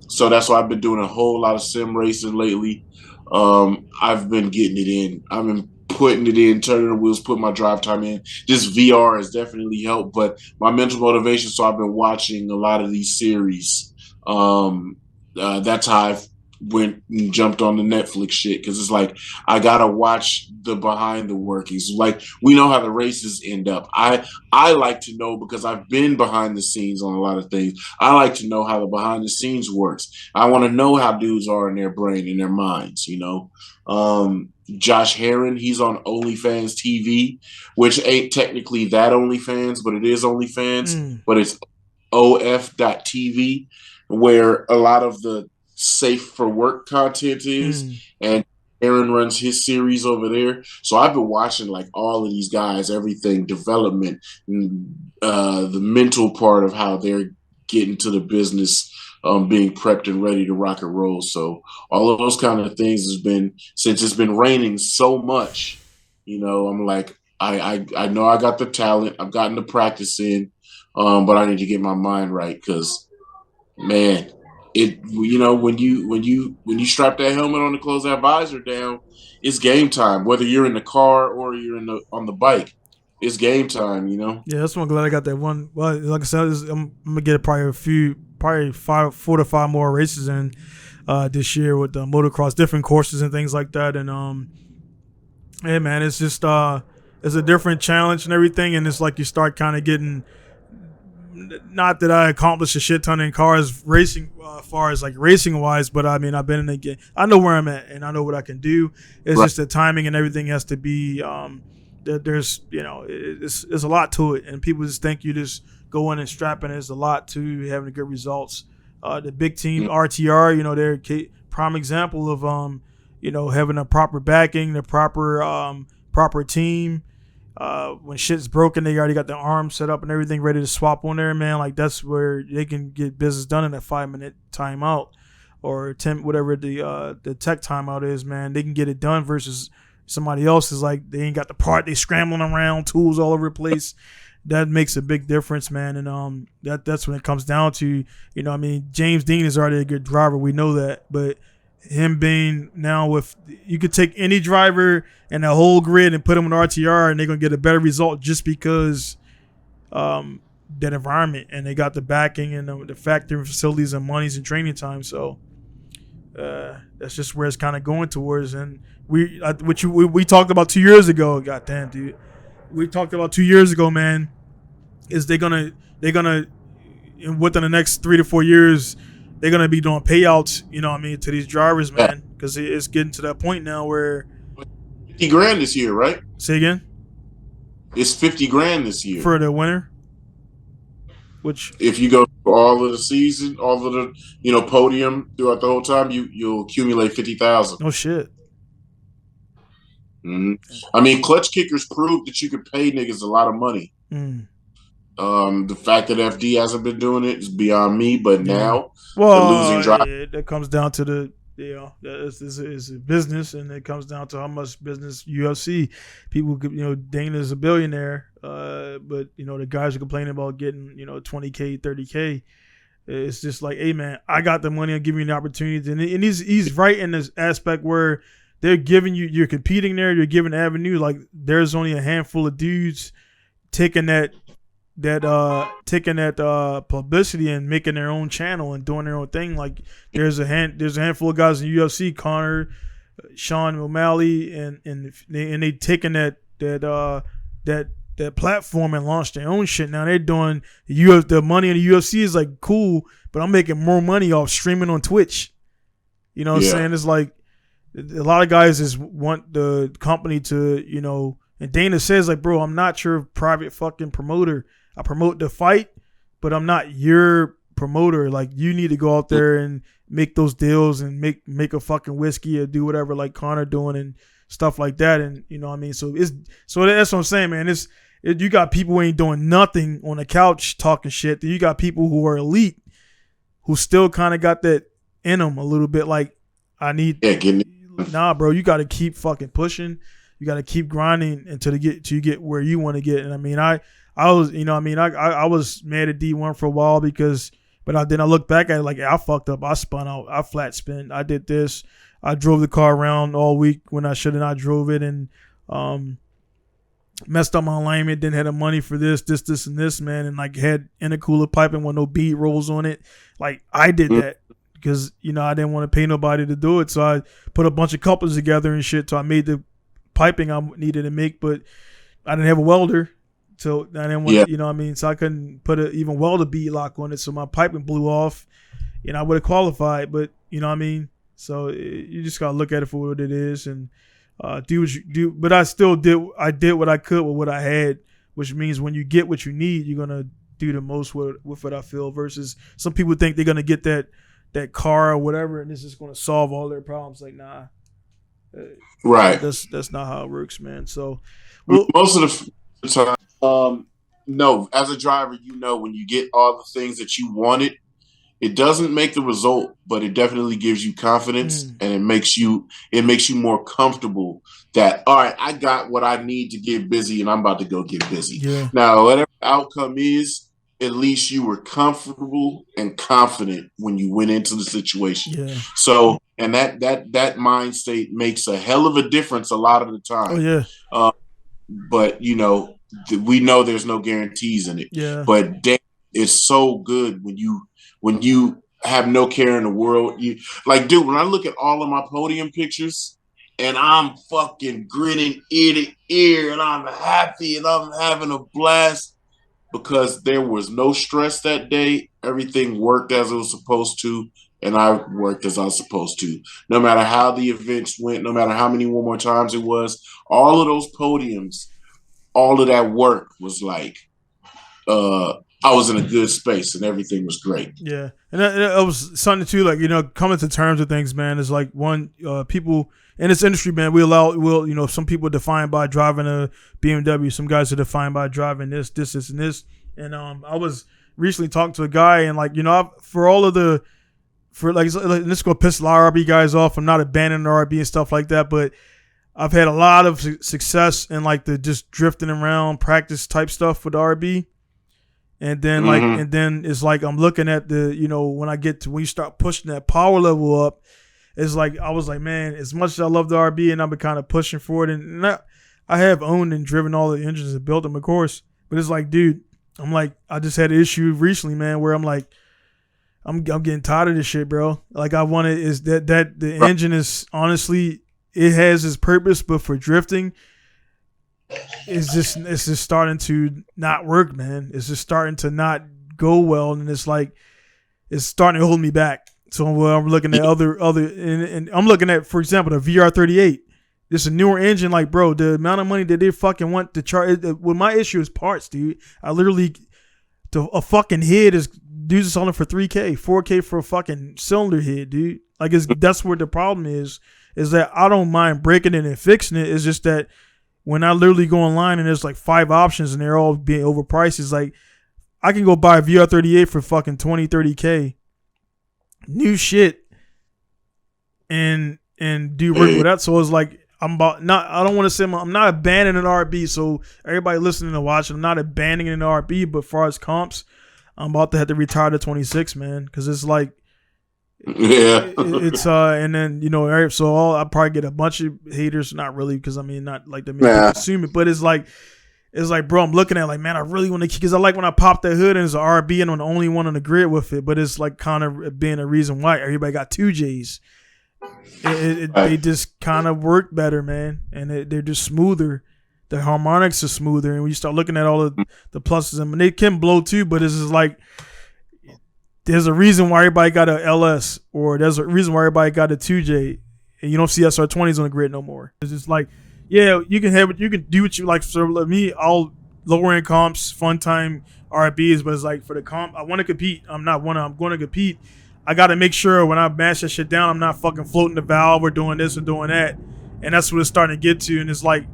So that's why I've been doing a whole lot of sim racing lately. I've been getting it in. I've been putting it in, turning the wheels, putting my drive time in. This VR has definitely helped, but my mental motivation. So I've been watching a lot of these series. That's how I've went and jumped on the Netflix shit, because it's like I gotta watch the behind the workings. Like, we know how the races end up. I like to know, because I've been behind the scenes on a lot of things. I like to know how the behind the scenes works. I want to know how dudes are in their brain, in their minds. Josh Heron, he's on OnlyFans TV, which ain't technically that OnlyFans, but it is OnlyFans. But it's OF.TV, where a lot of the safe for work content is, and Aaron runs his series over there. So I've been watching like all of these guys, everything development, the mental part of how they're getting to the business, being prepped and ready to rock and roll. So all of those kind of things has been, since it's been raining so much, I'm like, I know I got the talent, I've gotten the practice in, but I need to get my mind right, because man, when you strap that helmet on and close that visor down, it's game time. Whether you're in the car or you're on the bike, it's game time. Yeah, that's why I'm glad I got that one. Well, like I said, I'm gonna get probably 4 to 5 more races in this year with the motocross, different courses and things like that. And yeah, man, it's just it's a different challenge and everything. And it's like you start kind of getting. Not that I accomplished a shit ton in cars racing, as far as like racing wise, but I mean, I've been in the game. I know where I'm at and I know what I can do. It's just the timing and everything has to be. There's it's a lot to it, and people just think you just go in and strap in. There's a lot to having good results. The big team RTR, they're prime example of having a proper backing, the proper team. When shit's broken, they already got the arm set up and everything ready to swap on there, man. Like, that's where they can get business done in a 5-minute timeout or 10, whatever the tech timeout is, man. They can get it done versus somebody else is like, they ain't got the part, they scrambling around, tools all over the place. That makes a big difference, man. And that's when it comes down to, James Dean is already a good driver. We know that, but him being now with, you could take any driver and the whole grid and put them in RTR and they're going to get a better result just because that environment, and they got the backing and the factory facilities and monies and training time. So that's just where it's kind of going towards. And we talked about 2 years ago. Goddamn, dude. We talked about 2 years ago, man, is they're gonna within the next 3 to 4 years, they're going to be doing payouts, to these drivers, man, because it's getting to that point now where $50,000 this year, right? Say again? It's $50,000 this year. For the winner? Which, if you go through all of the season, all of the, podium throughout the whole time, you'll accumulate 50,000. Oh shit. Mm-hmm. I mean, clutch kickers proved that you could pay niggas a lot of money. The fact that FD hasn't been doing it is beyond me, but now losing drive. That comes down to the it's a business, and it comes down to how much business UFC people could, Dana's a billionaire, but the guys are complaining about getting $20K, $30K. It's just like, hey man, I got the money, I'll give you an opportunity, and he's right in this aspect where they're giving you're competing there. You're giving avenue. Like there's only a handful of dudes taking that publicity and making their own channel and doing their own thing. Like there's a handful of guys in UFC, Conor, Sean O'Malley, and they taking that platform and launched their own shit. Now they're doing the money in the UFC is like cool, but I'm making more money off streaming on Twitch. You know what I'm saying? It's like a lot of guys just want the company to, you know, and Dana says like, bro, I'm not your private fucking promoter. I promote the fight, but I'm not your promoter. Like you need to go out there and make those deals and make a fucking whiskey or do whatever like Conor doing and stuff like that. And you know what I mean? So that's what I'm saying, man. You got people who ain't doing nothing on the couch talking shit. Then you got people who are elite who still kind of got that in them a little bit. Like nah, bro, you got to keep fucking pushing. You got to keep grinding until you get where you want to get. And I mean, I was, you know what I mean? I was mad at D1 for a while but then I look back at it like, I fucked up. I spun out. I flat spin. I did this. I drove the car around all week when I should have not drove it and messed up my alignment. Didn't have the money for this, and this, man. And like had intercooler piping with no bead rolls on it. Like I did that because, you know, I didn't want to pay nobody to do it. So I put a bunch of couplers together and shit. So I made the piping I needed to make, but I didn't have a welder. So I didn't want, you know what I mean? So I couldn't put even weld a bead lock on it. So my piping blew off and I would have qualified, but you know what I mean? So you just got to look at it for what it is and do what you do. But I did what I could with what I had, which means when you get what you need, you're going to do the most with what I feel versus some people think they're going to get that car or whatever and this is going to solve all their problems. Like, nah. Right. That's not how it works, man. So most of the time, no, as a driver, you know, when you get all the things that you wanted, it doesn't make the result, but it definitely gives you confidence and it makes you more comfortable that, all right, I got what I need to get busy and I'm about to go get busy. Yeah. Now, whatever the outcome is, at least you were comfortable and confident when you went into the situation. Yeah. So, and that mind state makes a hell of a difference a lot of the time. Oh, yeah. But, you know, we know there's no guarantees in it. Yeah. But damn, it's so good when you have no care in the world. You like, dude, when I look at all of my podium pictures and I'm fucking grinning ear to ear and I'm happy and I'm having a blast because there was no stress that day. Everything worked as it was supposed to. And I worked as I was supposed to. No matter how the events went, no matter how many one more times it was, all of those podiums, all of that work was like, I was in a good space and everything was great. Yeah. And it was something too, like, you know, coming to terms with things, man, is like people in this industry, man, you know, some people define by driving a BMW, some guys are defined by driving this, and this. And I was recently talking to a guy and like, you know, this is gonna piss a lot of RB guys off. I'm not abandoning the RB and stuff like that, but I've had a lot of success in like the just drifting around practice type stuff with the RB. And then and then it's like I'm looking at the, you know, when you start pushing that power level up, it's like I was like, man, as much as I love the RB and I've been kind of pushing for it, and I have owned and driven all the engines and built them, of course. But it's like, dude, I'm like, I just had an issue recently, man, where I'm like, I'm getting tired of this shit, bro. Like I want it is that the engine is honestly, it has its purpose, but for drifting, it's just starting to not work, man. It's just starting to not go well, and it's like it's starting to hold me back. So I'm looking at other and I'm looking at, for example, the VR38. It's a newer engine, like, bro, the amount of money that they fucking want to charge. Well, my issue is parts, dude. I literally, a fucking head is. Dudes are selling for $3K, $4K for a fucking cylinder head, dude. Like, that's where the problem is that I don't mind breaking it and fixing it. It's just that when I literally go online and there's like 5 options and they're all being overpriced, it's like I can go buy a VR38 for fucking 20, 30K. New shit. And do work with that. So it's like, I don't want to say I'm not abandoning an RB. So everybody listening and watching, I'm not abandoning an RB, but as far as comps, I'm about to have to retire to 26, man, because it's like It's and then so I'll probably get a bunch of haters. Not really, because I mean, not like them assume it, but it's like, bro, I'm looking at like, man, I really want to, because I like when I pop the hood and it's an RB and I'm the only one on the grid with it. But it's like kind of being a reason why everybody got two J's. They just kind of work better, man, and they're just smoother. The harmonics are smoother, and when you start looking at all the pluses, and they can blow too, but it's just like, there's a reason why everybody got a LS, or there's a reason why everybody got a 2J, and you don't see SR20s on the grid no more. It's just like, yeah, you can do what you like. So me, all lower end comps, fun time RBs, but it's like, for the comp, I want to compete. I'm going to compete. I got to make sure when I mash that shit down, I'm not fucking floating the valve or doing this or doing that, and that's what it's starting to get to. And it's like,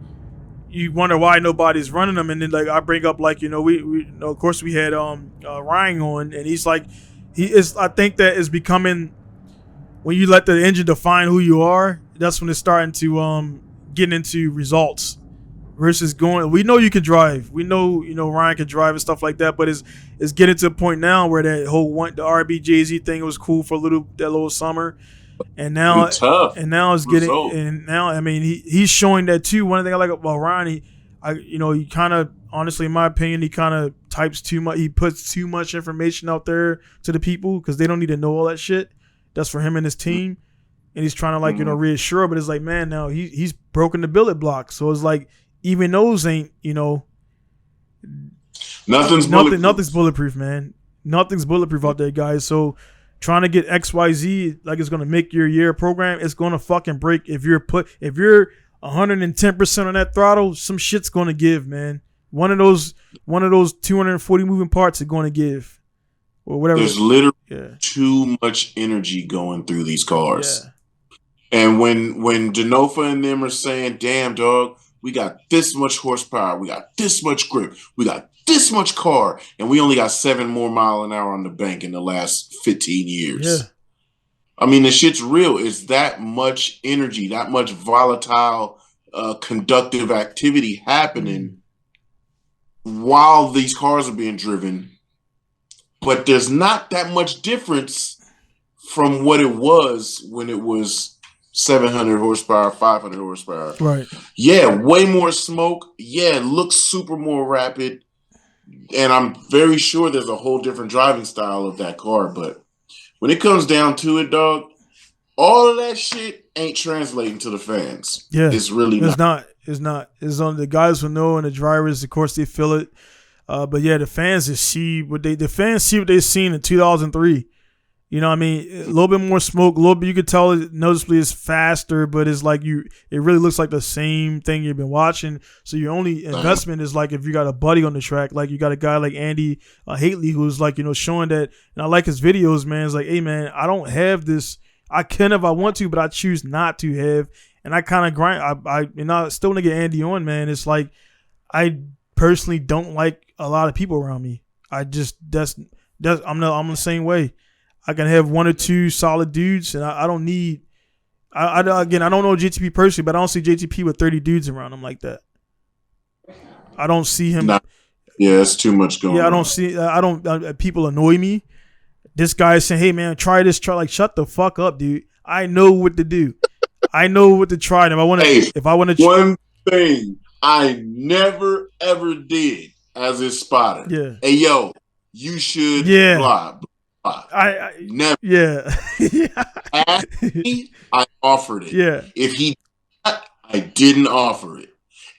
you wonder why nobody's running them, and then like I bring up like, we of course we had Ryan on, and he's like, I think that is becoming, when you let the engine define who you are, that's when it's starting to get into results versus going. We know you can drive. We know Ryan can drive and stuff like that, but it's getting to a point now where that whole the RB Jay-Z thing was cool for that little summer, and now it's getting result. And now I mean he's showing that too. One thing I like about Ryan, he kind of, honestly, in my opinion, he kind of types too much. He puts too much information out there to the people because they don't need to know all that shit. That's for him and his team, and he's trying to reassure. But it's like, man, now he's broken the bullet block. So it's like, even those ain't, nothing's bulletproof, man. Nothing's bulletproof out there, guys. So trying to get XYZ like it's gonna make your year program, it's gonna fucking break. If you're 110% on that throttle, some shit's gonna give, man. One of those 240 moving parts are gonna give, or whatever. There's literally too much energy going through these cars. Yeah. And when Denofa and them are saying, "Damn, dog, we got this much horsepower, we got this much grip, we got this much car, and we only got 7 more mile an hour on the bank in the last 15 years." Yeah. I mean, the shit's real. It's that much energy, that much volatile, conductive activity happening while these cars are being driven. But there's not that much difference from what it was when it was 700 horsepower, 500 horsepower. Right. Yeah, way more smoke. Yeah, it looks super more rapid. And I'm very sure there's a whole different driving style of that car. But when it comes down to it, dog, all of that shit ain't translating to the fans. Yeah. It's really not. It's not. It's on the guys who know, and the drivers, of course, they feel it. But yeah, the fans just see what they've seen in 2003. You know what I mean? A little bit more smoke, a little bit, you could tell it noticeably is faster, but it's like it really looks like the same thing you've been watching. So your only investment is like if you got a buddy on the track, like you got a guy like Andy Haley who's like, showing that, and I like his videos, man. It's like, hey man, I don't have this. I can if I want to, but I choose not to have. And I kind of grind. I still want to get Andy on, man. It's like, I personally don't like a lot of people around me. I'm the same way. I can have 1 or 2 solid dudes, and I don't need. I don't know JTP personally, but I don't see JTP with 30 dudes around him like that. I don't see him. Yeah, it's too much going on. Yeah, I don't. People annoy me. This guy is saying, "Hey man, try this." Shut the fuck up, dude. I know what to do. I know what to try. And if I want to, one thing I never ever did as a spotter. Yeah. Hey yo, you should blah. I never. Yeah. Asked me, I offered it. Yeah. If he, I didn't offer it,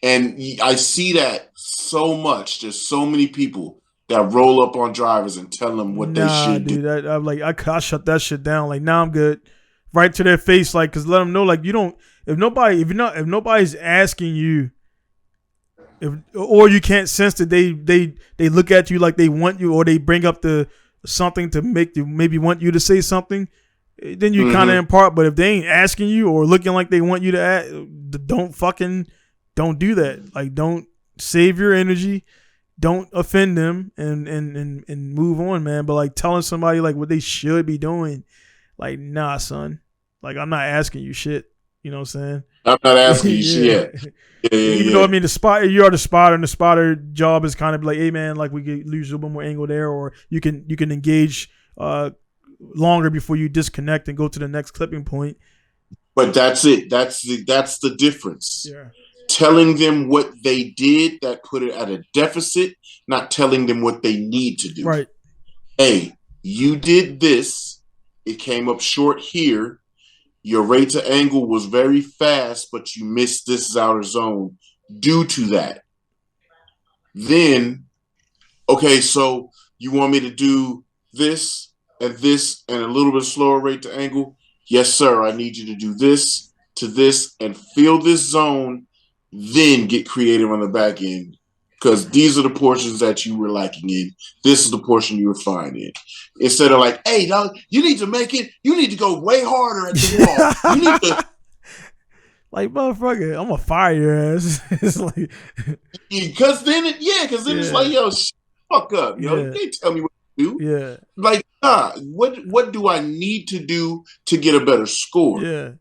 and I see that so much. There's so many people that roll up on drivers and tell them what they should do. Dude, I'm like, I shut that shit down. Like, now I'm good. Right to their face, like, cause let them know, like, you don't. If nobody's asking you, or you can't sense that they look at you like they want you, or they bring up something to make you maybe want you to say something, then you kind of impart. But if they ain't asking you or looking like they want you to act, don't do that. Like, don't save your energy, don't offend them, and move on, man. But like telling somebody like what they should be doing, like, nah, son. Like, I'm not asking you shit. You know what I'm saying? I'm not asking you shit. Even though, I mean, you are the spotter, and the spotter job is kind of like, hey man, like, we could lose a little bit more angle there, or you can engage longer before you disconnect and go to the next clipping point. But that's it. That's the difference. Yeah. Telling them what they did that put it at a deficit, not telling them what they need to do. Right. Hey, you did this. It came up short here. Your rate to angle was very fast, but you missed this outer zone due to that. Then, okay, so you want me to do this and a little bit slower rate to angle? Yes, sir. I need you to do this to this and feel this zone, then get creative on the back end. Because these are the portions that you were lacking in. This is the portion you were fine in. Instead of like, hey, dog, you need to go way harder at the wall. You need to. Like, motherfucker, I'm going to fire your ass. It's like. Because then it's like, yo, fuck up. Yo, you can't tell me what to do. Yeah. Like, what do I need to do to get a better score? Yeah.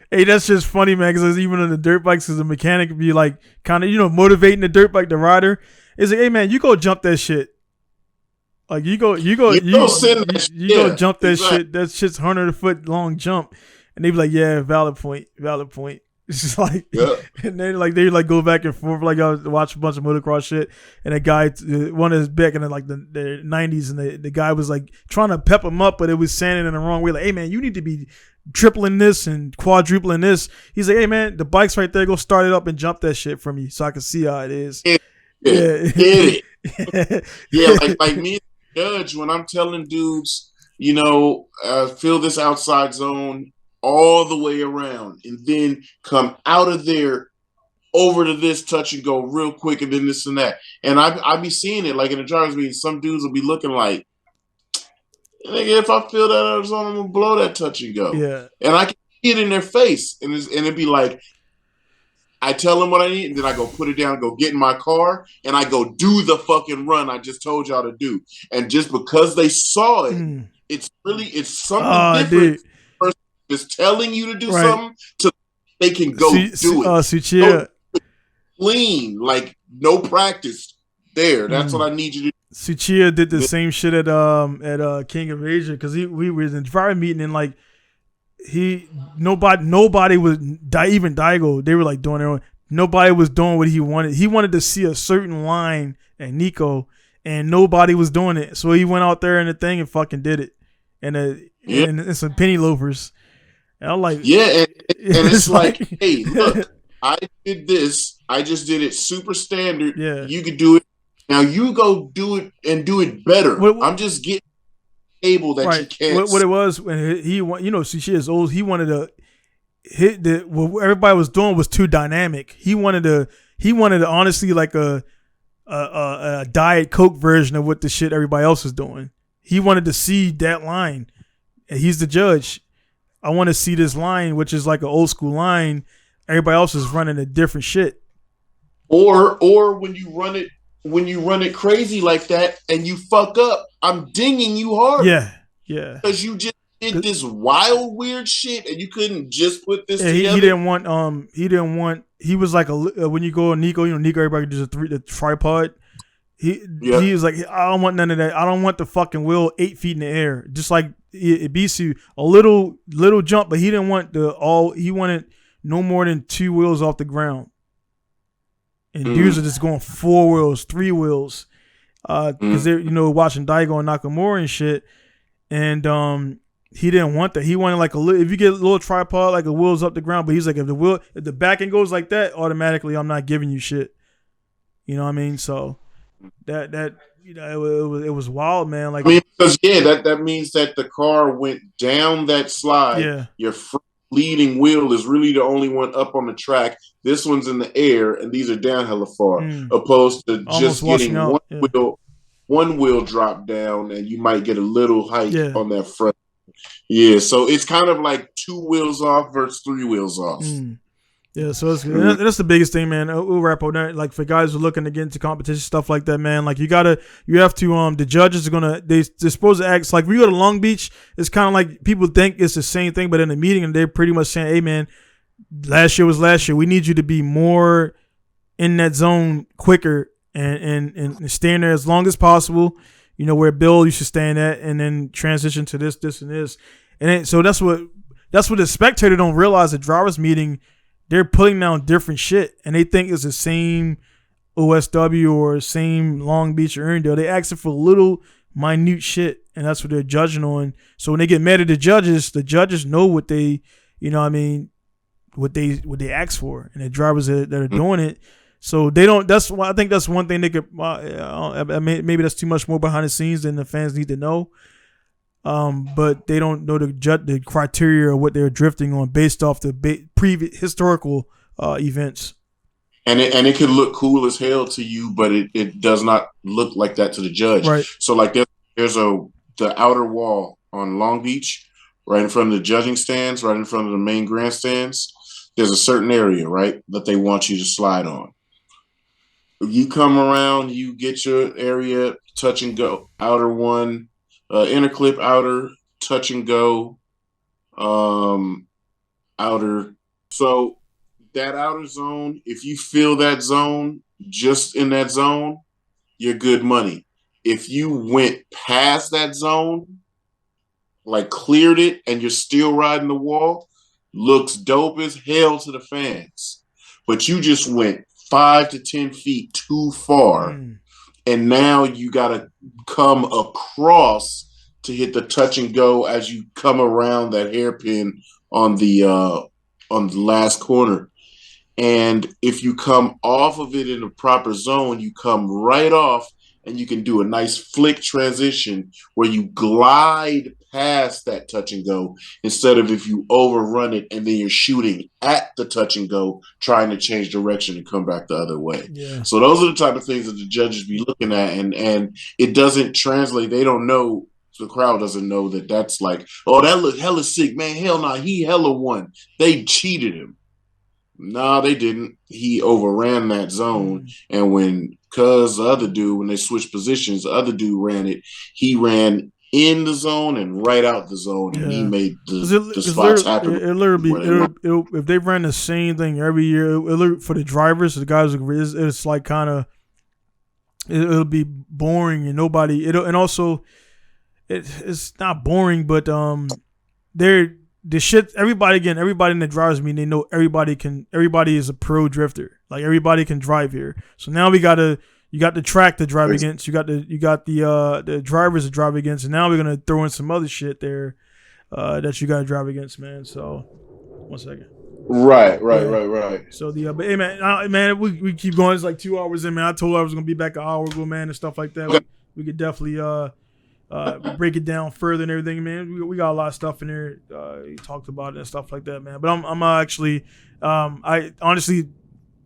Hey, that's just funny, man, because even on the dirt bikes, because the mechanic would be like kind of, motivating the dirt bike, the rider. It's like, hey, man, you go jump that shit. Like, you go jump that shit. That shit's 100-foot long jump. And they be like, yeah, valid point. It's just like, and they go back and forth. Like, I watch a bunch of motocross shit, and a guy, one is back in the 90s, and the guy was like trying to pep him up, but it was saying it in the wrong way. Like, hey, man, you need to be tripling this and quadrupling this. He's like, hey, man, the bike's right there. Go start it up and jump that shit for me so I can see how it is. Like me as a judge, when I'm telling dudes, fill this outside zone all the way around and then come out of there over to this touch and go real quick and then this and that. And I be seeing it like in the drivers meeting, some dudes will be looking like, if I feel that other zone, I'm gonna blow that touch and go. Yeah. And I can see it in their face. And it'd be like, I tell them what I need, and then I go put it down, go get in my car, and I go do the fucking run I just told y'all to do. And just because they saw it, it's something different. Person is telling you to do something so they can go do it. Suchia. Clean, like no practice there. That's what I need you to do. Suchia did the same shit at King of Asia because we were in the driver meeting and like nobody was even Daigo. They were like doing their own. Nobody was doing what he wanted. He wanted to see a certain line at Nico, and nobody was doing it. So he went out there in the thing and fucking did it, and some penny loafers. And I'm like, and it's like, hey, look, I did this. I just did it super standard. Yeah, you could do it. Now you go do it and do it better. I'm just getting able that you can't. What it was when he see she is old. He wanted to hit what everybody was doing was too dynamic. He wanted to honestly like a Diet Coke version of what the shit everybody else was doing. He wanted to see that line, and he's the judge. I want to see this line, which is like an old school line. Everybody else is running a different shit. Or when you run it crazy like that and you fuck up, I'm dinging you hard. Yeah. Because you just did this wild, weird shit and you couldn't just put this together. He didn't want. He was like when you go on Nico, Nico, everybody does the tripod. He was like, I don't want none of that. I don't want the fucking wheel 8 feet in the air. Just like it beats you a little jump, but he didn't want he wanted no more than 2 wheels off the ground. And dudes are just going 4 wheels, 3 wheels, because they're watching Daigo and Nakamura and shit, and he didn't want that. He wanted like if you get a little tripod, like a wheels up the ground, but he's like, if the back end goes like that, automatically I'm not giving you shit. You know what I mean? So that it was wild, man. Like, because that means that the car went down that slide. Yeah, your leading wheel is really the only one up on the track. This one's in the air, and these are down hella far, opposed to just getting one wheel drop down, and you might get a little height on that front. Yeah, so it's kind of like 2 wheels off versus 3 wheels off. Yeah, so that's the biggest thing, man. We'll wrap up that. Like for guys who are looking to get into competition stuff like that, man. Like you have to. The judges are they're supposed to act like when you go to Long Beach. It's kind of like people think it's the same thing, but in the meeting, and they're pretty much saying, "Hey, man, last year was last year. We need you to be more in that zone quicker and staying there as long as possible. where Bill used to stand at, and then transition to this, and this. And then, so that's what the spectator don't realize. The drivers meeting, they're putting down different shit, and they think it's the same OSW or same Long Beach or Irvingdale. They asking for little minute shit, and that's what they're judging on. So when they get mad at the judges know what they, what they ask for, and the drivers that are doing it. So they don't. That's why I think that's one thing they could. Maybe that's too much more behind the scenes than the fans need to know. But they don't know the criteria of what they're drifting on based off the previous historical events. And it can look cool as hell to you, but it does not look like that to the judge. Right. So like there's the outer wall on Long Beach, right in front of the judging stands, right in front of the main grandstands. There's a certain area, right, that they want you to slide on. You come around, you get your area, touch and go, outer one, inner clip, outer, touch and go, outer. So that outer zone, if you feel that zone, just in that zone, you're good money. If you went past that zone, like cleared it, and you're still riding the wall, looks dope as hell to the fans. But you just went 5 to 10 feet too far, and now you got to come across to hit the touch and go as you come around that hairpin on the last corner. And if you come off of it in the proper zone, you come right off, and you can do a nice flick transition where you glide past that touch and go instead of if you overrun it and then you're shooting at the touch and go, trying to change direction and come back the other way. Yeah. So those are the type of things that the judges be looking at, and it doesn't translate. They don't know. The crowd doesn't know that that's like, oh, that looked hella sick, man. Hell no, he hella won. They cheated him. Nah, they didn't. He overran that zone. And when the other dude, when they switched positions, the other dude ran it. He ran in the zone and right out the zone, and he made the spots happen. If they ran the same thing every year, for the drivers, the guys, it's like kind of, it'll be boring, and nobody. And also, it's not boring, but the shit, everybody in the drivers meeting, they know everybody is a pro drifter. Like, everybody can drive here. So now you got the track to drive against, you got the drivers to drive against, and now we're gonna throw in some other shit there that you gotta drive against, man. So 1 second. Right. So but hey, man, we keep going. It's like 2 hours in, man. I told her I was gonna be back an hour ago, man, and stuff like that. We could definitely break it down further and everything, man. We got a lot of stuff in there. You talked about it and stuff like that, man. But I'm actually, I honestly,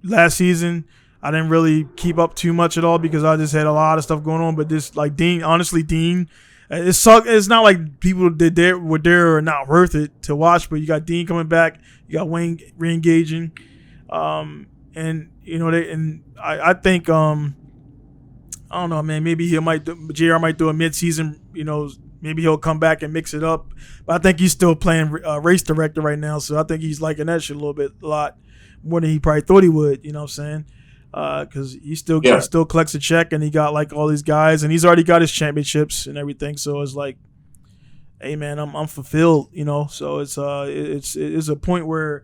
last season I didn't really keep up too much at all because I just had a lot of stuff going on. But this, like, Dean, it sucked. It's not like people that were there are not worth it to watch. But you got Dean coming back, you got Wayne re-engaging, and I think I don't know, man. Maybe JR might do a mid-season. Maybe he'll come back and mix it up. But I think he's still playing race director right now, so I think he's liking that shit a lot more than he probably thought he would. You know what I'm saying? Because he still collects a check, and he got like all these guys, and he's already got his championships and everything. So it's like, hey, man, I'm fulfilled. So it's a point where.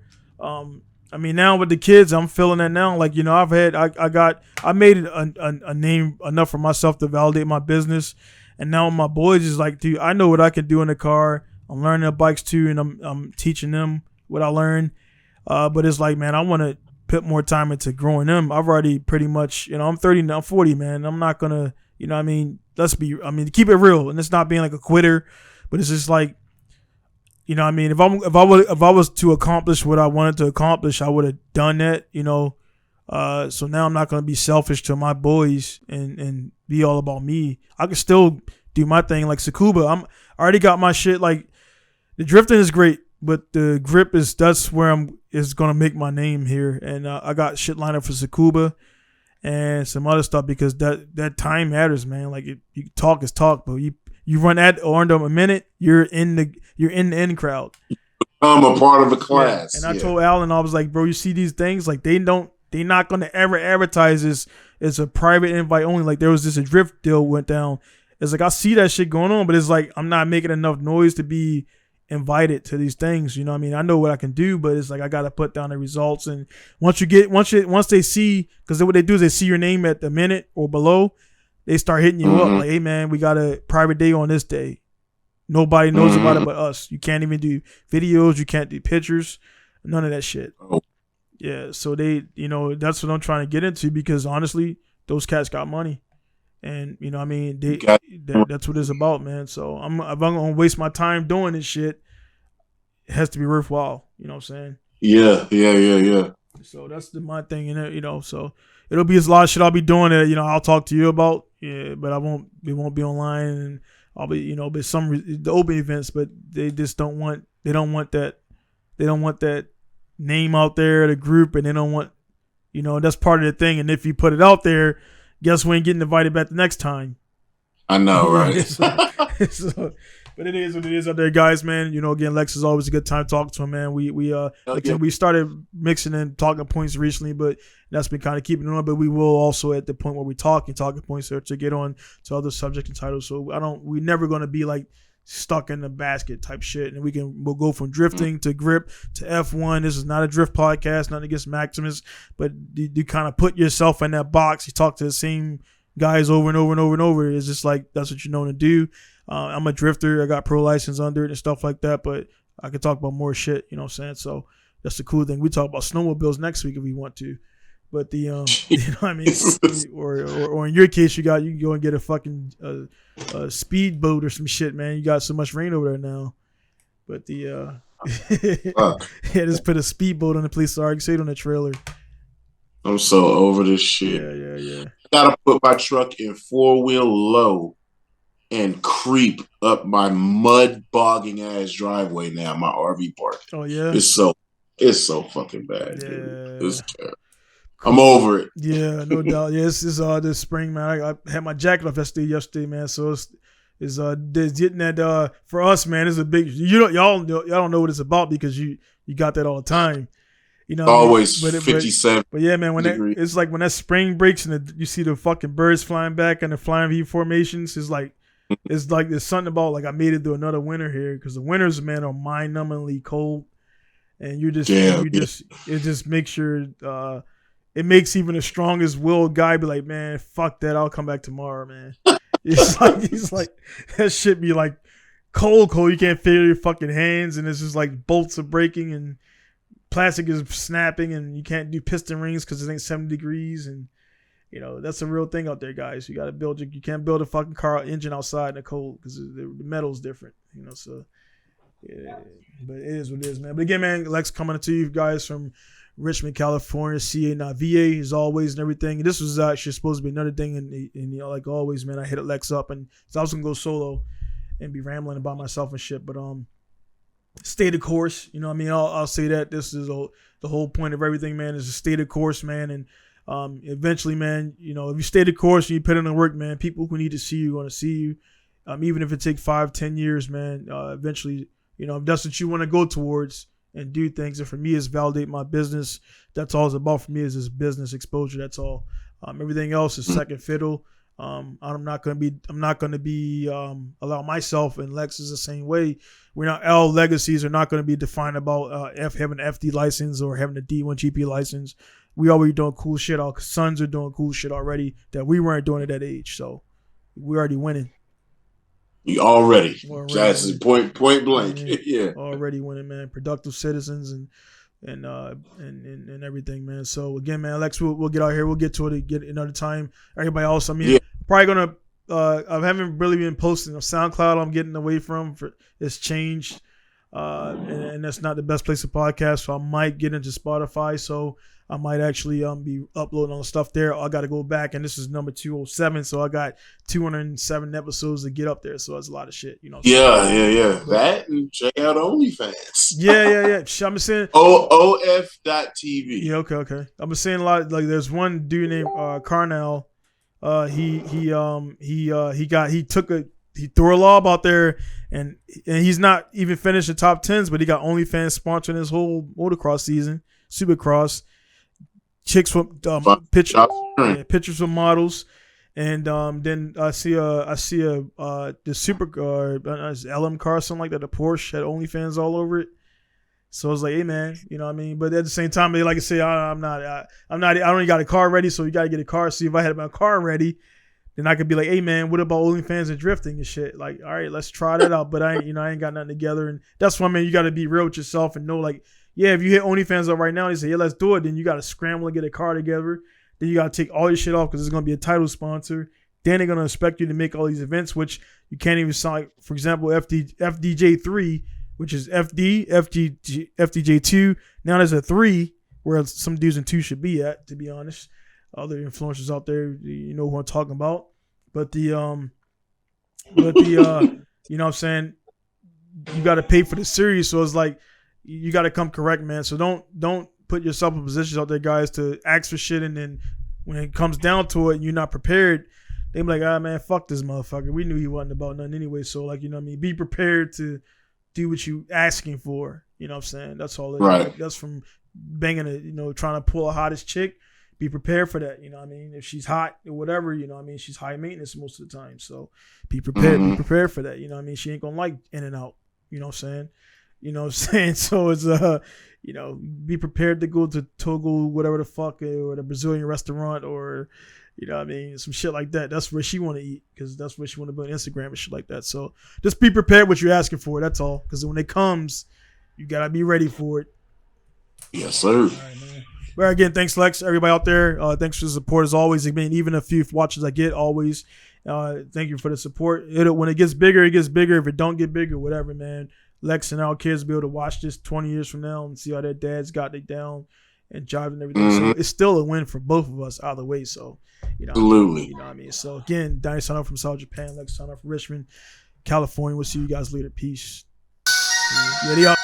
Now with the kids, I'm feeling that now. Like, I made a name enough for myself to validate my business. And now my boys is like, dude, I know what I can do in the car. I'm learning the bikes too, and I'm teaching them what I learned. But it's like, man, I want to put more time into growing them. I've already pretty much, I'm 30 now, 40, man. I'm not going to, keep it real. And it's not being like a quitter, but it's just like, if I was to accomplish what I wanted to accomplish, I would have done that. So now I'm not gonna be selfish to my boys and be all about me. I can still do my thing like Tsukuba. I already got my shit. Like, the drifting is great, but the grip that's where is gonna make my name here. And I got shit lined up for Tsukuba and some other stuff because that time matters, man. Like, you talk is talk, but you run at or under a minute, you're in the in crowd. I'm a part of the class. Yeah. And I told Alan, I was like, bro, you see these things? Like, they're not gonna ever advertise this as a private invite only. Like, there was a drift deal went down. It's like I see that shit going on, but it's like I'm not making enough noise to be invited to these things. You know what I mean? I know what I can do, but it's like I gotta put down the results. And once they see, because what they do is they see your name at the minute or below, they start hitting you up like, hey man, we got a private day on this day. Nobody knows about it but us. You can't even do videos, you can't do pictures, none of that shit. Yeah, so they, that's what I'm trying to get into, because honestly, those cats got money. And you know what I mean, that's what it's about, man. So if I'm gonna waste my time doing this shit, it has to be worthwhile. You know what I'm saying? Yeah. So that's my thing, So it'll be a lot of shit I'll be doing that I'll talk to you about. Yeah, but it won't be online, and I'll be but the open events, but they just don't want that name out there, the group, and they don't want that's part of the thing. And if you put it out there, guess we ain't getting invited back the next time. I know, right? But it is what it is out there, guys, man. Again, Lex is always a good time talking to him, man. We started mixing and talking points recently, but that's been kind of keeping it on. But we will also at the point where we talking points to get on to other subject and titles. So we're never going to be like stuck in the basket type shit, and we'll go from drifting to grip to F1. This is not a drift podcast, nothing against Maximus, but you kind of put yourself in that box. You talk to the same guys over and over and over and over. It's just like that's what you're known to do. I'm a drifter. I got pro license under it and stuff like that, but I could talk about more shit. You know what I'm saying? So that's the cool thing. We talk about snowmobiles next week if we want to. But you know what I mean? or in your case, you can go and get a fucking speedboat or some shit, man. You got so much rain over there now. But just put a speedboat on the police car. Say it on the trailer. I'm so over this shit. Yeah. Gotta put my truck in 4-wheel low and creep up my mud bogging ass driveway now. My RV park. Oh yeah. It's so fucking bad, dude. It's terrible. I'm over it. Yeah, no doubt. Yeah, it's this spring, man. I had my jacket off yesterday, man. So it's getting that for us, man. It's a big. Y'all don't know what it's about because you got that all the time. Always 57. But yeah, man. It's like when that spring breaks and you see the fucking birds flying back and the flying V formations. It's like there's something about like I made it through another winter here, because the winters, man, are mind-numbingly cold, and it just makes your it makes even the strongest willed guy be like, man, fuck that, I'll come back tomorrow, man. He's like that shit be like cold. You can't feel your fucking hands, and it's just like bolts are breaking and plastic is snapping, and you can't do piston rings because it ain't 70 degrees, and that's a real thing out there, guys. You got to you can't build a fucking car engine outside in the cold because the metal's different, So yeah, but it is what it is, man. But again, man, Lex coming to you guys from Richmond, California, CA, not VA, as always, and everything. This was actually supposed to be another thing, and like always, man, I hit Lex up, and so I was gonna go solo and be rambling about myself and shit, but stay the course. You know what I mean? I'll say that this is the whole point of everything, man, is to stay the course, man, and eventually, man, if you stay the course and you put in the work, man, people who need to see you are gonna see you, even if it takes 5-10 years, man. Eventually, if that's what you want to go towards and do things. And for me, is validate my business. That's all it's about for me, is this business exposure. That's all. Everything else is second fiddle. I'm not going to be allow myself, and Lex is the same way. Our legacies are not going to be defined about having an FD license or having a D1 GP license. We already doing cool shit. Our sons are doing cool shit already that we weren't doing at that age. So we're already winning. You already. That's point blank. Yeah. Already winning, man. Productive citizens and everything, man. So again, man, Alex, we'll get out here. We'll get to it get another time. Everybody else, probably gonna. I haven't really been posting on SoundCloud. I'm getting away from. It's changed, and that's not the best place to podcast. So I might get into Spotify. So I might actually be uploading all the stuff there. I got to go back, and this is number 207, so I got 207 episodes to get up there. So that's a lot of shit, Yeah. That and check out OnlyFans. Yeah. I'm saying OF.TV. Yeah, okay. I'm saying a lot. Like there's one dude named Carnell. He threw a lob out there, and he's not even finished the top 10s, but he got OnlyFans sponsoring his whole motocross season, Supercross. Chicks from pictures from models, And then I see the supercar, LM car, something like that, the Porsche had OnlyFans all over it. So I was like, hey man, you know what I mean? But at the same time, like I say, I don't even got a car ready, so you got to get a car. See, if I had my car ready, then I could be like, hey man, what about OnlyFans and drifting and shit? Like, all right, let's try that out. But I ain't got nothing together. And that's why, man, you got to be real with yourself and know, like, yeah, if you hit OnlyFans up right now, they say, yeah, let's do it. Then you got to scramble and get a car together. Then you got to take all your shit off because it's going to be a title sponsor. Then they're going to expect you to make all these events, which you can't even sign. For example, FDJ3, which is FDJ2. Now there's a 3 where some dudes in 2 should be at, to be honest. Other influencers out there, you know who I'm talking about. But you know what I'm saying? You got to pay for the series. So it's like, you got to come correct, man. So don't put yourself in positions out there, guys, to ask for shit. And then when it comes down to it and you're not prepared, they be like, ah, man, fuck this motherfucker. We knew he wasn't about nothing anyway. So, like, you know what I mean? Be prepared to do what you asking for. You know what I'm saying? That's all it is. Right. Like, that's from banging trying to pull a hottest chick. Be prepared for that. You know what I mean? If she's hot or whatever, you know what I mean? She's high maintenance most of the time. So be prepared. Be prepared for that. You know what I mean? She ain't going to like in and out. You know what I'm saying? You know what I'm saying? So it's, be prepared to go to Togo, whatever the fuck, or the Brazilian restaurant, or, you know what I mean? Some shit like that. That's where she want to eat because that's where she want to be on Instagram and shit like that. So just be prepared what you're asking for. That's all. Because when it comes, you got to be ready for it. Yes, sir. All right, man. Well, again, thanks, Lex. Everybody out there, thanks for the support as always. I mean, even a few watches I get, always. Thank you for the support. When it gets bigger, it gets bigger. If it don't get bigger, whatever, man. Lex and our kids will be able to watch this 20 years from now and see how their dads got it down and jive and everything. So it's still a win for both of us either way. So, absolutely. You know what I mean? So, again, Donnie sign up from South Japan. Lex sign up from Richmond, California. We'll see you guys later. Peace. Ready up.